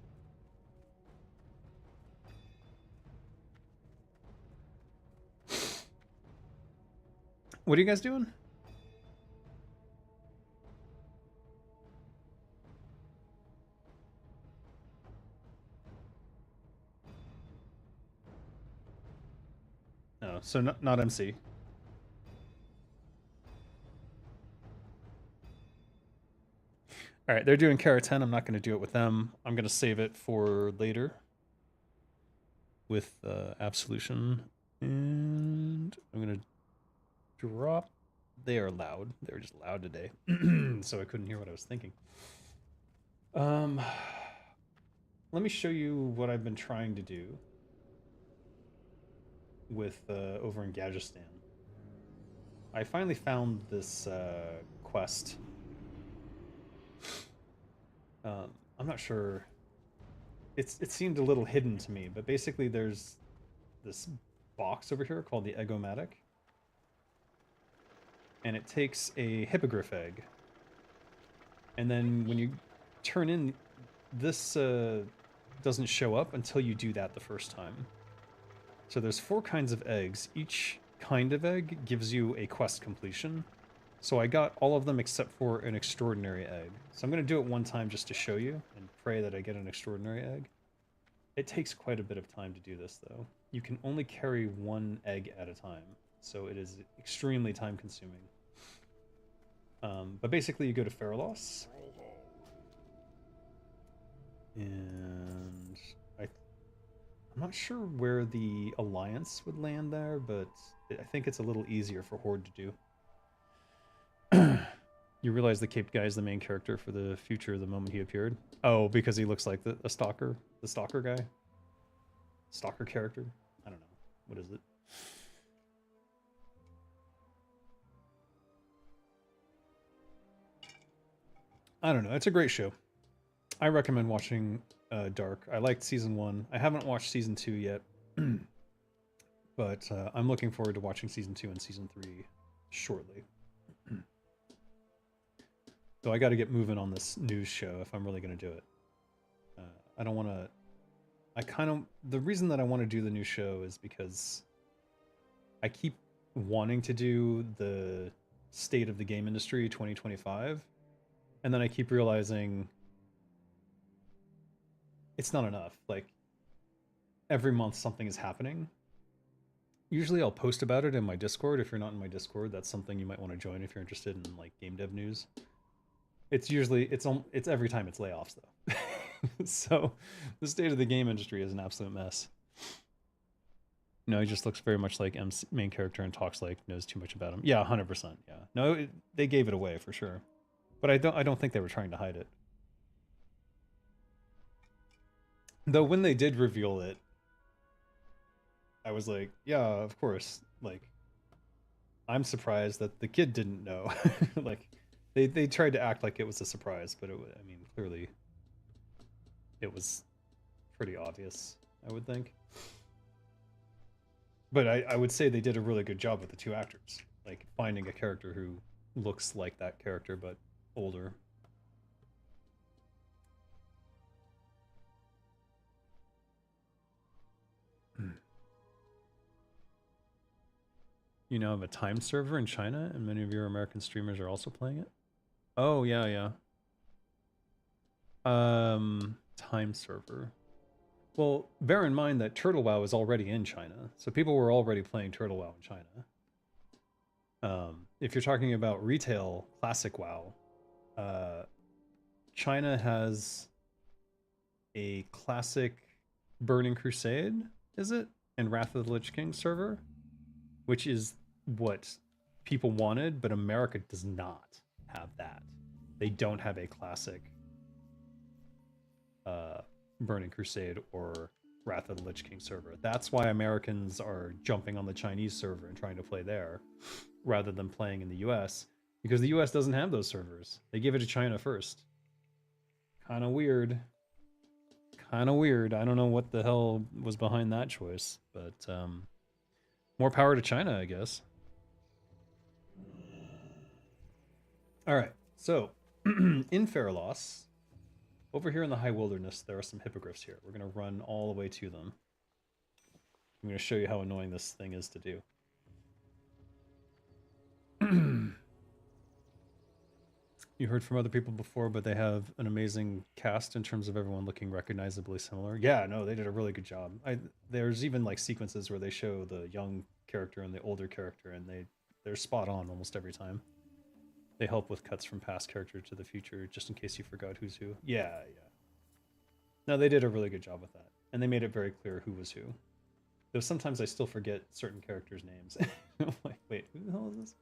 What are you guys doing? No, so not MC. All right, they're doing Kara 10. I'm not going to do it with them. I'm going to save it for later with Absolution. And I'm going to drop. They are loud. They're just loud today. So I couldn't hear what I was thinking. Let me show you what I've been trying to do with over in Gadgeistan. I finally found this quest. I'm not sure. It seemed a little hidden to me, but basically there's this box over here called the Eggomatic, and it takes a hippogriff egg, and then when you turn in, this doesn't show up until you do that the first time. So there's 4 kinds of eggs. Each kind of egg gives you a quest completion. So I got all of them except for an extraordinary egg. So I'm going to do it one time just to show you and pray that I get an extraordinary egg. It takes quite a bit of time to do this, though. You can only carry 1 egg at a time, so it is extremely time consuming. But basically you go to Faralos, and I'm not sure where the Alliance would land there, but I think it's a little easier for Horde to do. You realize the Caped guy is the main character for the future the moment he appeared? Oh, because he looks like the stalker guy? Stalker character? I don't know. What is it? I don't know. It's a great show. I recommend watching Dark. I liked season 1. I haven't watched season 2 yet. But I'm looking forward to watching season 2 and season 3 shortly. So I got to get moving on this news show if I'm really going to do it. I don't want to... The reason that I want to do the new show is because I keep wanting to do the State of the Game Industry 2025, and then I keep realizing it's not enough. Like, every month something is happening. Usually I'll post about it in my Discord. If you're not in my Discord, that's something you might want to join if you're interested in like game dev news. It's usually it's every time it's layoffs though. So the state of the game industry is an absolute mess. No, he just looks very much like M's main character and talks like knows too much about him. Yeah, 100%. Yeah, no, they gave it away for sure, but I don't think they were trying to hide it. Though when they did reveal it, I was like, yeah, of course. Like, I'm surprised that the kid didn't know. Like, they tried to act like it was a surprise, but I mean, clearly, it was pretty obvious, I would think. But I would say they did a really good job with the 2 actors, like finding a character who looks like that character but older. You now have a time server in China, and many of your American streamers are also playing it? Oh, yeah, yeah. Time server. Well, bear in mind that Turtle WoW is already in China, so people were already playing Turtle WoW in China. If you're talking about retail classic WoW, China has a classic Burning Crusade, is it? And Wrath of the Lich King server, which is what people wanted, but America does not have that. They don't have a classic Burning Crusade or Wrath of the Lich King server. That's why Americans are jumping on the Chinese server and trying to play there rather than playing in the US, because the US doesn't have those servers. They give it to China first. Kind of weird. kind of weird. I don't know what the hell was behind that choice, but more power to China, I guess. All right, so in Fairloss, over here in the High Wilderness, there are some hippogriffs here. We're going to run all the way to them. I'm going to show you how annoying this thing is to do. You heard from other people before, but they have an amazing cast in terms of everyone looking recognizably similar. Yeah, no, they did a really good job. There's even like sequences where they show the young character and the older character, and they're spot on almost every time. They help with cuts from past character to the future, just in case you forgot who's who. Yeah, yeah. No, they did a really good job with that, and they made it very clear who was who. Though sometimes I still forget certain characters' names. I'm like, wait, who the hell is this?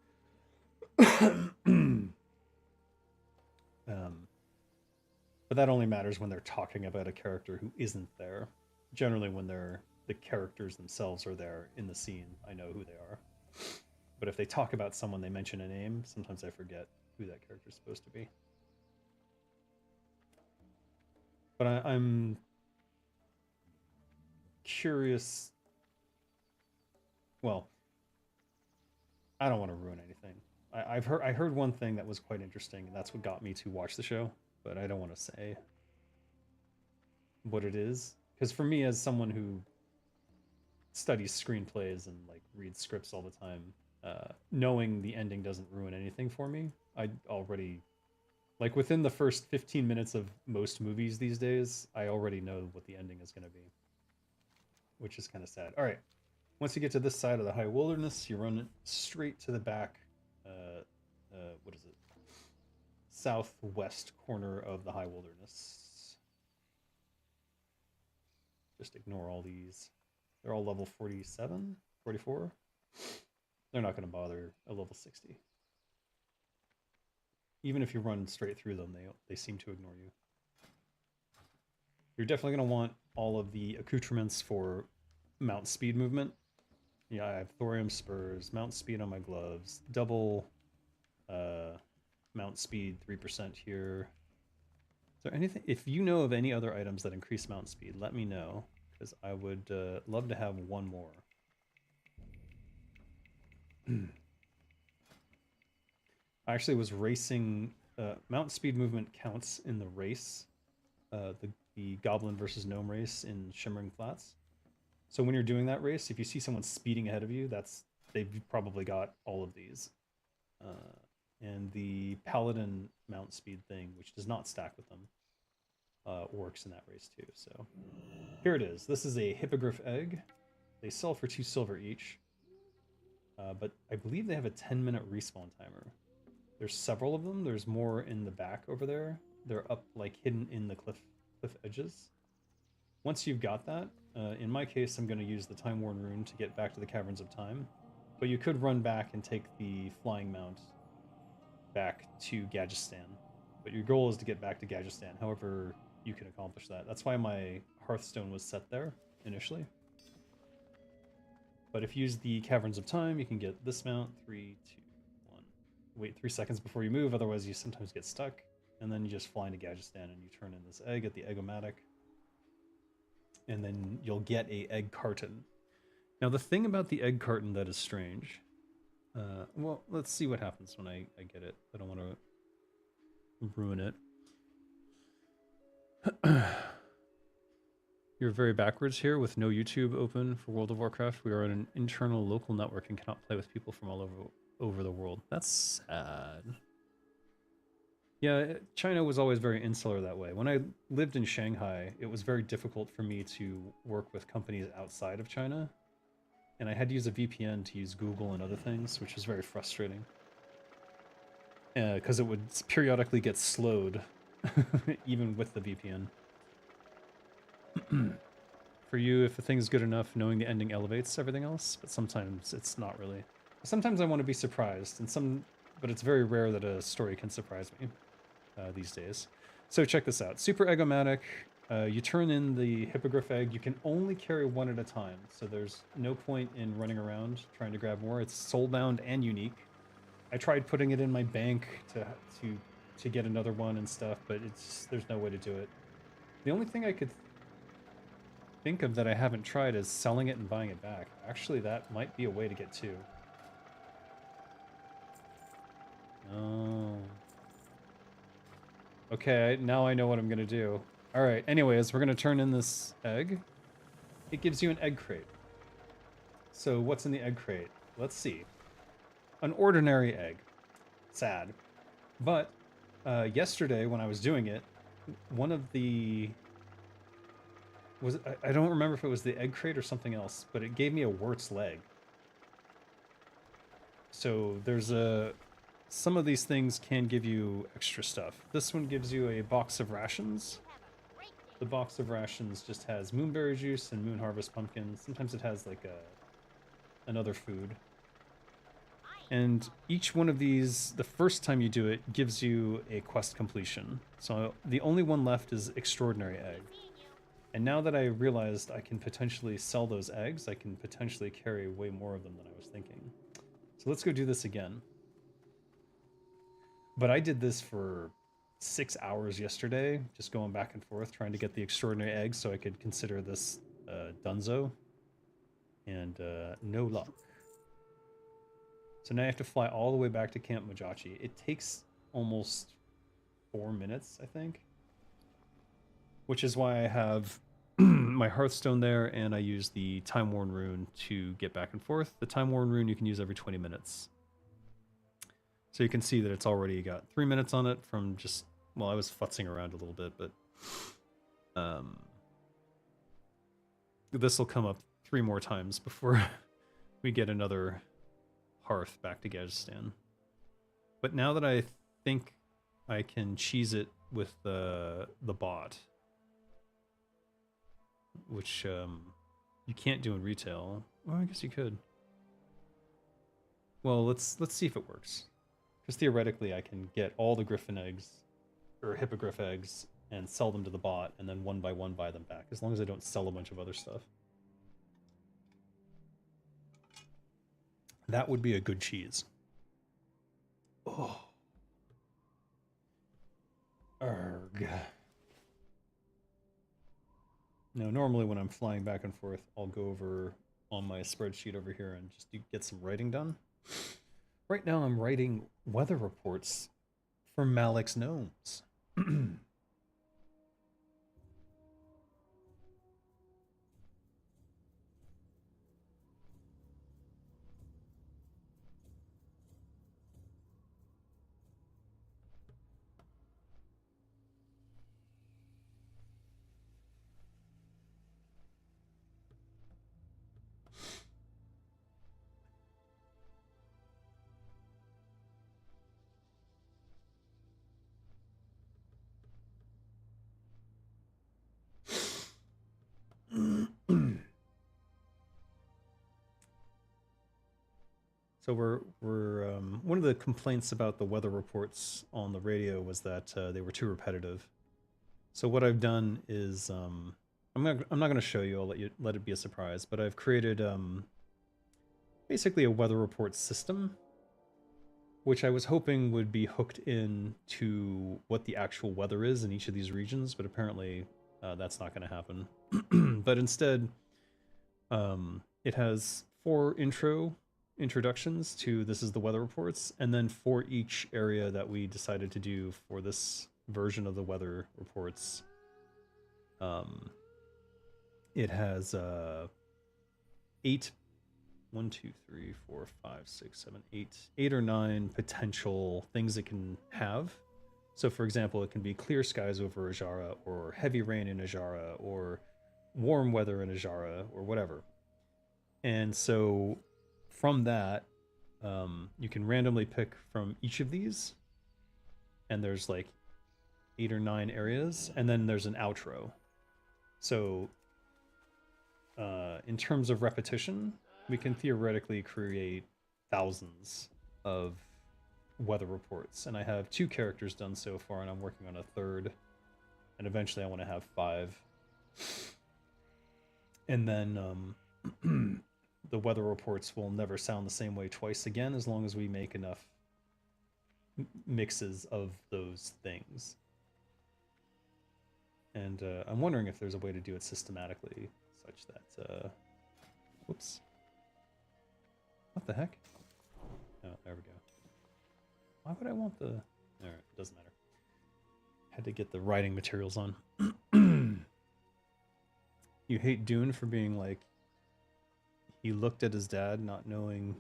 But that only matters when they're talking about a character who isn't there. Generally, when the characters themselves are there in the scene, I know who they are. But if they talk about someone, they mention a name, sometimes I forget who that character is supposed to be. But I'm curious. Well, I don't want to ruin anything. I heard one thing that was quite interesting, and that's what got me to watch the show. But I don't want to say what it is, because for me, as someone who studies screenplays and like reads scripts all the time, knowing the ending doesn't ruin anything for me. I already, like within the first 15 minutes of most movies these days, I already know what the ending is going to be, which is kind of sad. All right, once you get to this side of the High Wilderness, you run straight to the back. What is it? Southwest corner of the High Wilderness. Just ignore all these. They're all level 47, 44. They're not going to bother a level 60. Even if you run straight through them, they seem to ignore you. You're definitely going to want all of the accoutrements for mount speed movement. Yeah, I have thorium spurs, mount speed on my gloves, double mount speed 3% here. Is there anything, if you know of any other items that increase mount speed, let me know, because I would love to have one more. I actually was racing. Mount speed movement counts in the race, the Goblin versus Gnome race in Shimmering Flats. So when you're doing that race, if you see someone speeding ahead of you, they've probably got all of these. And the Paladin mount speed thing, which does not stack with them, works in that race too. So here it is. This is a hippogriff egg. They sell for 2 silver each. But I believe they have a 10-minute respawn timer. There's several of them. There's more in the back over there. They're up, like, hidden in the cliff edges. Once you've got that, in my case, I'm going to use the Time Worn Rune to get back to the Caverns of Time. But you could run back and take the Flying Mount back to Gadgetzan. But your goal is to get back to Gadgetzan, however you can accomplish that. That's why my Hearthstone was set there, initially. But if you use the Caverns of Time, you can get this mount, 3, 2, 1. Wait 3 seconds before you move, otherwise you sometimes get stuck. And then you just fly into Gadgetzan and you turn in this egg at the Eggomatic. And then you'll get a egg carton. Now the thing about the egg carton that is strange, well, let's see what happens when I get it. I don't want to ruin it. You're very backwards here with no YouTube open for World of Warcraft. We are on an internal local network and cannot play with people from all over the world. That's sad. Yeah, China was always very insular that way. When I lived in Shanghai, it was very difficult for me to work with companies outside of China. And I had to use a VPN to use Google and other things, which was very frustrating. Because it would periodically get slowed, even with the VPN. For you, if a thing's good enough, knowing the ending elevates everything else, but sometimes it's not really. Sometimes I want to be surprised, but it's very rare that a story can surprise me these days. So check this out. Super Eggomatic. You turn in the Hippogriff egg. You can only carry one at a time, so there's no point in running around trying to grab more. It's soulbound and unique. I tried putting it in my bank to get another one and stuff, but there's no way to do it. The only thing I could think of that I haven't tried is selling it and buying it back. Actually, that might be a way to get two. Oh. Okay, now I know what I'm gonna do. Alright, anyways, we're gonna turn in this egg. It gives you an egg crate. So what's in the egg crate? Let's see. An ordinary egg. Sad. But yesterday when I was doing it, one of the... I don't remember if it was the egg crate or something else, but it gave me a Wirt's leg. So there's some of these things can give you extra stuff. This one gives you a box of rations. The box of rations just has moonberry juice and moon harvest pumpkin. Sometimes it has like another food. And each one of these, the first time you do it, gives you a quest completion. So the only one left is Extraordinary Egg. And now that I realized I can potentially sell those eggs, I can potentially carry way more of them than I was thinking. So let's go do this again. But I did this for 6 hours yesterday, just going back and forth, trying to get the Extraordinary Egg so I could consider this Dunzo. And no luck. So now I have to fly all the way back to Camp Majachi. It takes almost 4 minutes, I think. Which is why I have my Hearthstone there, and I use the Time Worn Rune to get back and forth. The Time Worn Rune you can use every 20 minutes. So you can see that it's already got 3 minutes on it from just... Well, I was futzing around a little bit, but... this will come up 3 more times before we get another hearth back to Gajestan. But now that I think I can cheese it with the bot, which you can't do in retail. Well, I guess you could. Well, let's see if it works. Because theoretically, I can get all the Griffin eggs or Hippogriff eggs and sell them to the bot, and then one by one buy them back, as long as I don't sell a bunch of other stuff. That would be a good cheese. Oh. Arg. Now, normally when I'm flying back and forth, I'll go over on my spreadsheet over here and just get some writing done. Right now, I'm writing weather reports for Malik's gnomes. So we're one of the complaints about the weather reports on the radio was that they were too repetitive. So what I've done is I'm not going to show you. I'll let it be a surprise. But I've created basically a weather report system, which I was hoping would be hooked in to what the actual weather is in each of these regions. But apparently that's not going to happen. But instead, it has 4 introductions to this is the weather reports, and then for each area that we decided to do for this version of the weather reports, it has 8 1 2 3 4 5 6 7 8 or 9 potential things it can have. So for example, it can be clear skies over Ajara, or heavy rain in Ajara, or warm weather in Ajara, or whatever. And so from that, you can randomly pick from each of these, and there's like 8 or 9 areas, and then there's an outro. So in terms of repetition, we can theoretically create thousands of weather reports, and I have 2 characters done so far, and I'm working on a 3rd, and eventually I want to have 5. And then the weather reports will never sound the same way twice again, as long as we make enough mixes of those things. And I'm wondering if there's a way to do it systematically, such that... whoops. What the heck? Oh, there we go. Why would I want the... Alright, it doesn't matter. Had to get the writing materials on. You hate Dune for being like... He looked at his dad, not knowing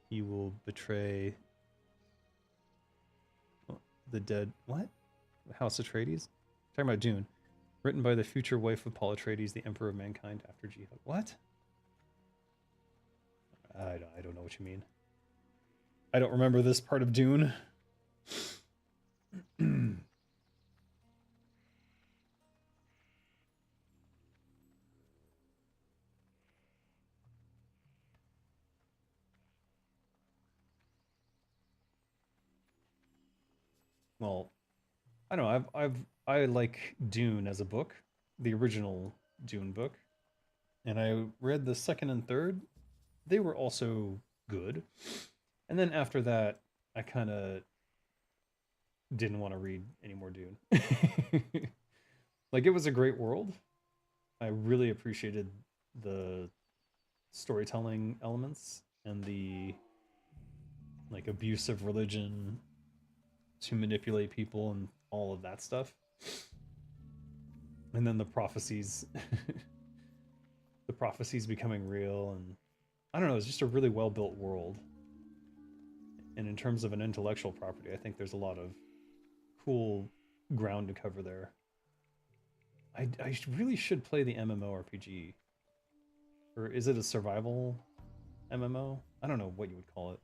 he will betray... the dead... What? House Atreides? Talking about Dune. Written by the future wife of Paul Atreides, the Emperor of Mankind after Jihad. What? I don't know what you mean. I don't remember this part of Dune. Well, I don't know. I like Dune as a book, the original Dune book, and I read the second and third. They were also good, and then after that, I kind of didn't want to read any more Dune. Like, it was a great world. I really appreciated the storytelling elements and the like abuse of religion to manipulate people and all of that stuff. And then the prophecies the prophecies becoming real, and I don't know, it's just a really well built world. And in terms of an intellectual property, I think there's a lot of cool ground to cover there. I really should play the MMORPG. Or is it a survival MMO? I don't know what you would call it.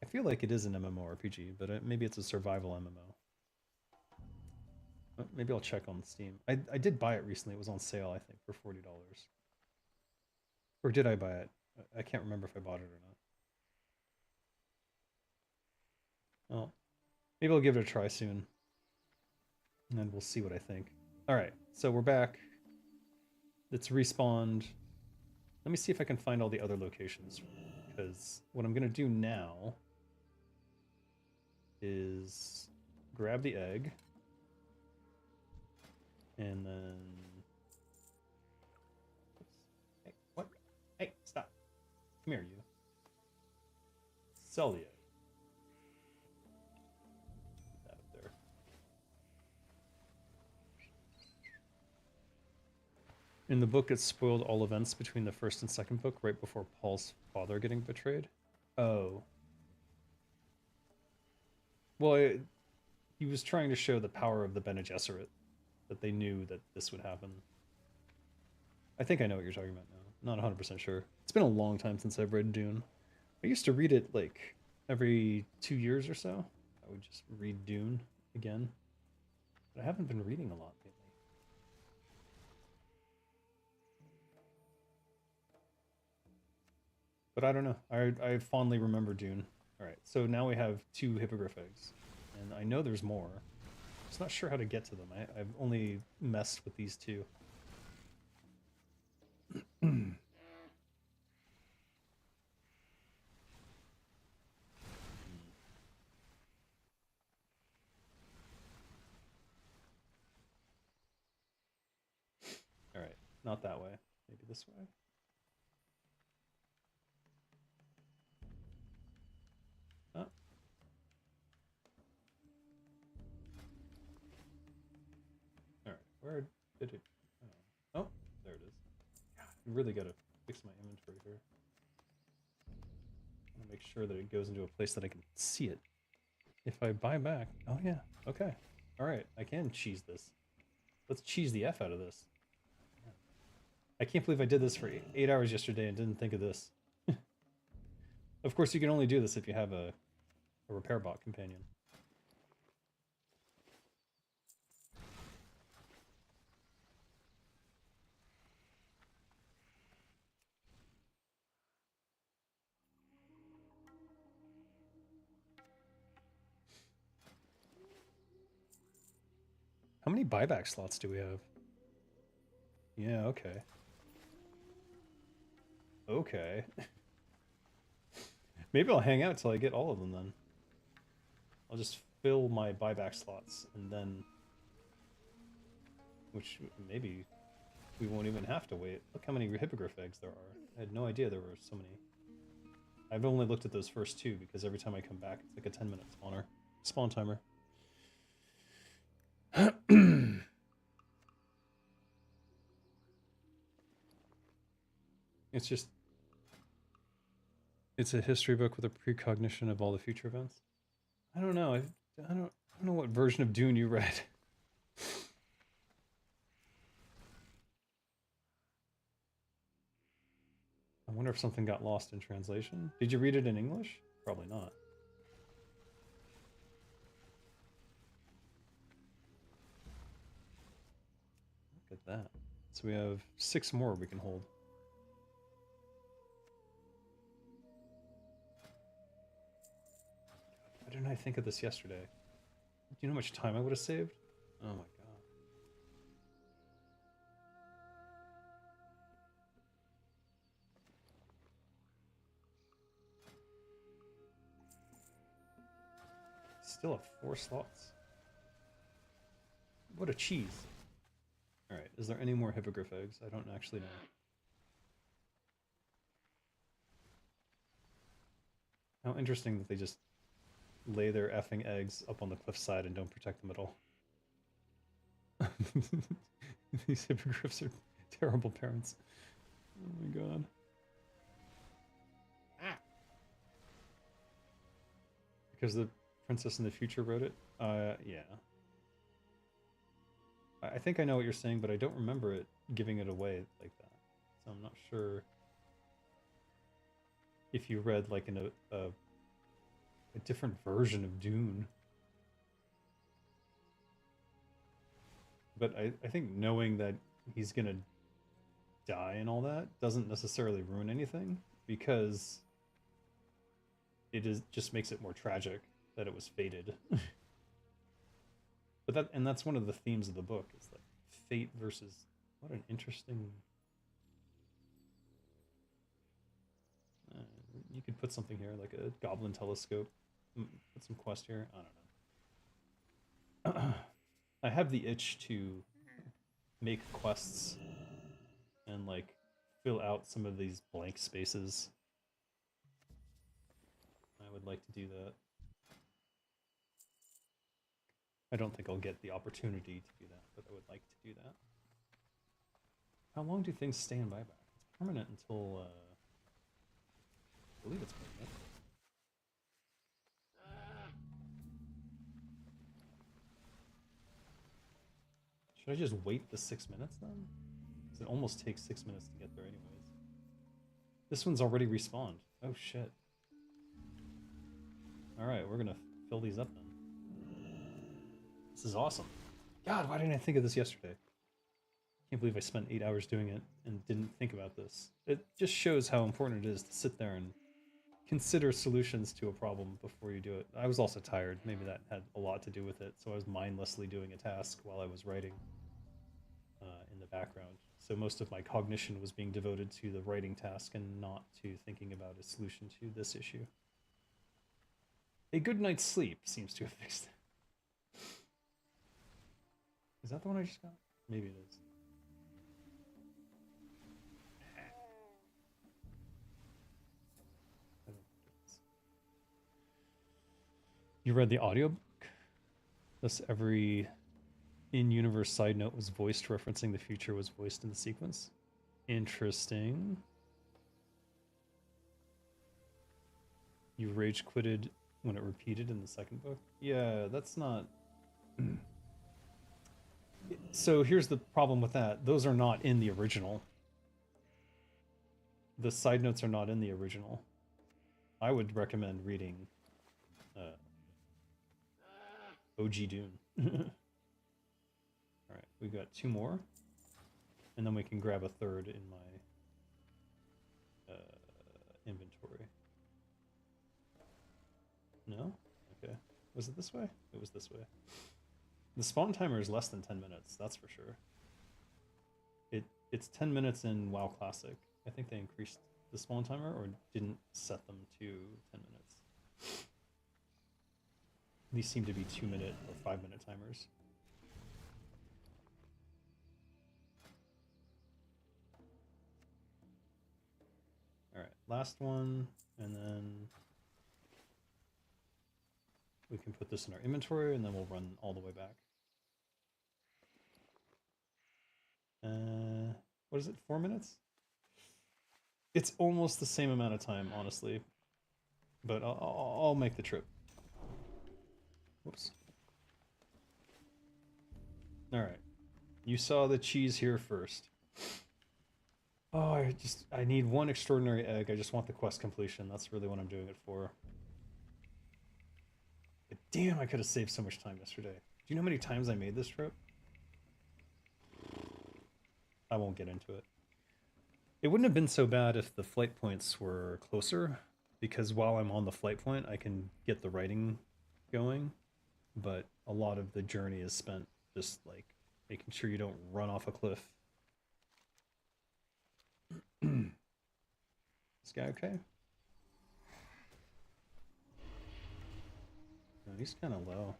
I feel like it is an MMORPG, but maybe it's a survival MMO. Maybe I'll check on Steam. I did buy it recently. It was on sale, I think, for $40. Or did I buy it? I can't remember if I bought it or not. Well, maybe I'll give it a try soon. And then we'll see what I think. Alright, so we're back. It's respawned. Let me see if I can find all the other locations. Because what I'm going to do now is grab the egg. And then... Oops. Hey, what? Hey, stop. Come here, you. Sell the egg. Put that up there. In the book, it spoiled all events between the first and second book, right before Paul's father getting betrayed. Oh. Well, he was trying to show the power of the Bene Gesserit, that they knew that this would happen. I think I know what you're talking about now. Not 100% sure. It's been a long time since I've read Dune. I used to read it like every 2 years or so. I would just read Dune again. But I haven't been reading a lot lately. But I don't know. I fondly remember Dune. Alright, so now we have 2 hippogriff eggs. And I know there's more. Just not sure how to get to them. I've only messed with these 2. Alright, not that way. Maybe this way? Oh. Alright, where did it... Oh, there it is. God, I really gotta fix my inventory here. I want to make sure that it goes into a place that I can see it. If I buy back... Oh yeah, okay. Alright, I can cheese this. Let's cheese the F out of this. I can't believe I did this for 8 hours yesterday and didn't think of this. Of course, you can only do this if you have a repair bot companion. How many buyback slots do we have? Yeah, okay. Okay. Maybe I'll hang out till I get all of them then. I'll just fill my buyback slots and then which maybe we won't even have to wait. Look how many hippogriff eggs there are. I had no idea there were so many. I've only looked at those first two because every time I come back, it's like a 10-minute spawn timer. It's just, it's a history book with a precognition of all the future events. I don't know. I don't know what version of Dune you read. I wonder if something got lost in translation. Did you read it in English? Probably not. Look at that. So we have 6 more we can hold. Why didn't I think of this yesterday? Do you know how much time I would have saved? Oh my god. Still have 4 slots. What a cheese. Alright, is there any more hippogriff eggs? I don't actually know. How interesting that they just lay their effing eggs up on the cliffside and don't protect them at all. These hippogriffs are terrible parents. Oh my god. Because the Princess in the Future wrote it? Yeah. I think I know what you're saying, but I don't remember it giving it away like that. So I'm not sure if you read like in a different version of Dune. But I think knowing that he's gonna die and all that doesn't necessarily ruin anything, because just makes it more tragic that it was fated. But that's one of the themes of the book, is like fate versus, what an interesting. You could put something here like a goblin telescope. Put some quest here. I don't know. I have the itch to make quests and like fill out some of these blank spaces. I would like to do that. I don't think I'll get the opportunity to do that, but I would like to do that. How long do things stay in buyback? It's permanent until, I believe it's permanent. Should I just wait the 6 minutes then? Because it almost takes 6 minutes to get there anyways. This one's already respawned. Oh shit. Alright, we're gonna fill these up then. This is awesome. God, why didn't I think of this yesterday? Can't believe I spent 8 hours doing it and didn't think about this. It just shows how important it is to sit there and consider solutions to a problem before you do it. I was also tired. Maybe that had a lot to do with it. So I was mindlessly doing a task while I was writing in the background. So most of my cognition was being devoted to the writing task and not to thinking about a solution to this issue. A good night's sleep seems to have fixed it. Is that the one I just got? Maybe it is. I don't think it is. You read the audiobook? Thus every in-universe side note was voiced referencing the future was voiced in the sequence. Interesting. You rage quitted when it repeated in the second book? Yeah, that's not... So here's the problem with that. Those are not in the original. The side notes are not in the original. I would recommend reading OG Dune. Alright, we've got 2 more. And then we can grab a third in my inventory. No? Okay. Was it this way? It was this way. The spawn timer is less than 10 minutes, that's for sure. It's 10 minutes in WoW Classic. I think they increased the spawn timer or didn't set them to 10 minutes. These seem to be 2-minute or 5-minute timers. Alright, last one, and then we can put this in our inventory, and then we'll run all the way back. What is it, 4 minutes? It's almost the same amount of time, honestly. But I'll make the trip. Whoops. Alright. You saw the cheese here first. Oh, I need one extraordinary egg. I just want the quest completion. That's really what I'm doing it for. But damn, I could have saved so much time yesterday. Do you know how many times I made this trip? I won't get into it. It wouldn't have been so bad if the flight points were closer, because while I'm on the flight point, I can get the writing going, but a lot of the journey is spent just, like, making sure you don't run off a cliff. This guy okay? No, he's kind of low.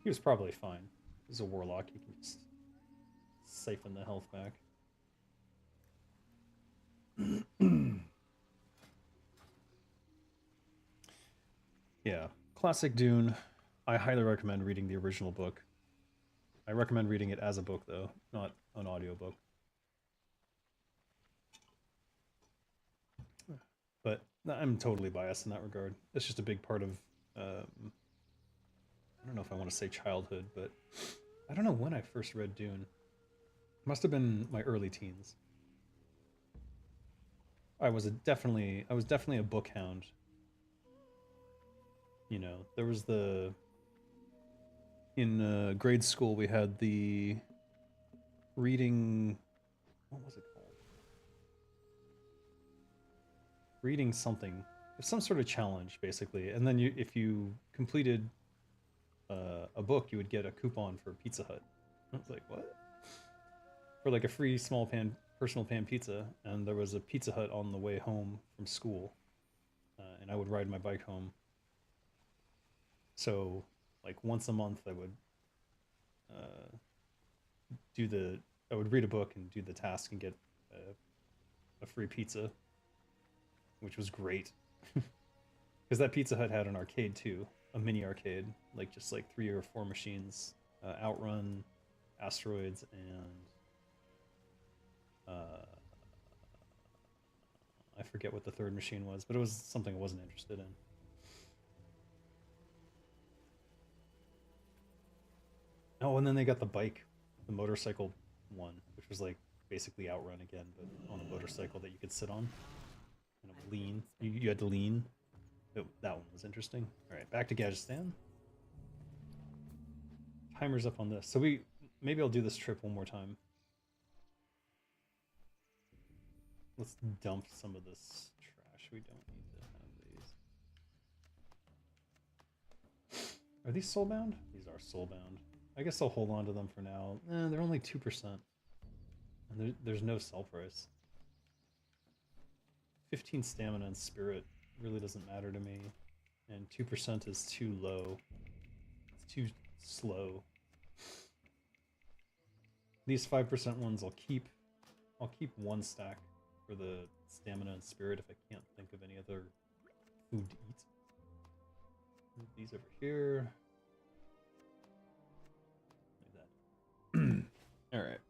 He was probably fine. He's a warlock, he can just siphon the health back. Yeah, classic Dune. I highly recommend reading the original book. I recommend reading it as a book, though, not an audiobook. But I'm totally biased in that regard. It's just a big part of, I don't know if I want to say childhood, but I don't know when I first read Dune. Must have been my early teens. I was definitely a book hound. You know, there was in grade school we had the reading, what was it called? Reading something, some sort of challenge, basically. And then if you completed a book, you would get a coupon for Pizza Hut. I was like, what? For like a free personal pan pizza. And there was a Pizza Hut on the way home from school, and I would ride my bike home. So, like, once a month, I would I would read a book and do the task and get a free pizza, which was great. Because that Pizza Hut had an arcade too, a mini arcade, like just like 3 or 4 machines, Outrun, Asteroids, and I forget what the third machine was, but it was something I wasn't interested in. Oh, and then they got the bike, the motorcycle one, which was like basically Outrun again, but on a motorcycle that you could sit on. And it would lean. You had to lean. That one was interesting. All right, back to Gajestan. Timer's up on this. So maybe I'll do this trip one more time. Let's dump some of this trash. We don't need to have these. Are these soulbound? These are soulbound. I guess I'll hold on to them for now. They're only 2%. And there's no sell price. 15 stamina and spirit really doesn't matter to me. And 2% is too low. It's too slow. These 5% ones I'll keep. I'll keep 1 stack for the stamina and spirit if I can't think of any other food to eat. Move these over here. Like that. All right.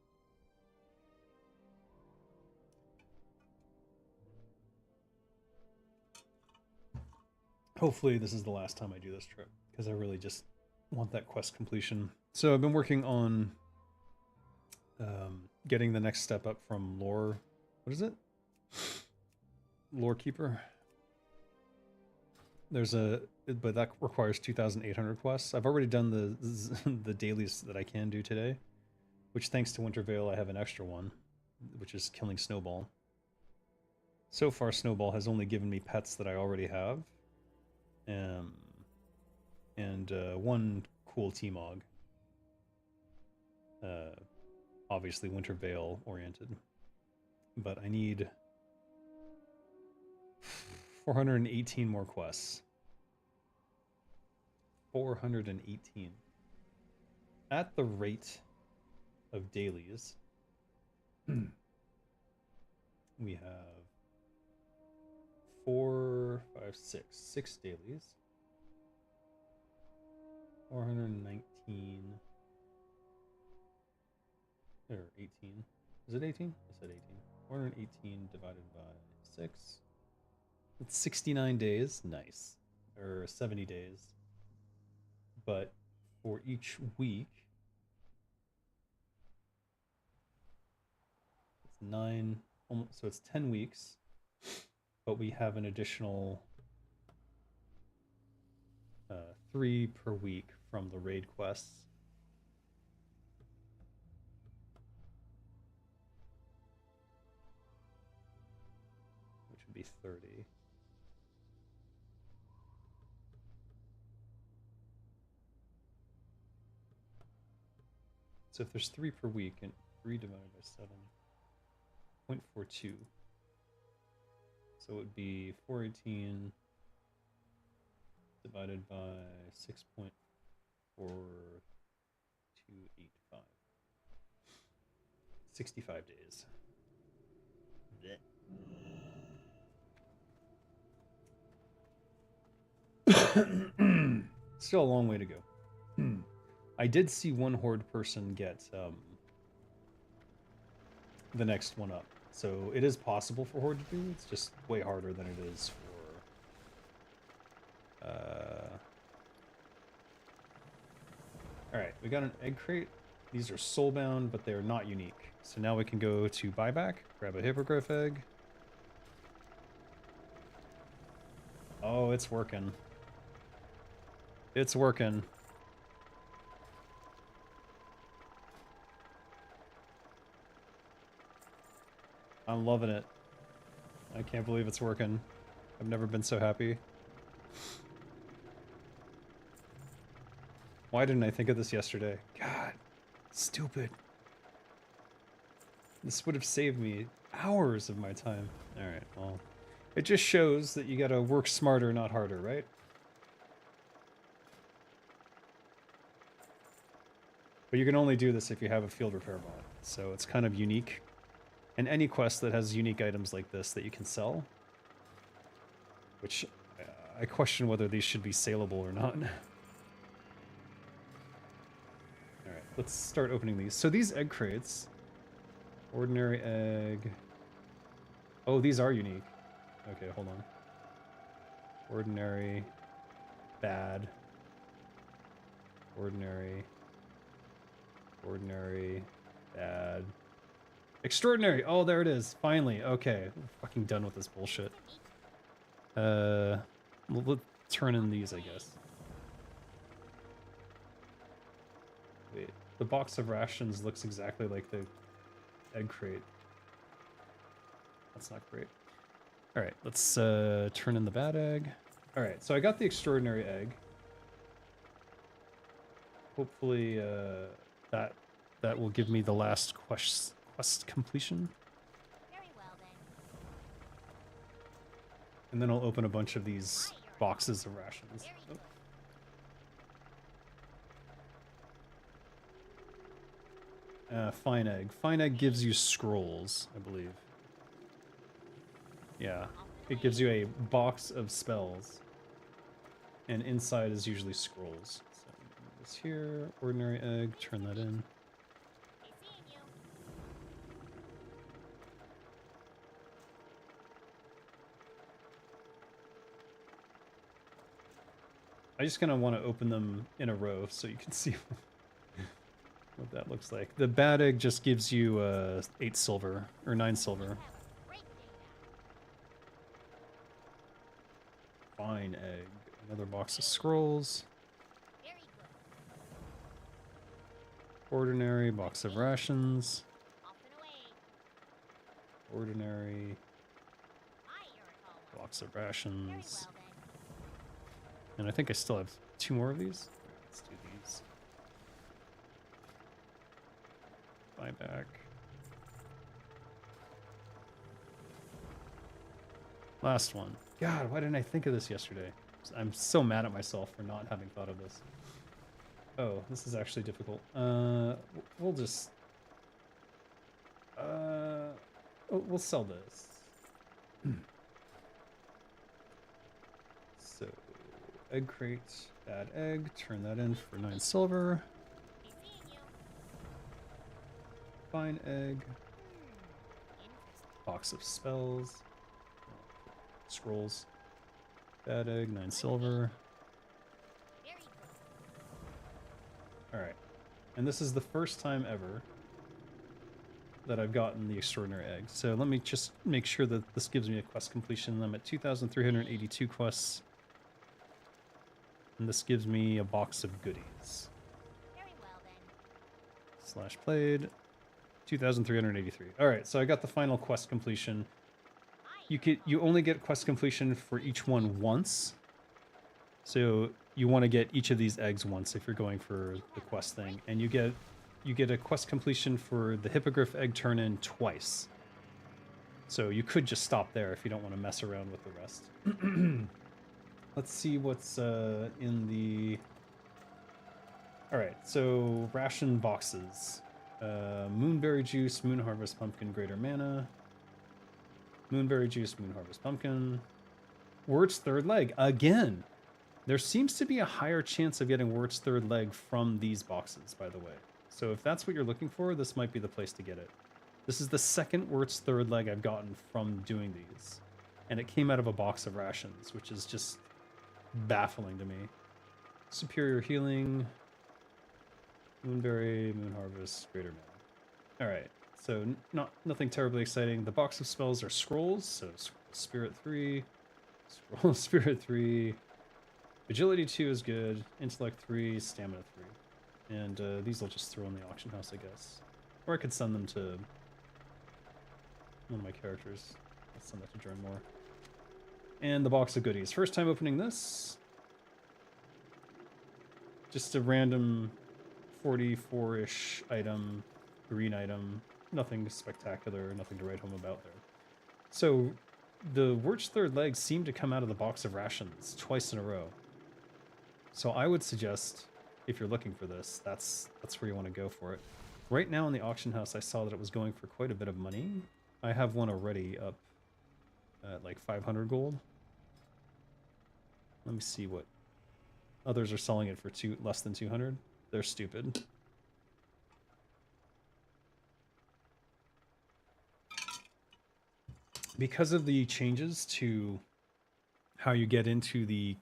Hopefully this is the last time I do this trip, because I really just want that quest completion. So I've been working on getting the next step up from lore. What is it? Lore Keeper. But that requires 2,800 quests. I've already done the dailies that I can do today, which thanks to Wintervale I have an extra one, which is killing Snowball. So far Snowball has only given me pets that I already have, Um, and one cool T-Mog. Obviously Winter Veil oriented. But I need 418 more quests. 418. At the rate of dailies, we have 6 dailies. 419 or 18. Is it 18? I said 18. 418 divided by 6. It's 69 days. Nice. Or 70 days. But for each week, it's 9, so it's 10 weeks. But we have an additional 3 per week from the raid quests. Which would be 30. So if there's 3 per week, and 3 divided by 7, 0.42. So it would be 418 divided by 6.4285. 65 days. Blech. Still a long way to go. I did see one horde person get the next one up. So it is possible for horde to do. It's just way harder than it is for... Alright, we got an egg crate. These are soulbound, but they're not unique. So now we can go to buyback, grab a hippogriff egg. Oh, it's working. It's working. I'm loving it. I can't believe it's working. I've never been so happy. Why didn't I think of this yesterday? God, stupid. This would have saved me hours of my time. Alright, well, it just shows that you gotta work smarter, not harder, right? But you can only do this if you have a field repair bot, so it's kind of unique. And any quest that has unique items like this that you can sell, which I question whether these should be saleable or not. Alright, let's start opening these. So these egg crates, ordinary egg. Oh, these are unique. Okay, hold on. Ordinary, bad, ordinary, ordinary, bad. Extraordinary! Oh, there it is. Finally. Okay. I'm fucking done with this bullshit. We'll turn in these, I guess. Wait. The box of rations looks exactly like the egg crate. That's not great. Alright, let's turn in the bad egg. Alright, so I got the extraordinary egg. Hopefully that will give me the last quest completion. Very well then. And then I'll open a bunch of these boxes of rations. Oh. Fine egg. Fine egg gives you scrolls, I believe. Yeah. It gives you a box of spells. And inside is usually scrolls. So this here, ordinary egg, turn that in. I just kind of want to open them in a row so you can see what that looks like. The bad egg just gives you 8 silver, or 9 silver. Fine egg. Another box of scrolls. Ordinary, box of rations. Ordinary, box of rations. And I think I still have 2 more of these. Let's do these. Buy back. Last one. God, why didn't I think of this yesterday? I'm so mad at myself for not having thought of this. Oh, this is actually difficult. We'll just... we'll sell this. So, egg crate, add egg, turn that in for 9 silver. Be seeing you. Fine egg, Interesting. box of spells, scrolls, bad egg, 9 silver. Very good. Alright, and this is the first time ever that I've gotten the extraordinary egg. So let me just make sure that this gives me a quest completion. I'm at 2,382 quests. And this gives me a box of goodies. Very well then. Slash played. 2,383. Alright, so I got the final quest completion. You only get quest completion for each one once. So you want to get each of these eggs once if you're going for the quest thing. And you get a quest completion for the hippogriff egg turn-in twice. So you could just stop there if you don't want to mess around with the rest. Let's see what's in the... Alright, so ration boxes. Moonberry juice, moon harvest pumpkin, greater mana. Moonberry juice, moon harvest pumpkin. Wurt's third leg, again! There seems to be a higher chance of getting Wurt's third leg from these boxes, by the way. So if that's what you're looking for, this might be the place to get it. This is the second Wurt's third leg I've gotten from doing these. And it came out of a box of rations, which is just baffling to me. Superior healing. Moonberry, moon harvest, greater mana. Alright, so nothing terribly exciting. The box of spells are scrolls, so Spirit 3, Scroll Spirit 3, Agility 2 is good, Intellect 3, Stamina 3. And these I'll just throw in the auction house, I guess. Or I could send them to one of my characters. Let's send that to Jornmore. And the box of goodies. First time opening this. Just a random 44-ish item, green item. Nothing spectacular, nothing to write home about there. So the Wurt's third leg seemed to come out of the box of rations twice in a row. So I would suggest, if you're looking for this, that's where you want to go for it. Right now in the auction house, I saw that it was going for quite a bit of money. I have one already up at like 500 gold. Let me see what others are selling it for less than 200. They're stupid. Because of the changes to how you get into the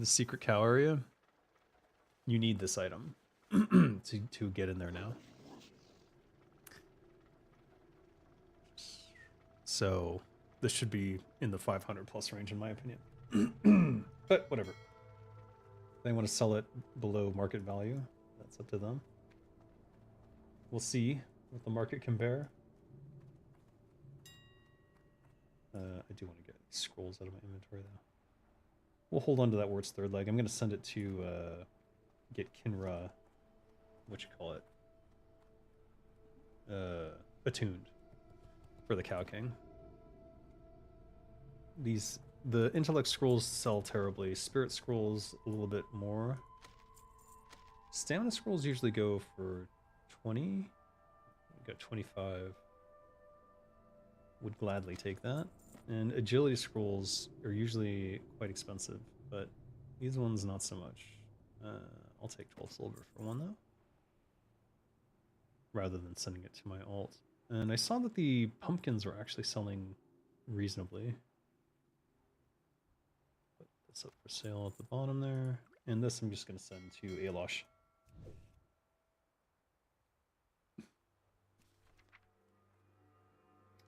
secret cow area, you need this item to get in there now. So this should be in the 500 plus range in my opinion. But whatever. If they want to sell it below market value, that's up to them. We'll see what the market can bear. I do want to get scrolls out of my inventory though. We'll hold on to that Wurt's third leg. I'm going to send it to get Kinra, attuned for the Cow King. The intellect scrolls sell terribly. Spirit scrolls a little bit more. Stamina scrolls usually go for 20. We got 25. Would gladly take that. And agility scrolls are usually quite expensive, but these ones not so much. I'll take 12 silver for one though, rather than sending it to my alt. And I saw that the pumpkins were actually selling reasonably. Put this up for sale at the bottom there. And this I'm just going to send to Alosh.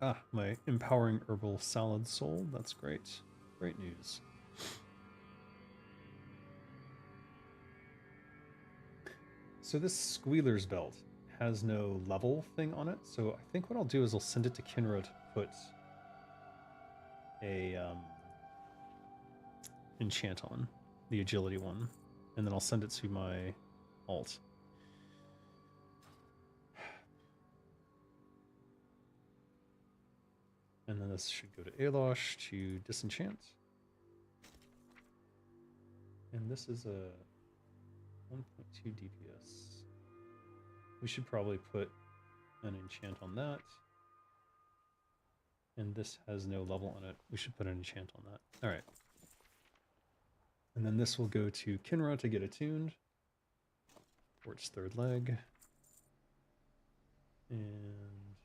Ah, my empowering herbal salad sold. That's great. Great news. So this Squealer's belt has no level thing on it. So I think what I'll do is I'll send it to Kinra to put a enchant on. the agility one, and then I'll send it to my alt. And then this should go to Alosh to disenchant. And this is a 1.2 DPS. We should probably put an enchant on that. And this has no level on it. We should put an enchant on that. Alright. And then this will go to Kinra to get attuned for its third leg. And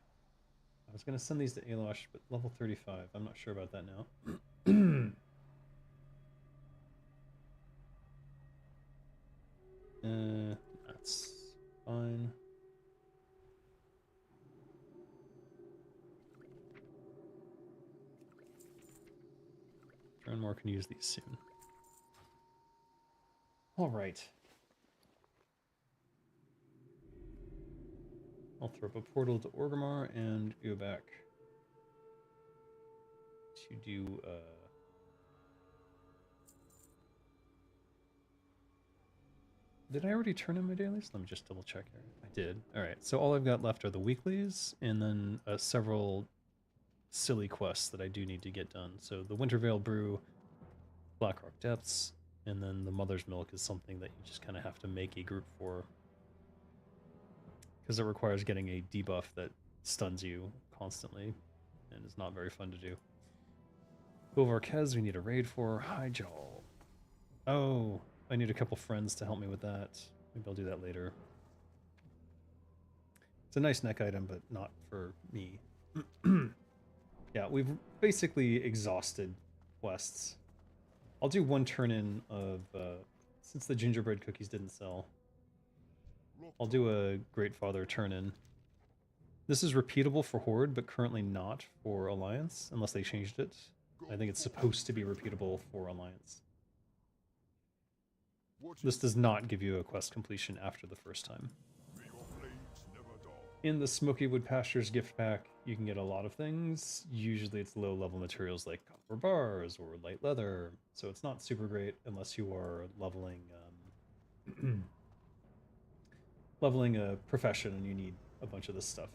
I was going to send these to Alosh, but level 35. I'm not sure about that now. That's fine. More can use these soon. All right. I'll throw up a portal to Orgrimmar and go back to do Did I already turn in my dailies? Let me just double check here. I did. All right. So all I've got left are the weeklies and then several silly quests that I do need to get done. So the Wintervale Brew, Blackrock Depths, and then the Mother's Milk is something that you just kind of have to make a group for. Because it requires getting a debuff that stuns you constantly, and is not very fun to do. Bovarkez we need a raid for. Highjaw. Oh, I need a couple friends to help me with that. Maybe I'll do that later. It's a nice neck item, but not for me. Yeah, we've basically exhausted quests. I'll do one turn-in of, since the gingerbread cookies didn't sell, I'll do a Great Father turn-in. This is repeatable for Horde, but currently not for Alliance, unless they changed it. I think it's supposed to be repeatable for Alliance. This does not give you a quest completion after the first time. In the Smokywood Pastures gift pack, you can get a lot of things. Usually it's low-level materials like copper bars or light leather, so it's not super great unless you are leveling leveling a profession and you need a bunch of this stuff.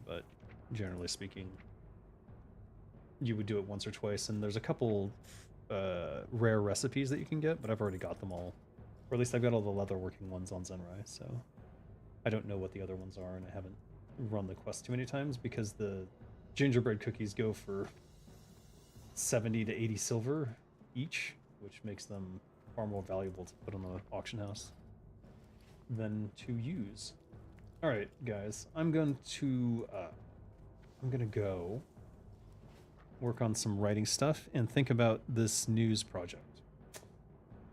But generally speaking, you would do it once or twice, and there's a couple rare recipes that you can get, but I've already got them all. Or at least I've got all the leather-working ones on Zenrai, so I don't know what the other ones are, and I haven't run the quest too many times because the gingerbread cookies go for 70 to 80 silver each, which makes them far more valuable to put on the auction house than to use. All right, guys, I'm gonna go work on some writing stuff and think about this news project,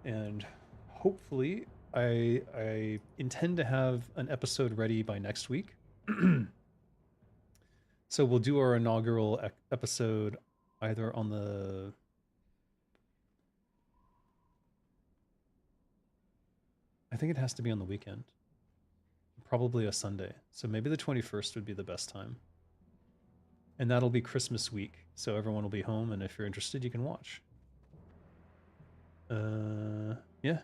and hopefully I intend to have an episode ready by next week. So we'll do our inaugural episode either on the... I think it has to be on the weekend. Probably a Sunday. So maybe the 21st would be the best time. And that'll be Christmas week, so everyone will be home, and if you're interested, you can watch. Yeah.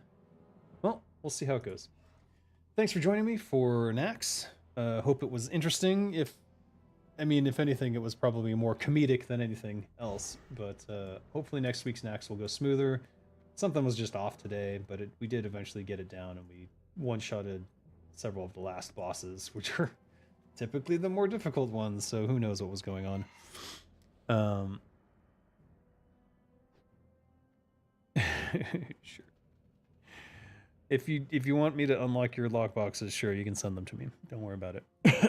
Well, we'll see how it goes. Thanks for joining me for Naxx. Hope it was interesting. If anything, it was probably more comedic than anything else. But hopefully next week's Naxx will go smoother. Something was just off today, but we did eventually get it down, and we one-shotted several of the last bosses, which are typically the more difficult ones, so who knows what was going on. Sure. If you want me to unlock your lockboxes, sure, you can send them to me. Don't worry about it.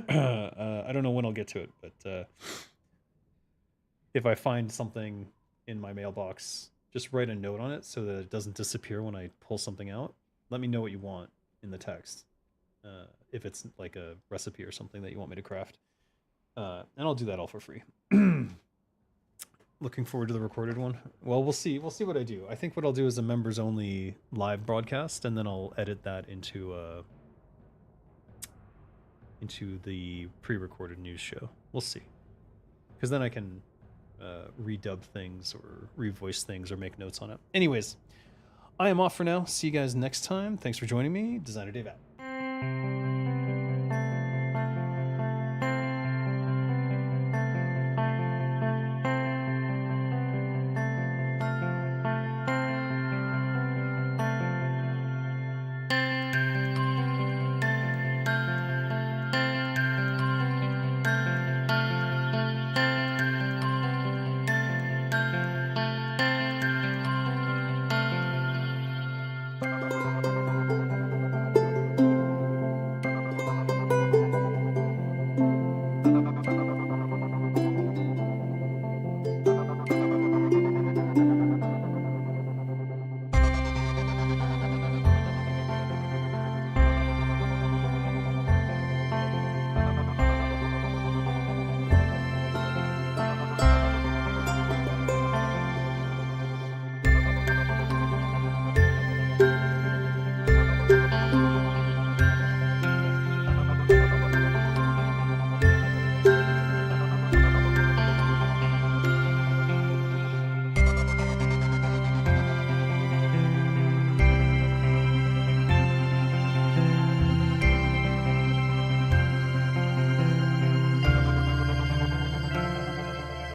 I don't know when I'll get to it, but if I find something in my mailbox, just write a note on it so that it doesn't disappear when I pull something out. Let me know what you want in the text. If it's like a recipe or something that you want me to craft. And I'll do that all for free. Looking forward to the recorded one. Well, we'll see. We'll see what I do. I think what I'll do is a members only live broadcast, and then I'll edit that into the pre-recorded news show. We'll see. Because then I can redub things or revoice things or make notes on it. Anyways, I am off for now. See you guys next time. Thanks for joining me. Designer Dave out.